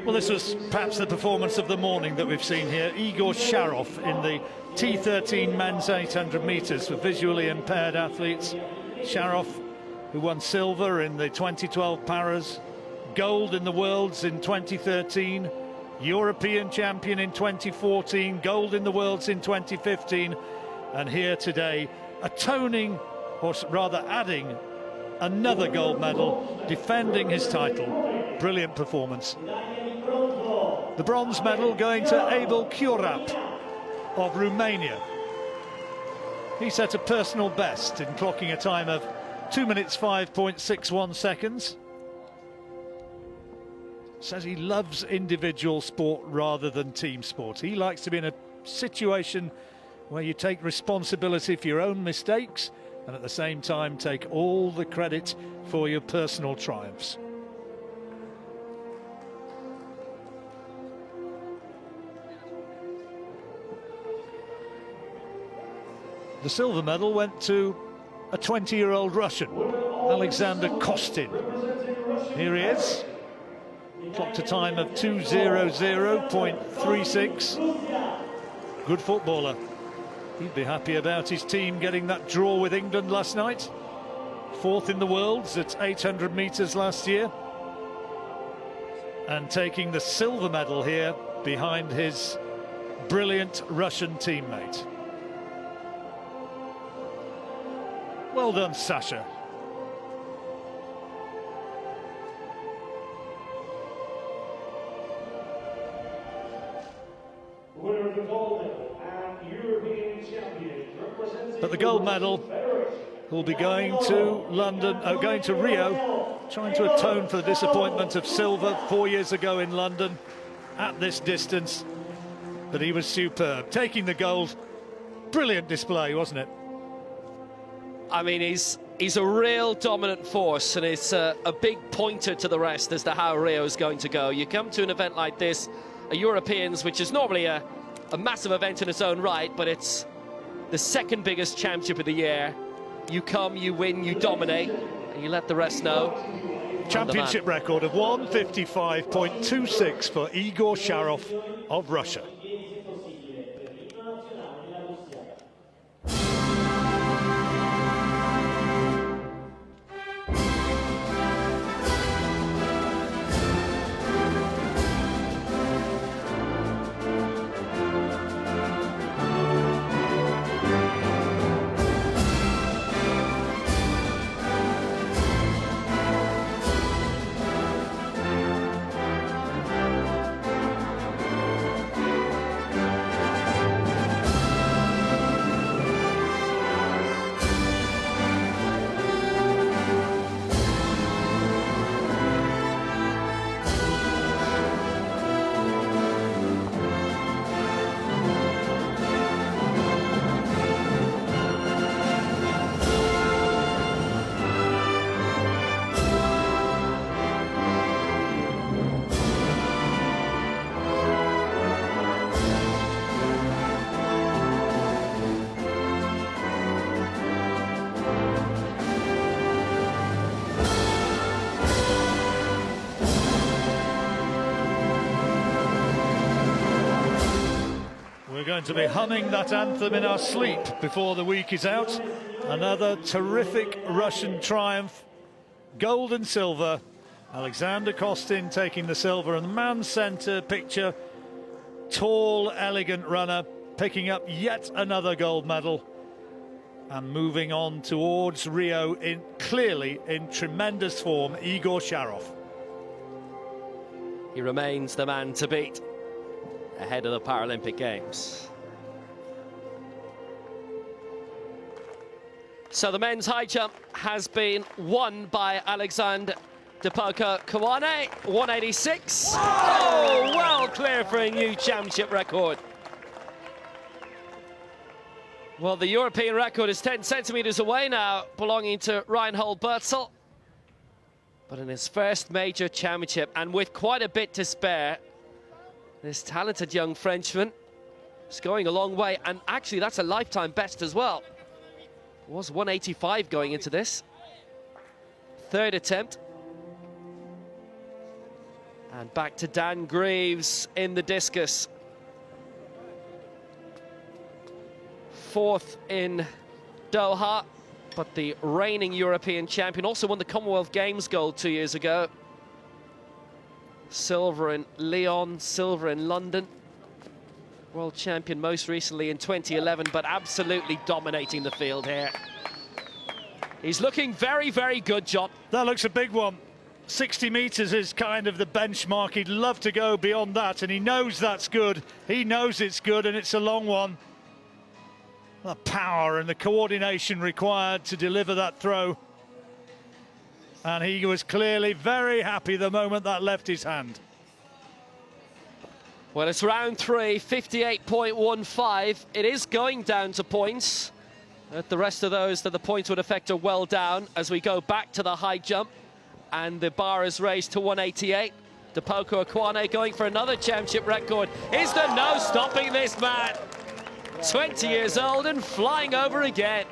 Speaker 4: Well, this was perhaps the performance of the morning that we've seen here. Igor Sharov in the T13 men's 800 metres for visually impaired athletes. Sharov, who won silver in the 2012 Paras, gold in the Worlds in 2013, European champion in 2014, gold in the Worlds in 2015, and here today, atoning, or rather adding, another gold medal, defending his title. Brilliant performance. The bronze medal going to Abel Curap of Romania. He set a personal best in clocking a time of 2 minutes 5.61 seconds. Says he loves individual sport rather than team sport. He likes to be in a situation where you take responsibility for your own mistakes and at the same time take all the credit for your personal triumphs. The silver medal went to a 20-year-old Russian, Alexander Kostin. Here he is. Clocked a time of 2:00.36. Good footballer. He'd be happy about his team getting that draw with England last night. 4th in the Worlds at 800 metres last year. And taking the silver medal here behind his brilliant Russian teammate. Well done, Sasha.
Speaker 6: Winner of the gold medal and European champion representing...
Speaker 4: But the gold medal will be going to London, going to Rio, trying to atone for the disappointment of silver 4 years ago in London at this distance. But he was superb, taking the gold. Brilliant display, wasn't it?
Speaker 3: I mean, he's a real dominant force, and it's a big pointer to the rest as to how Rio is going to go. You come to an event like this, a Europeans, which is normally a massive event in its own right, but it's the 2nd biggest championship of the year. You come, you win, you dominate, and you let the rest know.
Speaker 4: Championship record of 1:55.26 for Igor Sharov of Russia. Going to be humming that anthem in our sleep before the week is out. Another terrific Russian triumph. Gold and silver. Alexander Kostin taking the silver, and the man centre picture. Tall, elegant runner picking up yet another gold medal and moving on towards Rio clearly in tremendous form. Igor Sharov.
Speaker 3: He remains the man to beat ahead of the Paralympic Games. So the men's high jump has been won by Alexander Depoko Kawane, 186. Oh, well clear for a new championship record. Well, the European record is 10 centimetres away now, belonging to Reinhold Bertzel. But in his first major championship, and with quite a bit to spare, this talented young Frenchman is going a long way. And actually, that's a lifetime best as well. It was 185 going into this. Third attempt. And back to Dan Greaves in the discus. Fourth in Doha, but the reigning European champion, also won the Commonwealth Games gold 2 years ago. Silver in Lyon, silver in London. World champion most recently in 2011, but absolutely dominating the field here. He's looking very, very good, John.
Speaker 4: That looks a big one. 60 metres is kind of the benchmark. He'd love to go beyond that, and he knows that's good. He knows it's good, and it's a long one. The power and the coordination required to deliver that throw. And he was clearly very happy the moment that left his hand.
Speaker 3: Well, it's round 3, 58.15. It is going down to points. The rest of those that the points would affect are well down as we go back to the high jump. And the bar is raised to 188. Depoko Akwane going for another championship record. Is there no stopping this man? 20 years old and flying over again.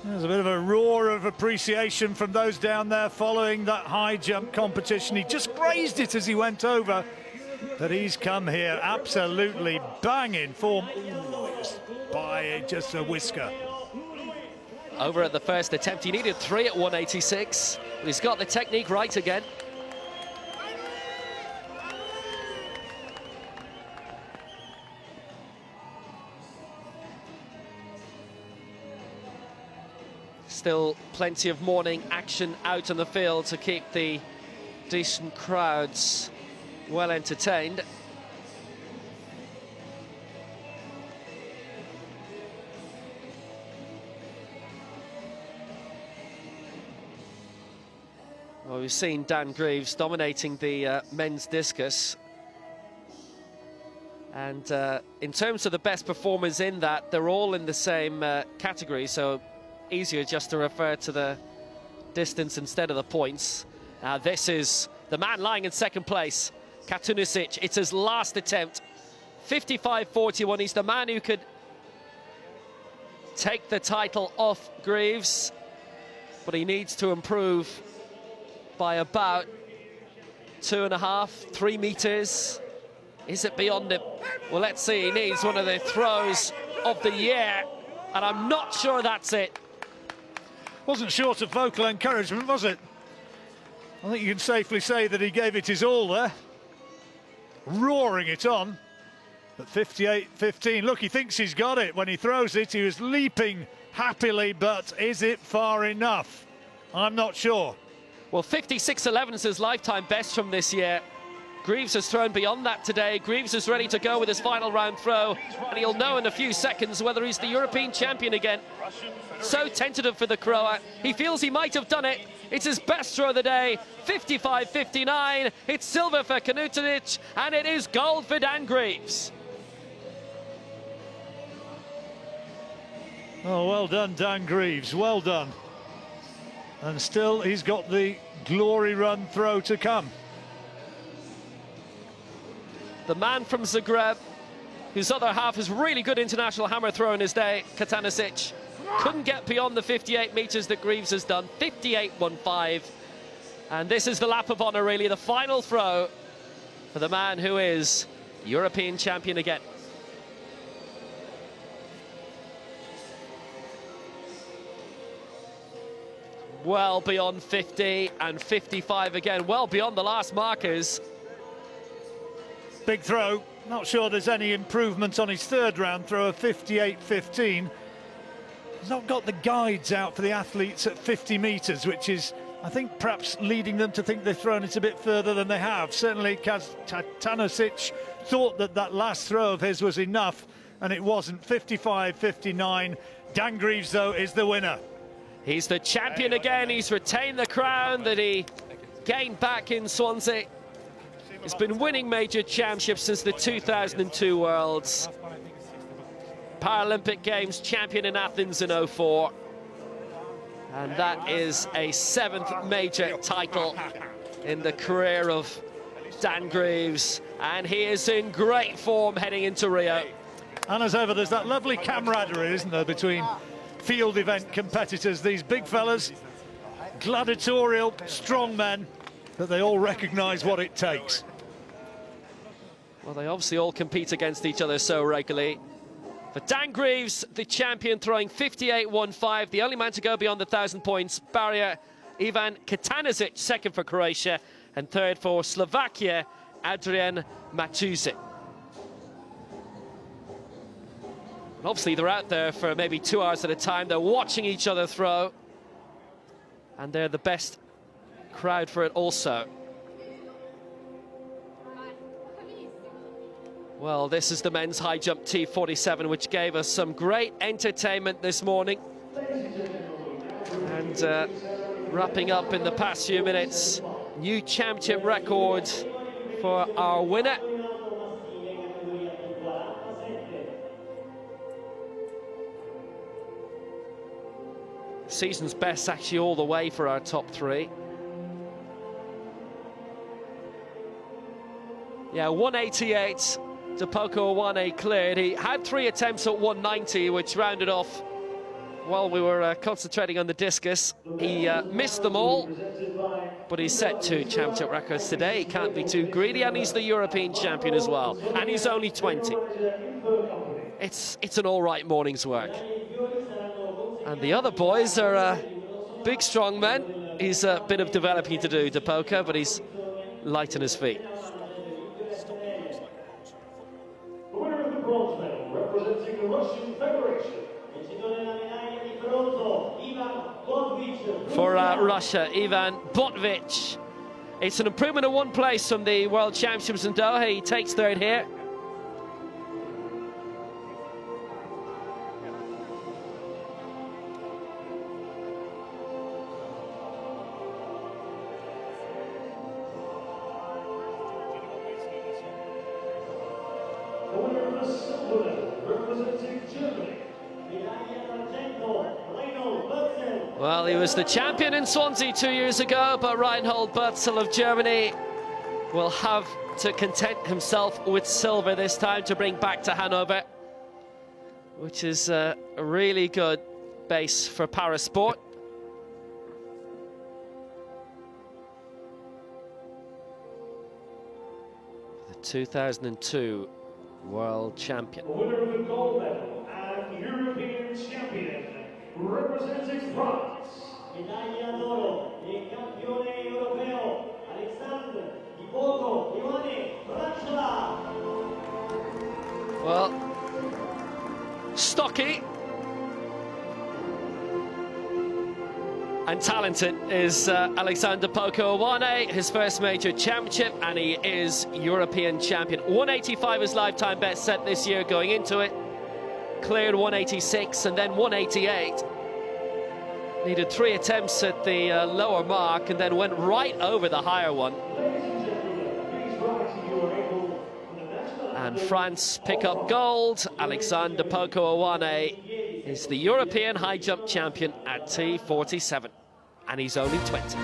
Speaker 4: There's a bit of a roar of appreciation from those down there following that high jump competition. He just grazed it as he went over, but he's come here absolutely banging form. By just a whisker.
Speaker 3: Over at the first attempt, he needed 3 at 186. But he's got the technique right again. Still plenty of morning action out on the field to keep the decent crowds well entertained. Well, we've seen Dan Greaves dominating the men's discus. And in terms of the best performers in that, they're all in the same category, so easier just to refer to the distance instead of the points. Now this is the man lying in second place, Katunisic. It's his last attempt, 55.41. He's the man who could take the title off Greaves, but he needs to improve by about 2.5, 3 meters. Is it beyond him? Well, let's see. He needs one of the throws of the year, and I'm not sure that's it.
Speaker 4: Wasn't short of vocal encouragement, was it? I think you can safely say that he gave it his all there. Roaring it on. But 58.15, look, he thinks he's got it. When he throws it, he was leaping happily, but is it far enough? I'm not sure.
Speaker 3: Well, 56.11 is his lifetime best from this year. Greaves has thrown beyond that today. Greaves is ready to go with his final round throw, and he'll know in a few seconds whether he's the European champion again. So tentative for the Croat. He feels he might have done it. It's his best throw of the day, 55.59. It's silver for Katunisic, and it is gold for Dan Greaves.
Speaker 4: Oh, well done, Dan Greaves, well done. And still, he's got the glory run throw to come.
Speaker 3: The man from Zagreb, whose other half is really good international hammer throw in his day, Katunisic, couldn't get beyond the 58 meters that Greaves has done, 58.15. And this is the lap of honor, really, the final throw for the man who is European champion again. Well beyond 50 and 55 again, well beyond the last markers.
Speaker 4: Big throw. Not sure there's any improvement on his third round throw of 58.15. He's not got the guides out for the athletes at 50 metres, which is, I think, perhaps leading them to think they've thrown it a bit further than they have. Certainly, Katunisic thought that that last throw of his was enough, and it wasn't. 55.59. Dan Greaves, though, is the winner.
Speaker 3: He's the champion again. He's retained the crown that he gained back in Swansea. He's been winning major championships since the 2002 Worlds. Paralympic Games champion in Athens in 2004. And that is a 7th major title in the career of Dan Greaves. And he is in great form heading into Rio.
Speaker 4: And as ever, there's that lovely camaraderie, isn't there, between field event competitors. These big fellas, gladiatorial, strong men, that they all recognise what it takes.
Speaker 3: Well, they obviously all compete against each other so regularly. But Dan Greaves, the champion, throwing 58.15, the only man to go beyond the 1,000 points barrier. Ivan Katanasic, second for Croatia, and third for Slovakia, Adrian Matuzic. And obviously, they're out there for maybe 2 hours at a time. They're watching each other throw. And they're the best crowd for it also. Well, this is the men's high jump T47, which gave us some great entertainment this morning. And wrapping up in the past few minutes, new championship record for our winner. Season's best actually all the way for our top 3. Yeah, 188. Depoko Owane cleared. He had 3 attempts at 190, which rounded off while we were concentrating on the discus. He missed them all, but he's set 2 championship records today. He can't be too greedy, and he's the European champion as well, and he's only 20. It's an all right morning's work. And the other boys are big, strong men. He's a bit of developing to do, Depoko, but he's light on his feet.
Speaker 6: Bronze medal representing the Russian Federation.
Speaker 3: For Russia, Ivan Botvich. It's an improvement of 1 place from the World Championships in Doha. He takes 3rd here. Well, he was the champion in Swansea 2 years ago, but Reinhold Berzel of Germany will have to content himself with silver this time to bring back to Hanover, which is a really good base for parasport. The 2002 world champion.
Speaker 6: The winner of the gold medal and European champion, representing France.
Speaker 1: Medaglia d'oro del campione europeo Alexandre Di Poco Ioane Francia.
Speaker 3: Well, stocky and talented is Alexander Poko Owane, his first major championship, and he is European champion. 185 his lifetime best set this year going into it. Cleared 186 and then 188. Needed 3 attempts at the lower mark and then went right over the higher one. And France pick up gold. Alexander Poko Owane is the European high jump champion at T47, and he's only 20.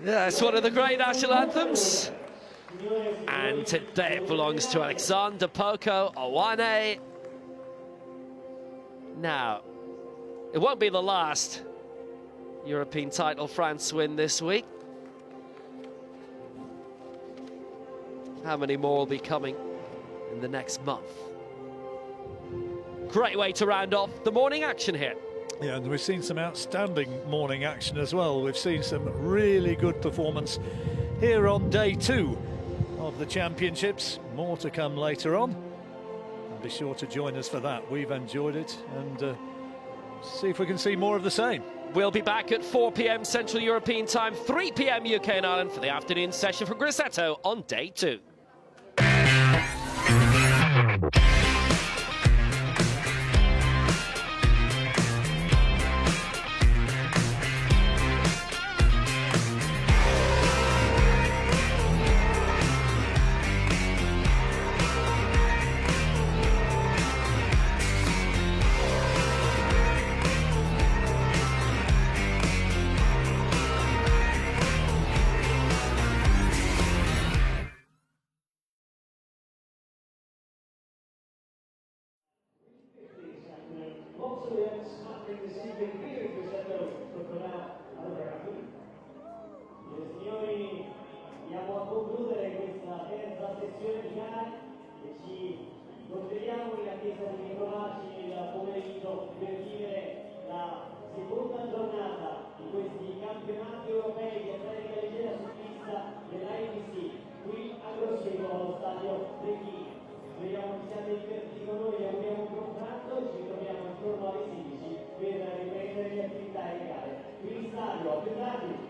Speaker 3: Yeah, it's one of the great national anthems. And today it belongs to Alexander Poco Owane. Now, it won't be the last European title France win this week. How many more will be coming in the next month? Great way to round off the morning action here.
Speaker 4: Yeah, and we've seen some outstanding morning action as well. We've seen some really good performance here on day 2 of the championships. More to come later on. And be sure to join us for that. We've enjoyed it, and see if we can see more of the same.
Speaker 3: We'll be back at 4 p.m. Central European Time, 3 p.m. UK and Ireland for the afternoon session for Grosseto on day 2.
Speaker 1: Signori, andiamo a concludere questa terza sessione di gare e ci concentriamo in attesa di ritrovarci nel pomeriggio per vivere la seconda giornata di questi campionati europei di atletica leggera su pista dell'IPC qui a Grosseto, allo stadio Recchi. Speriamo che siate divertiti con noi, vi auguriamo un buon pranzo e ci ritroviamo intorno alle 16 per riprendere le attività e le gare. Qui in stadio, a più tardi.